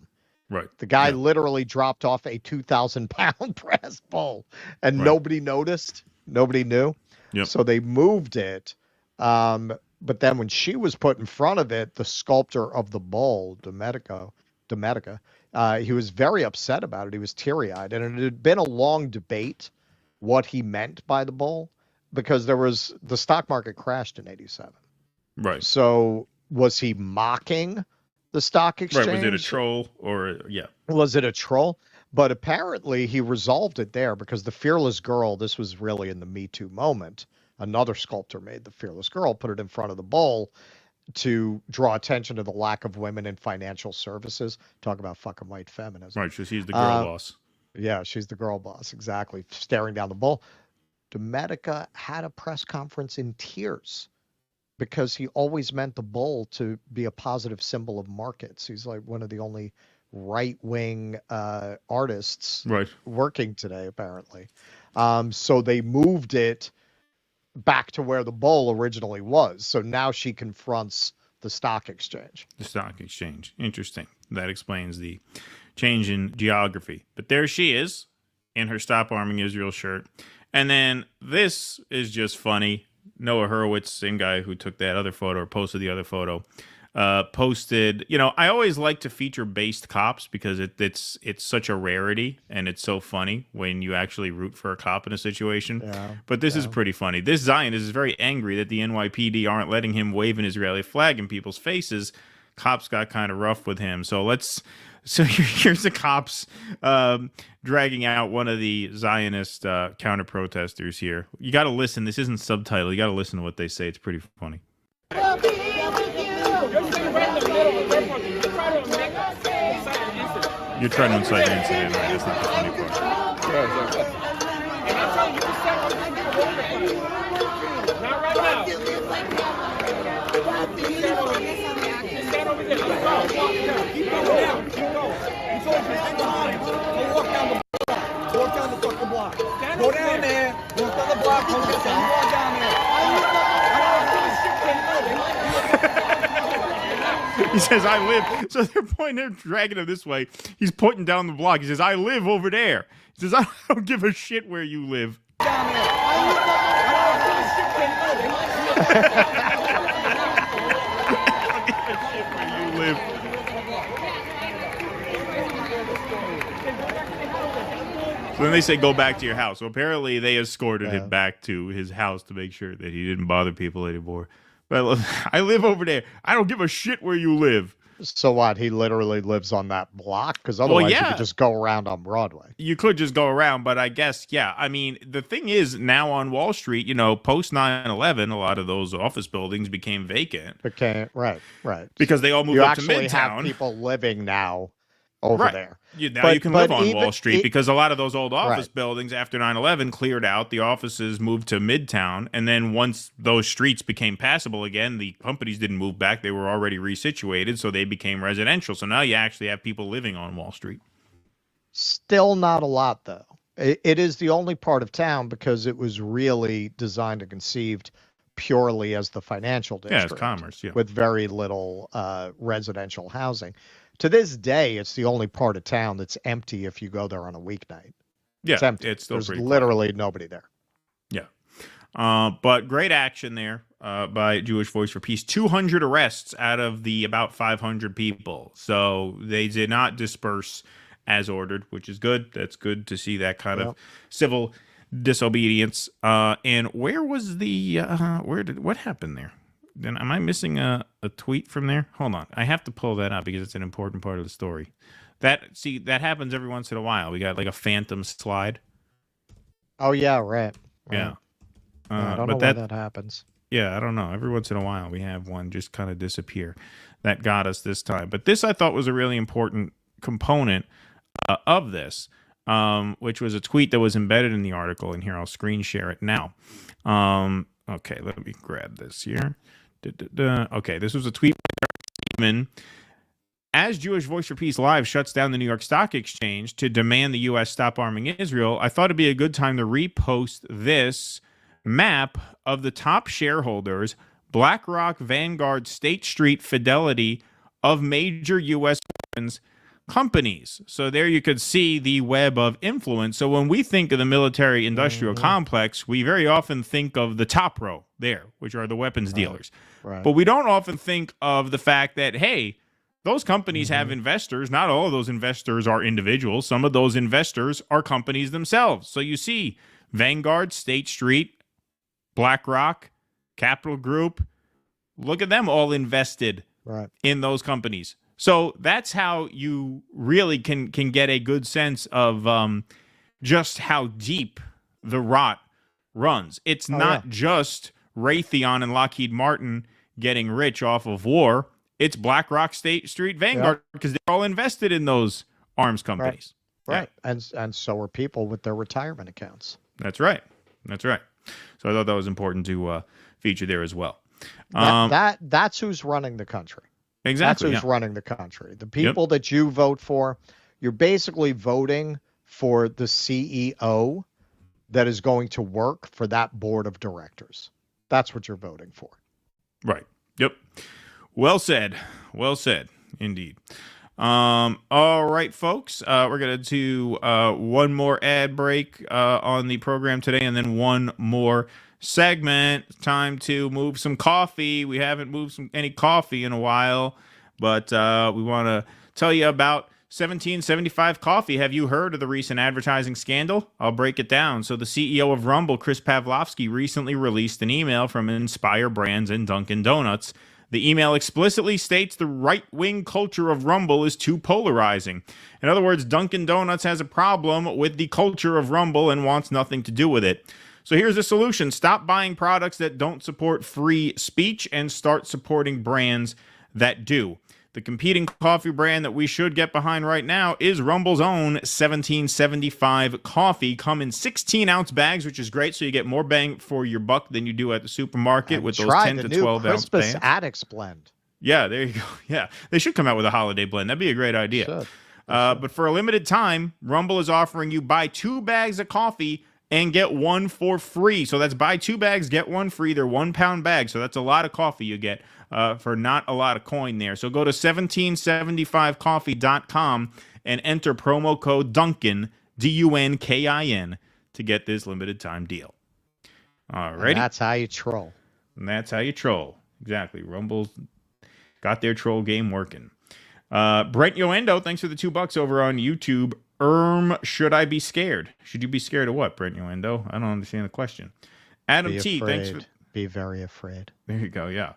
Right. The guy literally dropped off a 2,000-pound brass bowl, and nobody noticed. Nobody knew. Yep. So they moved it. But then when she was put in front of it, the sculptor of the bowl, Domenica, he was very upset about it. He was teary-eyed. And it had been a long debate what he meant by the bowl, because the stock market crashed in 87. Right. So was he mocking the stock exchange? Right. Was it a troll or Was it a troll? But apparently he resolved it there, because the Fearless Girl, this was really in the Me Too moment. Another sculptor made the Fearless Girl, put it in front of the bowl to draw attention to the lack of women in financial services. Talk about fucking white feminism. Right. So she's the girl boss. Yeah, she's the girl boss. Exactly. Staring down the bowl. Domenica had a press conference in tears, because he always meant the bowl to be a positive symbol of markets. He's like one of the only right-wing artists working today, apparently. So they moved it back to where the bowl originally was. So now she confronts the stock exchange. The stock exchange. Interesting. That explains the change in geography. But there she is in her Stop Arming Israel shirt. And then this is just funny. Noah Hurwitz, same guy who took that other photo or posted the other photo, posted, I always like to feature based cops, because it's such a rarity, and it's so funny when you actually root for a cop in a situation. Yeah, but this is pretty funny. This Zionist is very angry that the NYPD aren't letting him wave an Israeli flag in people's faces. Cops got kind of rough with him. So here's the cops dragging out one of the Zionist counter protesters here. You got to listen. This isn't subtitled. You got to listen to what they say. It's pretty funny. You're trying to incite an incident, right? That's not the funny part. Not right now. Keep going. He told you, hang on. Go walk down the block. Walk down the fucking block. Go down there. Walk down the block. Go get some more down there. He says, I live. So they're dragging him this way. He's pointing down the block. He says, I live over there. He says, I don't give a shit where you live. Down there. So then they say, go back to your house. So apparently they escorted him back to his house to make sure that he didn't bother people anymore. But I live over there. I don't give a shit where you live. So what? He literally lives on that block? Because otherwise you could just go around on Broadway. You could just go around, but I guess, I mean, the thing is, now on Wall Street, post 9/11, a lot of those office buildings became vacant. Right. Because they all moved up to Midtown. You actually have people living now over there. You can live on Wall Street, because a lot of those old office buildings after 9/11 cleared out. The offices moved to Midtown. And then once those streets became passable again, the companies didn't move back. They were already resituated, so they became residential. So now you actually have people living on Wall Street. Still not a lot, though. It is the only part of town, because it was really designed and conceived purely as the financial district. Yeah, it's commerce, with very little residential housing. To this day, it's the only part of town that's empty if you go there on a weeknight. Yeah, it's empty. It's still There's pretty literally nobody there. Yeah. But great action there by Jewish Voice for Peace. 200 arrests out of the about 500 people. So they did not disperse as ordered, which is good. That's good to see that kind of civil disobedience. And where was the what happened there? Then am I missing a tweet from there? Hold on. I have to pull that up because it's an important part of the story. That happens every once in a while. We got like a phantom slide. Oh yeah, right. Yeah. I don't know why that happens. Yeah, I don't know. Every once in a while we have one just kind of disappear. That got us this time. But this I thought was a really important component of this, which was a tweet that was embedded in the article. And here, I'll screen share it now. Okay, let me grab this here. Okay, this was a tweet by as Jewish Voice for Peace Live shuts down the New York Stock Exchange to demand the U.S. stop arming Israel. I thought it'd be a good time to repost this map of the top shareholders, BlackRock, Vanguard, State Street, Fidelity, of major U.S. weapons companies. So there you could see the web of influence. So when we think of the military-industrial complex, we very often think of the top row there, which are the weapons dealers. Right. But we don't often think of the fact that, hey, those companies have investors. Not all of those investors are individuals. Some of those investors are companies themselves. So you see Vanguard, State Street, BlackRock, Capital Group. Look at them all invested in those companies. So that's how you really can get a good sense of just how deep the rot runs. It's not just Raytheon and Lockheed Martin getting rich off of war. It's BlackRock, State Street, Vanguard, because they're all invested in those arms companies. Right. And so are people with their retirement accounts. That's right. That's right. So I thought that was important to feature there as well. That's who's running the country. Exactly. That's who's running the country. The people that you vote for, you're basically voting for the CEO that is going to work for that board of directors. That's what you're voting for. Right. Yep. Well said. Well said. Indeed. All right, folks. We're going to do one more ad break on the program today, and then one more segment. Time to move some coffee. We haven't moved any coffee in a while, but we want to tell you about 1775 Coffee. Have you heard of the recent advertising scandal? I'll break it down. So the CEO of Rumble, Chris Pavlovsky, recently released an email from Inspire Brands and Dunkin' Donuts. The email explicitly states the right-wing culture of Rumble is too polarizing. In other words, Dunkin' Donuts has a problem with the culture of Rumble and wants nothing to do with it. So here's the solution. Stop buying products that don't support free speech and start supporting brands that do. The competing coffee brand that we should get behind right now is Rumble's own 1775 Coffee. Come in 16-ounce bags, which is great, so you get more bang for your buck than you do at the supermarket and with those 10 to 12-ounce Christmas pans. Addicts blend. Yeah, there you go. Yeah, they should come out with a holiday blend. That'd be a great idea. But for a limited time, Rumble is offering you buy 2 bags of coffee and get 1 for free. So that's buy 2 bags, get 1 free. They're 1-pound bags, so that's a lot of coffee you get for not a lot of coin there. So go to 1775coffee.com and enter promo code Dunkin, DUNKIN, to get this limited time deal. All right. That's how you troll. And that's how you troll. Exactly. Rumble's got their troll game working. Brent Yoendo, thanks for the $2 over on YouTube. Should I be scared? Should you be scared of what, Brent Yoendo? I don't understand the question. Adam T, thanks for... Be very afraid. There you go, yeah.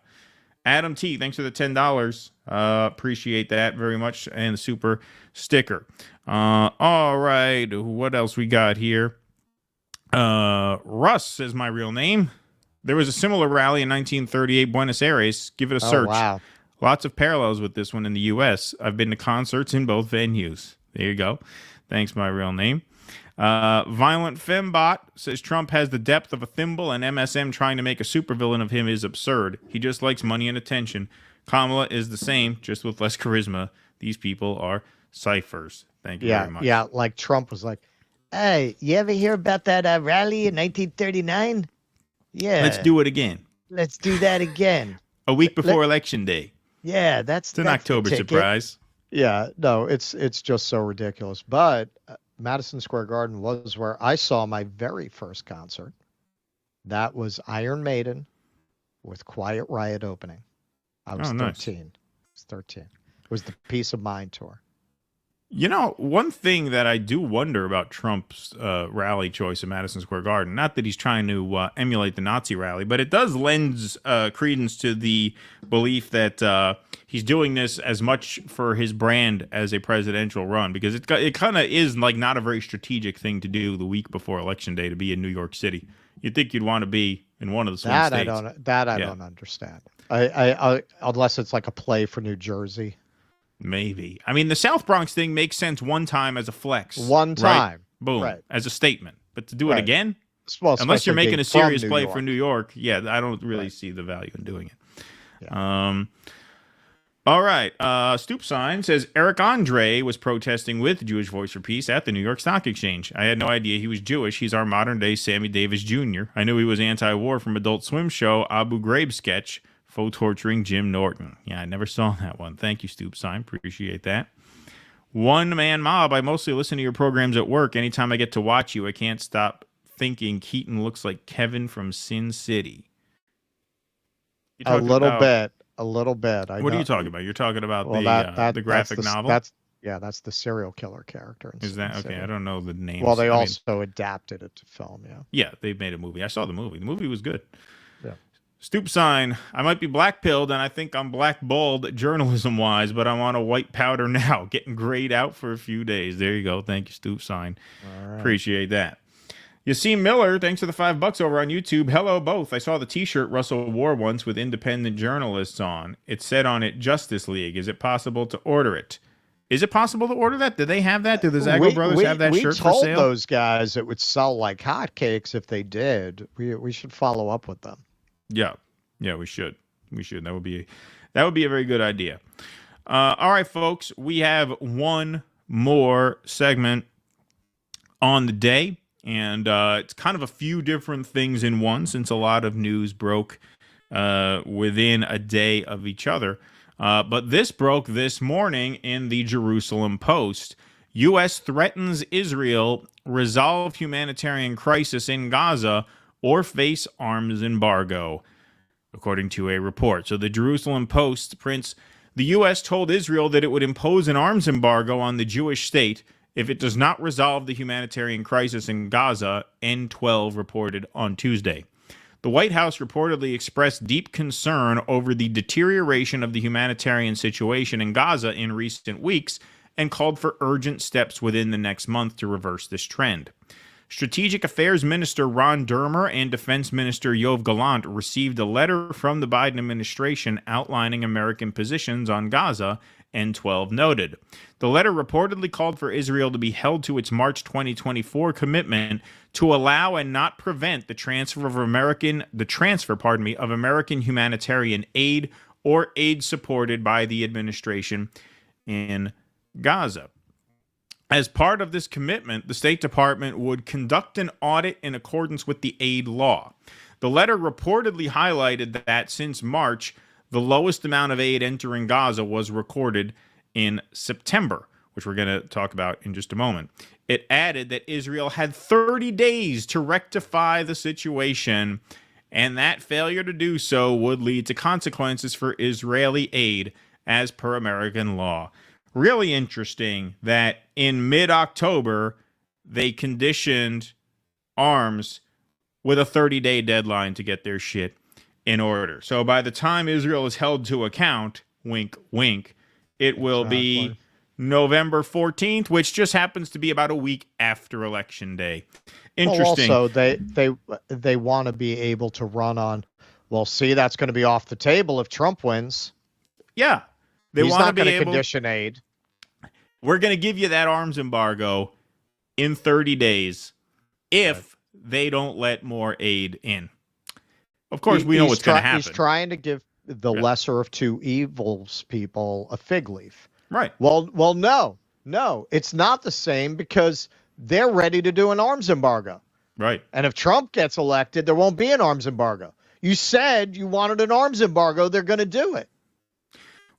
Adam T, thanks for the $10. Appreciate that very much. And the super sticker. All right, what else we got here? Russ is my real name. There was a similar rally in 1938, Buenos Aires. Give it a search. Wow. Lots of parallels with this one in the U.S. I've been to concerts in both venues. There you go. Thanks, my real name. Violent Fembot says Trump has the depth of a thimble, and MSM trying to make a supervillain of him is absurd. He just likes money and attention. Kamala is the same, just with less charisma. These people are ciphers. Thank you very much. Yeah, like Trump was like, hey, you ever hear about that rally in 1939? Yeah. Let's do it again. Let's do that again. A week before Election Day. Yeah, that's an October surprise. Yeah, no, it's just so ridiculous. But Madison Square Garden was where I saw my very first concert. That was Iron Maiden with Quiet Riot opening. I was 13. Nice. I was 13. It was the Peace of Mind tour. You know, one thing that I do wonder about Trump's rally choice at Madison Square Garden, not that he's trying to emulate the Nazi rally, but it does lend credence to the belief that he's doing this as much for his brand as a presidential run, because it kind of is like not a very strategic thing to do the week before Election Day to be in New York City. You'd think you'd want to be in one of the swing states. I don't understand. I unless it's like a play for New Jersey. Maybe. I mean, the South Bronx thing makes sense one time as a flex. One time. Right? Boom. Right. As a statement. But to do it again? Well, unless you're making a serious play York. for New York, yeah, I don't really see the value in doing it. Yeah. All right. Stoop Sign says Eric Andre was protesting with Jewish Voice for Peace at the New York Stock Exchange. I had no idea he was Jewish. He's our modern-day Sammy Davis Jr. I knew he was anti-war from Adult Swim show Abu Ghraib sketch, faux torturing Jim Norton. Yeah, I never saw that one. Thank you, Stoop Sign. Appreciate that. one-man mob. I mostly listen to your programs at work. Anytime I get to watch you, I can't stop thinking Keaton looks like Kevin from Sin City. A little bit. What are you talking about? You're talking about the graphic novel? That's the serial killer character. Is that okay? I don't know the names. Well, they also adapted it to film. Yeah. Yeah, they made a movie. I saw the movie. The movie was good. Yeah. Stoop sign. I might be black-pilled, and I think I'm blackballed journalism-wise, but I'm on a white powder now, getting grayed out for a few days. There you go. Thank you, Stoop sign. All right. Appreciate that. Yassine Miller, thanks for the $5 over on YouTube. Hello, both. I saw the T-shirt Russell wore once with independent journalists on. It said on it, Justice League. Is it possible to order it? Is it possible to order that? Do they have that? Do the Zago brothers have that shirt for sale? We told those guys it would sell like hotcakes if they did. We should follow up with them. Yeah, we should. That would be a very good idea. All right, folks, we have one more segment on the day, and it's kind of a few different things in one, since a lot of news broke within a day of each other. But this broke this morning in the Jerusalem Post. U.S. threatens Israel resolve humanitarian crisis in Gaza or face arms embargo, according to a report. So the Jerusalem Post prints, the U.S. told Israel that it would impose an arms embargo on the Jewish state if it does not resolve the humanitarian crisis in Gaza, N12 reported on Tuesday. The White House reportedly expressed deep concern over the deterioration of the humanitarian situation in Gaza in recent weeks and called for urgent steps within the next month to reverse this trend. Strategic Affairs Minister Ron Dermer and Defense Minister Yoav Gallant received a letter from the Biden administration outlining American positions on Gaza, N12 noted. The letter reportedly called for Israel to be held to its March 2024 commitment to allow and not prevent the transfer of American humanitarian aid or aid supported by the administration in Gaza. As part of this commitment, the State Department would conduct an audit in accordance with the aid law. The letter reportedly highlighted that since March, the lowest amount of aid entering Gaza was recorded in September, which we're going to talk about in just a moment. It added that Israel had 30 days to rectify the situation, and that failure to do so would lead to consequences for Israeli aid as per American law. Really interesting that in mid-October, they conditioned arms with a 30-day deadline to get their shit in order. So by the time Israel is held to account, wink, wink, it will be November 14th, which just happens to be about a week after Election Day. Interesting. Well, also, they want to be able to run on, well, see, that's going to be off the table if Trump wins. Yeah. He's not going to condition aid. We're going to give you that arms embargo in 30 days if they don't let more aid in. Of course, we know what's going to happen. He's trying to give the lesser of two evils people a fig leaf. Right. Well, no, it's not the same because they're ready to do an arms embargo. Right. And if Trump gets elected, there won't be an arms embargo. You said you wanted an arms embargo. They're going to do it.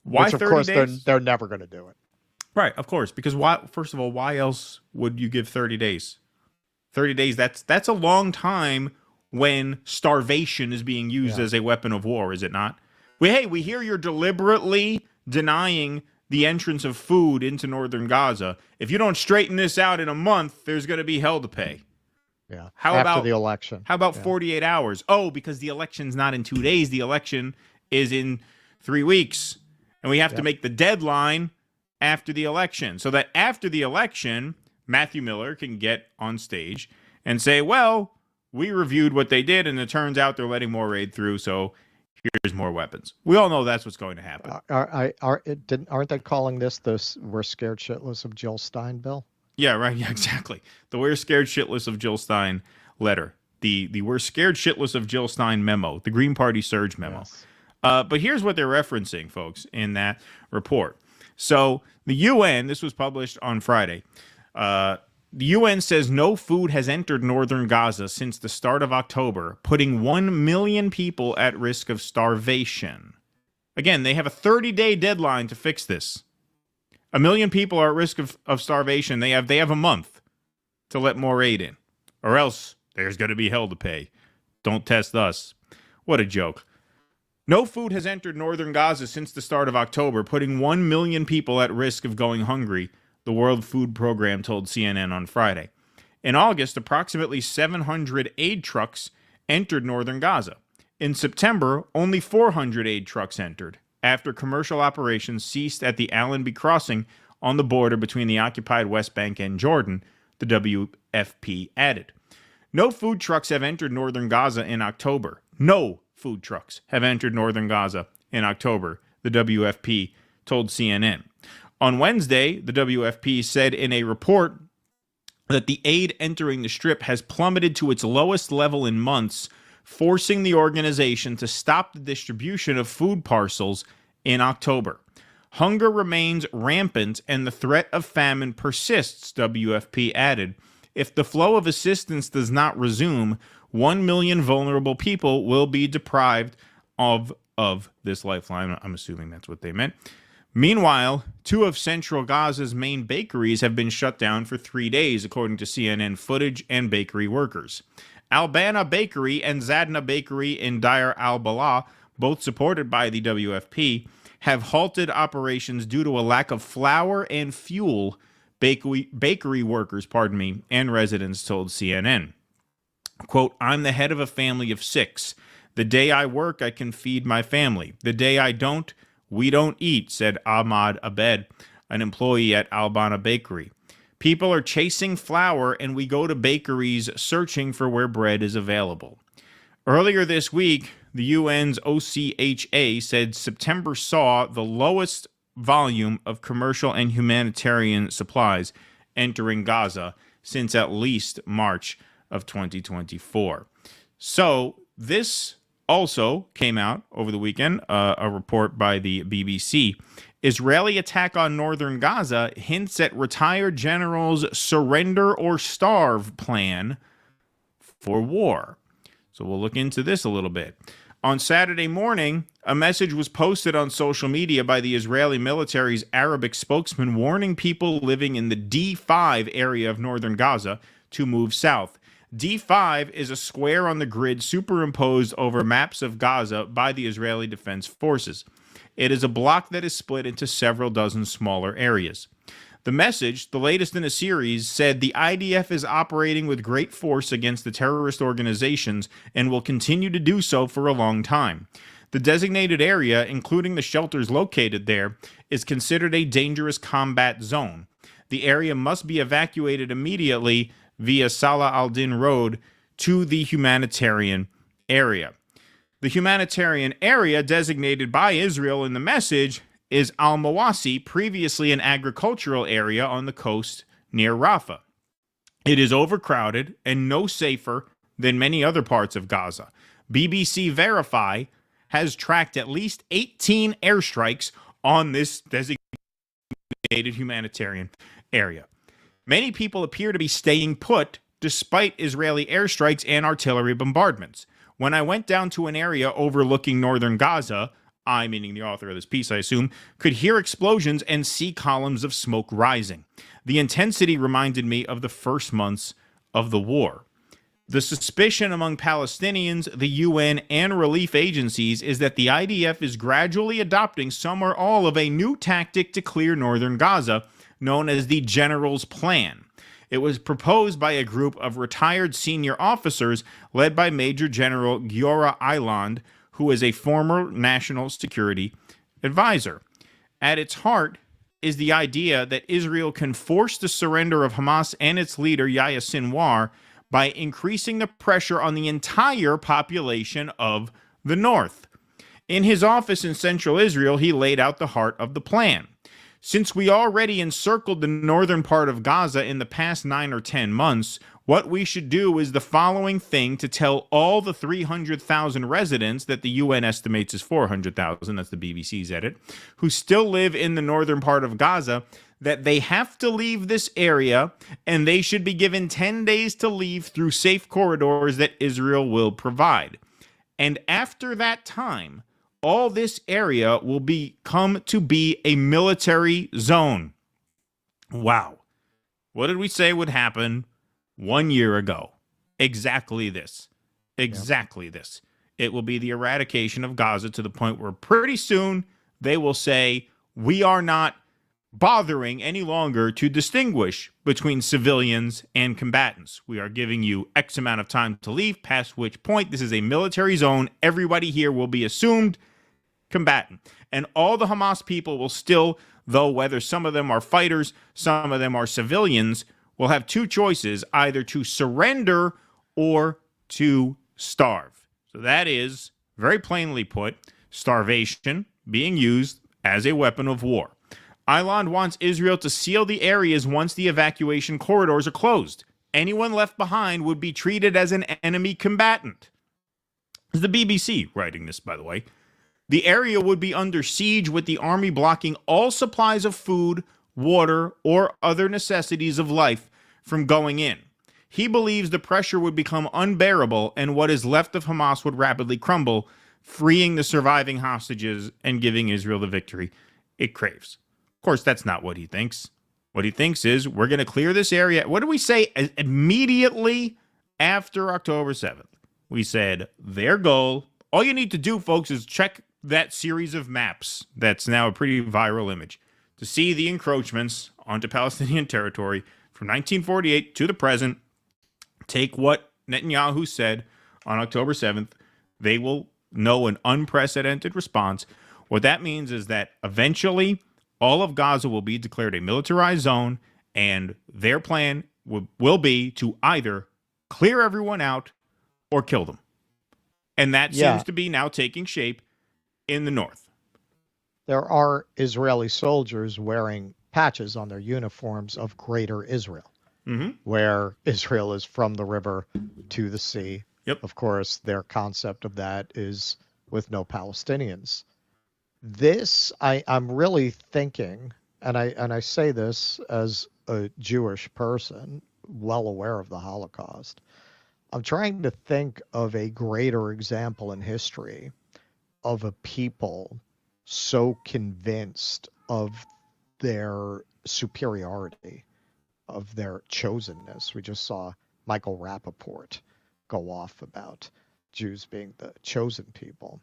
Why Which, of 30 course, days? They're never going to do it. Right, of course. Because why? First of all, why else would you give 30 days? 30 days, that's a long time when starvation is being used as a weapon of war, is it not? We hear you're deliberately denying the entrance of food into northern Gaza. If you don't straighten this out in a month, there's going to be hell to pay. Yeah. How After about the election? How about 48 hours? Oh, because the election's not in 2 days. The election is in 3 weeks. And we have to make the deadline after the election. So that after the election, Matthew Miller can get on stage and say, well, we reviewed what they did, and it turns out they're letting more aid through, so here's more weapons. We all know that's what's going to happen. Aren't they calling this the "We're Scared Shitless of Jill Stein" bill? Yeah, right. Yeah, exactly. The "We're Scared Shitless of Jill Stein" letter. The "We're Scared Shitless of Jill Stein" memo. The Green Party surge memo. Yes. But here's what they're referencing, folks, in that report. So the UN, this was published on Friday, the UN says no food has entered northern Gaza since the start of October, putting 1 million people at risk of starvation. Again, they have a 30-day deadline to fix this. 1 million people are at risk of starvation. They have a month to let more aid in, or else there's going to be hell to pay. Don't test us. What a joke. No food has entered northern Gaza since the start of October, putting 1 million people at risk of going hungry, the World Food Program told CNN on Friday. In August, approximately 700 aid trucks entered northern Gaza. In September, only 400 aid trucks entered, after commercial operations ceased at the Allenby crossing on the border between the occupied West Bank and Jordan, the WFP added. No food trucks have entered northern Gaza in October. No food trucks have entered northern Gaza in October, the WFP told CNN. On Wednesday, the WFP said in a report that the aid entering the Strip has plummeted to its lowest level in months, forcing the organization to stop the distribution of food parcels in October. Hunger remains rampant and the threat of famine persists, WFP added. If the flow of assistance does not resume, 1 million vulnerable people will be deprived of this lifeline. I'm assuming that's what they meant. Meanwhile, 2 of central Gaza's main bakeries have been shut down for 3 days, according to CNN footage and bakery workers. Albana Bakery and Zadna Bakery in Deir al-Balah, both supported by the WFP, have halted operations due to a lack of flour and fuel, bakery workers, and residents told CNN. Quote, I'm the head of a family of 6. The day I work, I can feed my family. The day I don't, we don't eat, said Ahmad Abed, an employee at Albana Bakery. People are chasing flour, and we go to bakeries searching for where bread is available. Earlier this week, the UN's OCHA said September saw the lowest volume of commercial and humanitarian supplies entering Gaza since at least March of 2024. So this also came out over the weekend, a report by the BBC. Israeli attack on northern Gaza hints at retired generals' surrender or starve plan for war. So we'll look into this a little bit. On Saturday morning, a message was posted on social media by the Israeli military's Arabic spokesman warning people living in the D5 area of northern Gaza to move south. D5 is a square on the grid superimposed over maps of Gaza by the Israeli Defense Forces. It is a block that is split into several dozen smaller areas. The message, the latest in a series, said the IDF is operating with great force against the terrorist organizations and will continue to do so for a long time. The designated area, including the shelters located there, is considered a dangerous combat zone. The area must be evacuated immediately via Salah al-Din Road to the humanitarian area. The humanitarian area designated by Israel in the message is Al-Mawasi, previously an agricultural area on the coast near Rafah. It is overcrowded and no safer than many other parts of Gaza. BBC Verify has tracked at least 18 airstrikes on this designated humanitarian area. Many people appear to be staying put despite Israeli airstrikes and artillery bombardments. When I went down to an area overlooking northern Gaza, I, meaning the author of this piece, I assume, could hear explosions and see columns of smoke rising. The intensity reminded me of the first months of the war. The suspicion among Palestinians, the UN, and relief agencies is that the IDF is gradually adopting some or all of a new tactic to clear northern Gaza, known as the General's Plan. It was proposed by a group of retired senior officers led by Major General Giora Eiland, who is a former national security advisor. At its heart is the idea that Israel can force the surrender of Hamas and its leader, Yahya Sinwar, by increasing the pressure on the entire population of the north. In his office in central Israel, he laid out the heart of the plan. Since we already encircled the northern part of Gaza in the past 9 or 10 months, what we should do is the following thing to tell all the 300,000 residents that the UN estimates is 400,000, that's the BBC's edit, who still live in the northern part of Gaza, that they have to leave this area and they should be given 10 days to leave through safe corridors that Israel will provide. And after that time, all this area will become to be a military zone. Wow. What did we say would happen 1 year ago? Exactly this. Exactly this. It will be the eradication of Gaza to the point where pretty soon they will say, we are not bothering any longer to distinguish between civilians and combatants. We are giving you X amount of time to leave, past which point this is a military zone. Everybody here will be assumed combatant. And all the Hamas people will still, though whether some of them are fighters, some of them are civilians, will have two choices, either to surrender or to starve. So that is, very plainly put, starvation being used as a weapon of war. Ireland wants Israel to seal the areas once the evacuation corridors are closed. Anyone left behind would be treated as an enemy combatant. It's the BBC writing this, by the way. The area would be under siege with the army blocking all supplies of food, water, or other necessities of life from going in. He believes the pressure would become unbearable and what is left of Hamas would rapidly crumble, freeing the surviving hostages and giving Israel the victory it craves. Of course, that's not what he thinks. What he thinks is, we're going to clear this area. What did we say immediately after October 7th? We said, their goal, all you need to do, folks, is check that series of maps that's now a pretty viral image to see the encroachments onto Palestinian territory from 1948 to the present. Take what Netanyahu said on October 7th. They will know an unprecedented response. What that means is that eventually all of Gaza will be declared a militarized zone, and their plan will be to either clear everyone out or kill them. And that seems to be now taking shape in the north. There are Israeli soldiers wearing patches on their uniforms of Greater Israel, where Israel is from the river to the sea. Yep. Of course, their concept of that is with no Palestinians. This, I'm really thinking, and I say this as a Jewish person, well aware of the Holocaust. I'm trying to think of a greater example in history of a people so convinced of their superiority, of their chosenness. We just saw Michael Rappaport go off about Jews being the chosen people.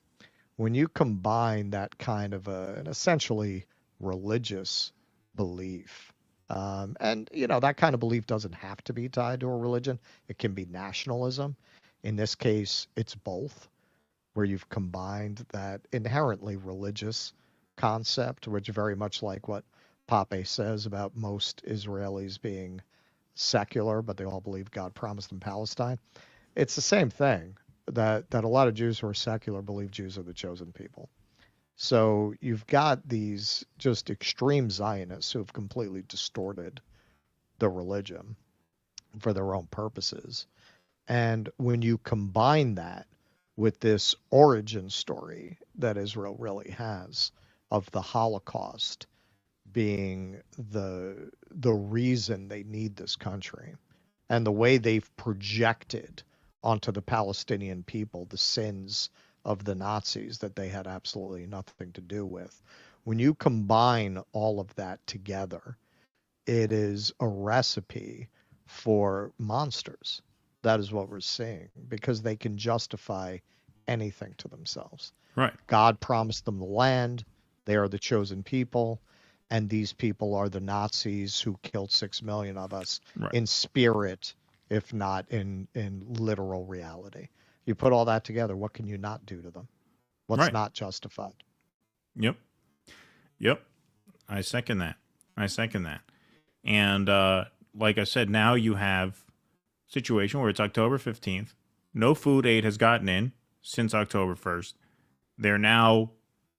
When you combine that kind of an essentially religious belief, and that kind of belief doesn't have to be tied to a religion. It can be nationalism. In this case, it's both, where you've combined that inherently religious concept, which very much like what Pape says about most Israelis being secular, but they all believe God promised them Palestine. It's the same thing. That a lot of Jews who are secular believe Jews are the chosen people. So you've got these just extreme Zionists who have completely distorted the religion for their own purposes. And when you combine that with this origin story that Israel really has of the Holocaust being the reason they need this country, and the way they've projected onto the Palestinian people the sins of the Nazis that they had absolutely nothing to do with. When you combine all of that together, it is a recipe for monsters. That is what we're seeing, because they can justify anything to themselves. Right. God promised them the land. They are the chosen people. And these people are the Nazis who killed 6 million of us in spirit, if not in literal reality. You put all that together, what can you not do to them? What's not justified? Yep. I second that. And like I said, now you have a situation where it's October 15th. No food aid has gotten in since October 1st. They're now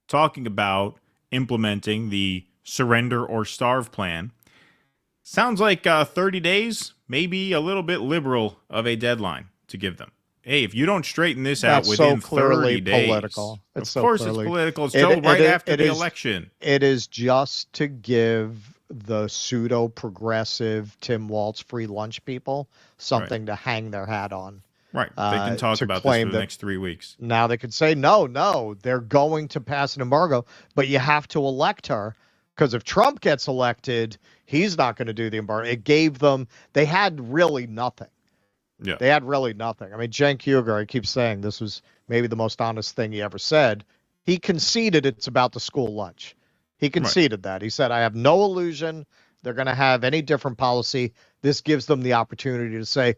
talking about implementing the surrender or starve plan. Sounds like 30 days, maybe a little bit liberal of a deadline to give them. Hey, if you don't straighten this out within 30 days, political. It's political. It's still right after the election. It is just to give the pseudo-progressive Tim Walz free lunch people something to hang their hat on. Right. They can talk about this for the next 3 weeks. Now they could say, no, they're going to pass an embargo, but you have to elect her, because if Trump gets elected, He's not going to do the embargo. It gave them, they had really nothing. Yeah. They had really nothing. I mean, Cenk Uygur, I keep saying this was maybe the most honest thing he ever said. He conceded it's about the school lunch. He conceded that. He said, I have no illusion they're going to have any different policy. This gives them the opportunity to say,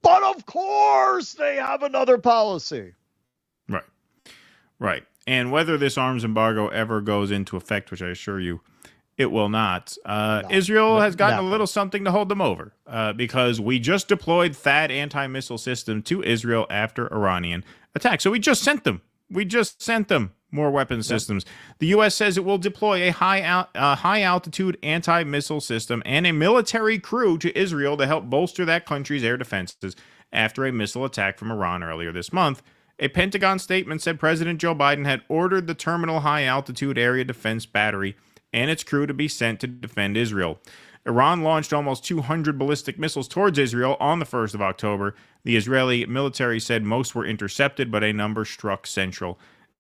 but of course they have another policy. Right. Right. And whether this arms embargo ever goes into effect, which I assure you it will not, Israel has gotten a little something to hold them over because we just deployed THAAD anti-missile system to Israel after Iranian attack. So we just sent them. More weapon systems. The U.S. says it will deploy a high-altitude anti-missile system and a military crew to Israel to help bolster that country's air defenses after a missile attack from Iran earlier this month. A Pentagon statement said President Joe Biden had ordered the Terminal High-Altitude Area Defense Battery and its crew to be sent to defend Israel. Iran launched almost 200 ballistic missiles towards Israel on the 1st of October. The Israeli military said most were intercepted, but a number struck central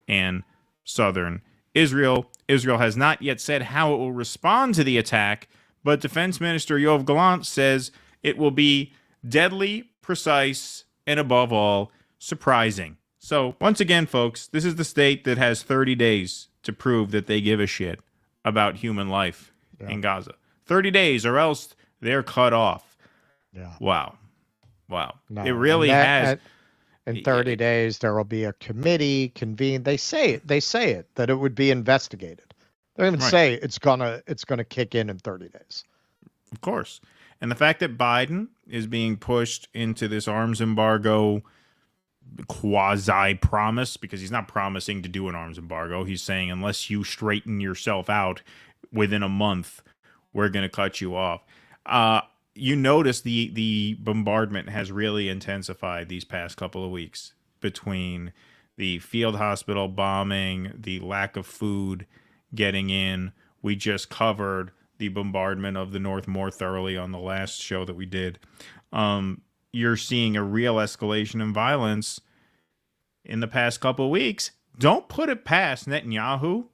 and southern Israel. Israel has not yet said how it will respond to the attack, but Defense Minister Yoav Gallant says it will be deadly, precise, and above all, surprising. So, once again, folks, this is the state that has 30 days to prove that they give a shit about human life in Gaza. 30 days, or else they're cut off. Yeah. Wow. No, it really has. In 30 days, there will be a committee convened. They say it that it would be investigated. They don't even say it's gonna kick in 30 days. Of course. And the fact that Biden is being pushed into this arms embargo quasi-promise, because he's not promising to do an arms embargo. He's saying unless you straighten yourself out within a month, we're going to cut you off. You notice the bombardment has really intensified these past couple of weeks between the field hospital bombing, the lack of food getting in. We just covered the bombardment of the North more thoroughly on the last show that we did. You're seeing a real escalation in violence in the past couple of weeks. Don't put it past Netanyahu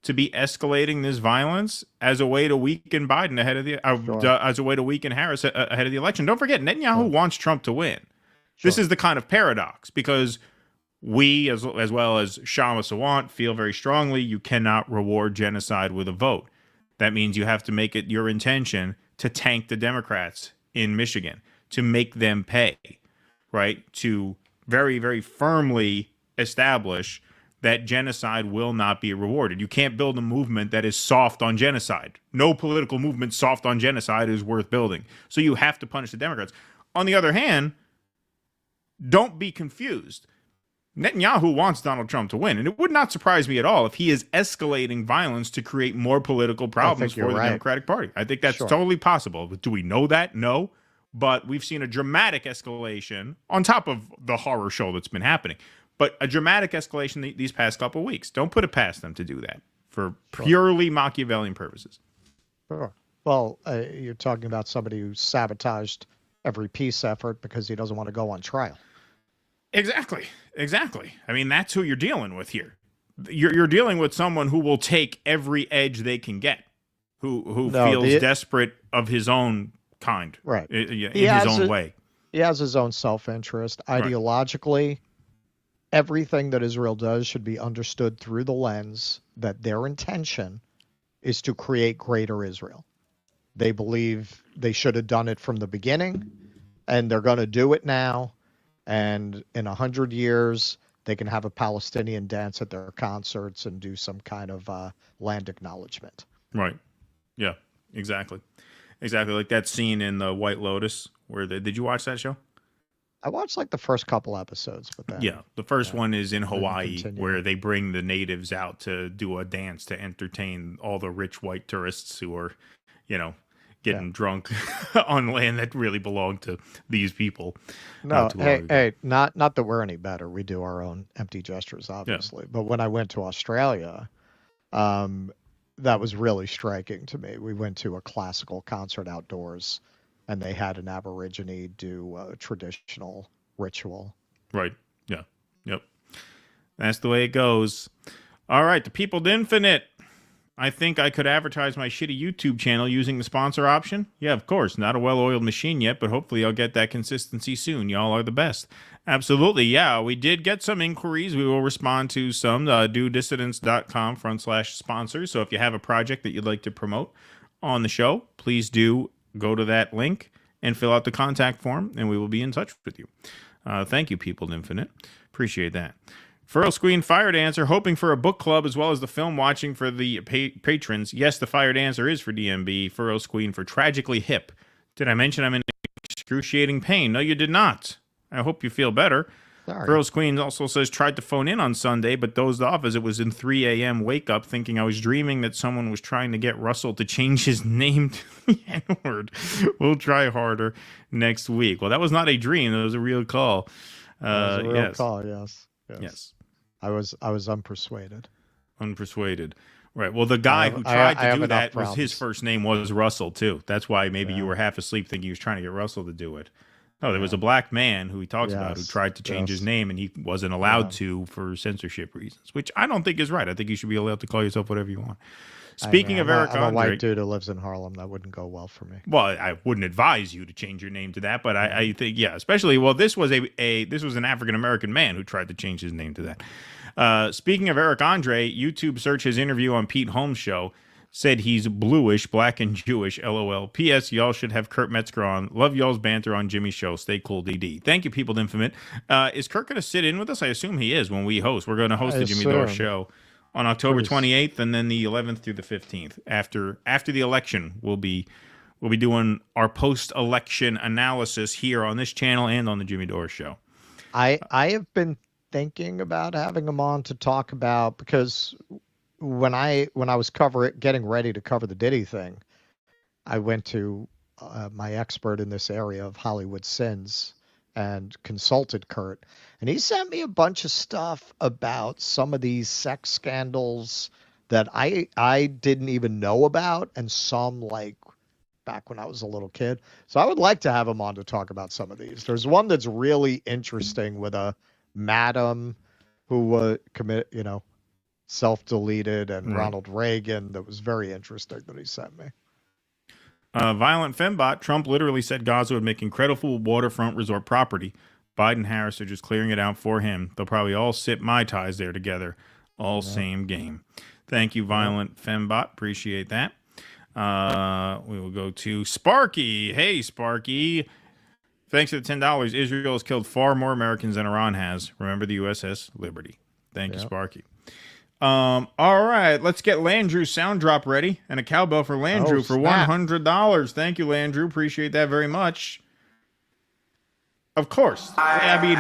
to be escalating this violence as a way to weaken Biden ahead of the as a way to weaken Harris ahead of the election. Don't forget, Netanyahu wants Trump to win. This is the kind of paradox, because we, as well as Shama Sawant, feel very strongly you cannot reward genocide with a vote. That means you have to make it your intention to tank the Democrats in Michigan, to make them pay, right? To very, very firmly establish that genocide will not be rewarded. You can't build a movement that is soft on genocide. No political movement soft on genocide is worth building. So you have to punish the Democrats. On the other hand, don't be confused. Netanyahu wants Donald Trump to win, and it would not surprise me at all if he is escalating violence to create more political problems for the Democratic Party. I think that's totally possible. But do we know that? No. But we've seen a dramatic escalation on top of the horror show that's been happening. But a dramatic escalation these past couple of weeks. Don't put it past them to do that for purely Machiavellian purposes. Sure. Well, you're talking about somebody who sabotaged every peace effort because he doesn't want to go on trial. Exactly. I mean, that's who you're dealing with here. You're dealing with someone who will take every edge they can get, who feels desperate of his own kind, right? In his own way. He has his own self-interest. Ideologically, everything that Israel does should be understood through the lens that their intention is to create greater Israel. They believe they should have done it from the beginning, and they're going to do it now. And in 100 years, they can have a Palestinian dance at their concerts and do some kind of land acknowledgement. Right. Yeah, exactly. Like that scene in the White Lotus where did you watch that show? I watched like the first couple episodes, but then the first one is in Hawaii, where they bring the natives out to do a dance to entertain all the rich white tourists who are, getting drunk on land that really belonged to these people. No, hey, not that we're any better. We do our own empty gestures, obviously. Yeah. But when I went to Australia, that was really striking to me. We went to a classical concert outdoors, and they had an Aborigine do a traditional ritual. Right. Yeah. Yep. That's the way it goes. All right. The People Infinite I think I could advertise my shitty YouTube channel using the sponsor option. Yeah, of course. Not a well-oiled machine yet, but hopefully I'll get that consistency soon. Y'all are the best. Absolutely. Yeah, we did get some inquiries. We will respond to some. DoDissidents.com/sponsors. So if you have a project that you'd like to promote on the show, please do go to that link and fill out the contact form, and we will be in touch with you. Thank you, People Infinite. Appreciate that. Furl Screen Fire Dancer, hoping for a book club as well as the film watching for the patrons. Yes, the Fire Dancer is for DMB. Furl Screen for Tragically Hip. Did I mention I'm in excruciating pain? No, you did not. I hope you feel better. Furl's Queen also says, tried to phone in on Sunday, but dozed off as it was in 3 a.m. wake up, thinking I was dreaming that someone was trying to get Russell to change his name to the N-word. We'll try harder next week. Well, that was not a dream. That was a real call. That was a real yes. call, yes. I was unpersuaded. Unpersuaded. Right. Well, the guy who tried to do that was his first name was Russell, too. That's why maybe you were half asleep thinking he was trying to get Russell to do it. No, there was a black man who he talks about who tried to change his name, and he wasn't allowed to for censorship reasons, which I don't think is right. I think you should be allowed to call yourself whatever you want. Speaking of Eric Andre, I'm a white dude who lives in Harlem. That wouldn't go well for me. Well, I wouldn't advise you to change your name to that, but I think, especially, this was this was an African-American man who tried to change his name to that. Speaking of Eric Andre, YouTube search his interview on Pete Holmes' show. Said he's bluish, black and Jewish, LOL. P.S. Y'all should have Kurt Metzger on. Love y'all's banter on Jimmy's show. Stay cool, DD. Thank you, People Infinite. Is Kurt going to sit in with us? I assume he is when we host. We're going to host the Jimmy Dore show on October 28th and then the 11th through the 15th. After the election, we'll be doing our post-election analysis here on this channel and on the Jimmy Dore show. I have been thinking about having him on to talk about, because when I was getting ready to cover the Diddy thing, I went to my expert in this area of Hollywood sins and consulted Kurt, and he sent me a bunch of stuff about some of these sex scandals that I didn't even know about, and some like back when I was a little kid. So I would like to have him on to talk about some of these. There's one that's really interesting with a madam who self-deleted, and Ronald Reagan. That was very interesting that he sent me. Violent Fembot, Trump literally said Gaza would make incredible waterfront resort property. Biden and Harris are just clearing it out for him. They'll probably all sip Mai Tais there together. All same game. Thank you, Violent Fembot. Appreciate that. We will go to Sparky. Hey, Sparky. Thanks for the $10. Israel has killed far more Americans than Iran has. Remember the USS Liberty. Thank you, Sparky. All right, let's get Landrew's sound drop ready, and a cowbell for Landrew for $100. Thank you, Landrew. Appreciate that very much. Of course. I mean,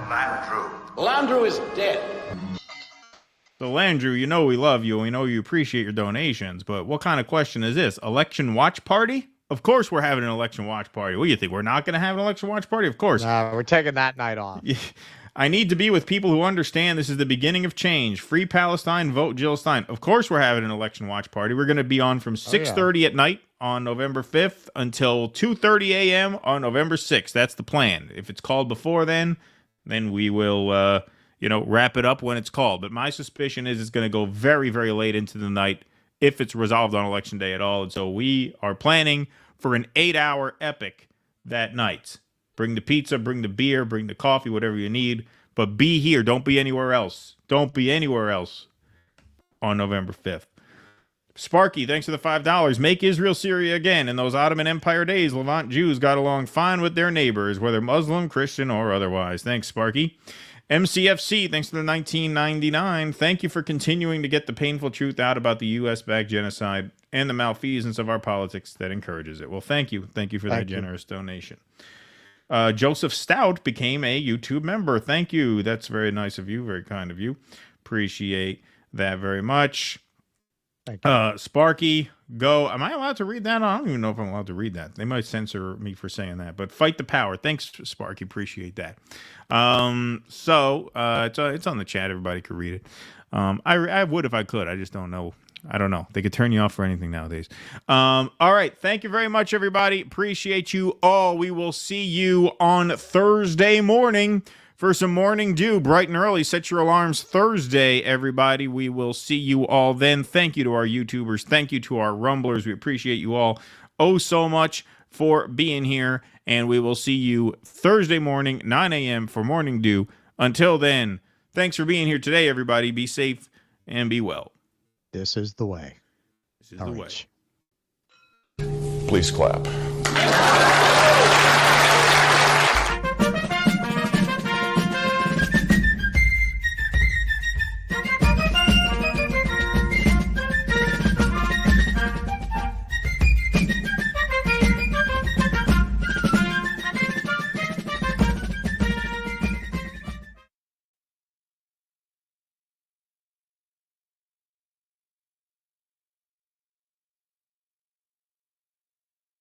Landrew. Landrew is dead. So, Landrew, you know we love you, and we know you appreciate your donations, but what kind of question is this? Election watch party? Of course we're having an election watch party. What do you think? We're not going to have an election watch party? Of course. No, we're taking that night off. I need to be with people who understand this is the beginning of change. Free Palestine, vote Jill Stein. Of course we're having an election watch party. We're going to be on from 6:30 at night on November 5th until 2:30 a.m. on November 6th. That's the plan. If it's called before then we will, wrap it up when it's called. But my suspicion is it's going to go very, very late into the night if it's resolved on Election Day at all. And so we are planning for an 8-hour epic that night. Bring the pizza, bring the beer, bring the coffee, whatever you need. But be here. Don't be anywhere else. Don't be anywhere else on November 5th. Sparky, thanks for the $5. Make Israel Syria again. In those Ottoman Empire days, Levant Jews got along fine with their neighbors, whether Muslim, Christian, or otherwise. Thanks, Sparky. MCFC, thanks for the $19.99. Thank you for continuing to get the painful truth out about the U.S.-backed genocide and the malfeasance of our politics that encourages it. Well, thank you. Thank you for that generous donation. Joseph Stout became a YouTube member. Thank you. That's very nice of you. Very kind of you. Appreciate that very much. Thank you. Sparky, go. Am I allowed to read that? I don't even know if I'm allowed to read that. They might censor me for saying that. But fight the power. Thanks, Sparky. Appreciate that. It's on the chat. Everybody could read it. I would if I could. I just don't know. I don't know. They could turn you off for anything nowadays. All right. Thank you very much, everybody. Appreciate you all. We will see you on Thursday morning for some morning dew bright and early. Set your alarms Thursday, everybody. We will see you all then. Thank you to our YouTubers. Thank you to our Rumblers. We appreciate you all so much for being here. And we will see you Thursday morning, 9 a.m. for morning dew. Until then, thanks for being here today, everybody. Be safe and be well. This is the way. This is the way. Please clap.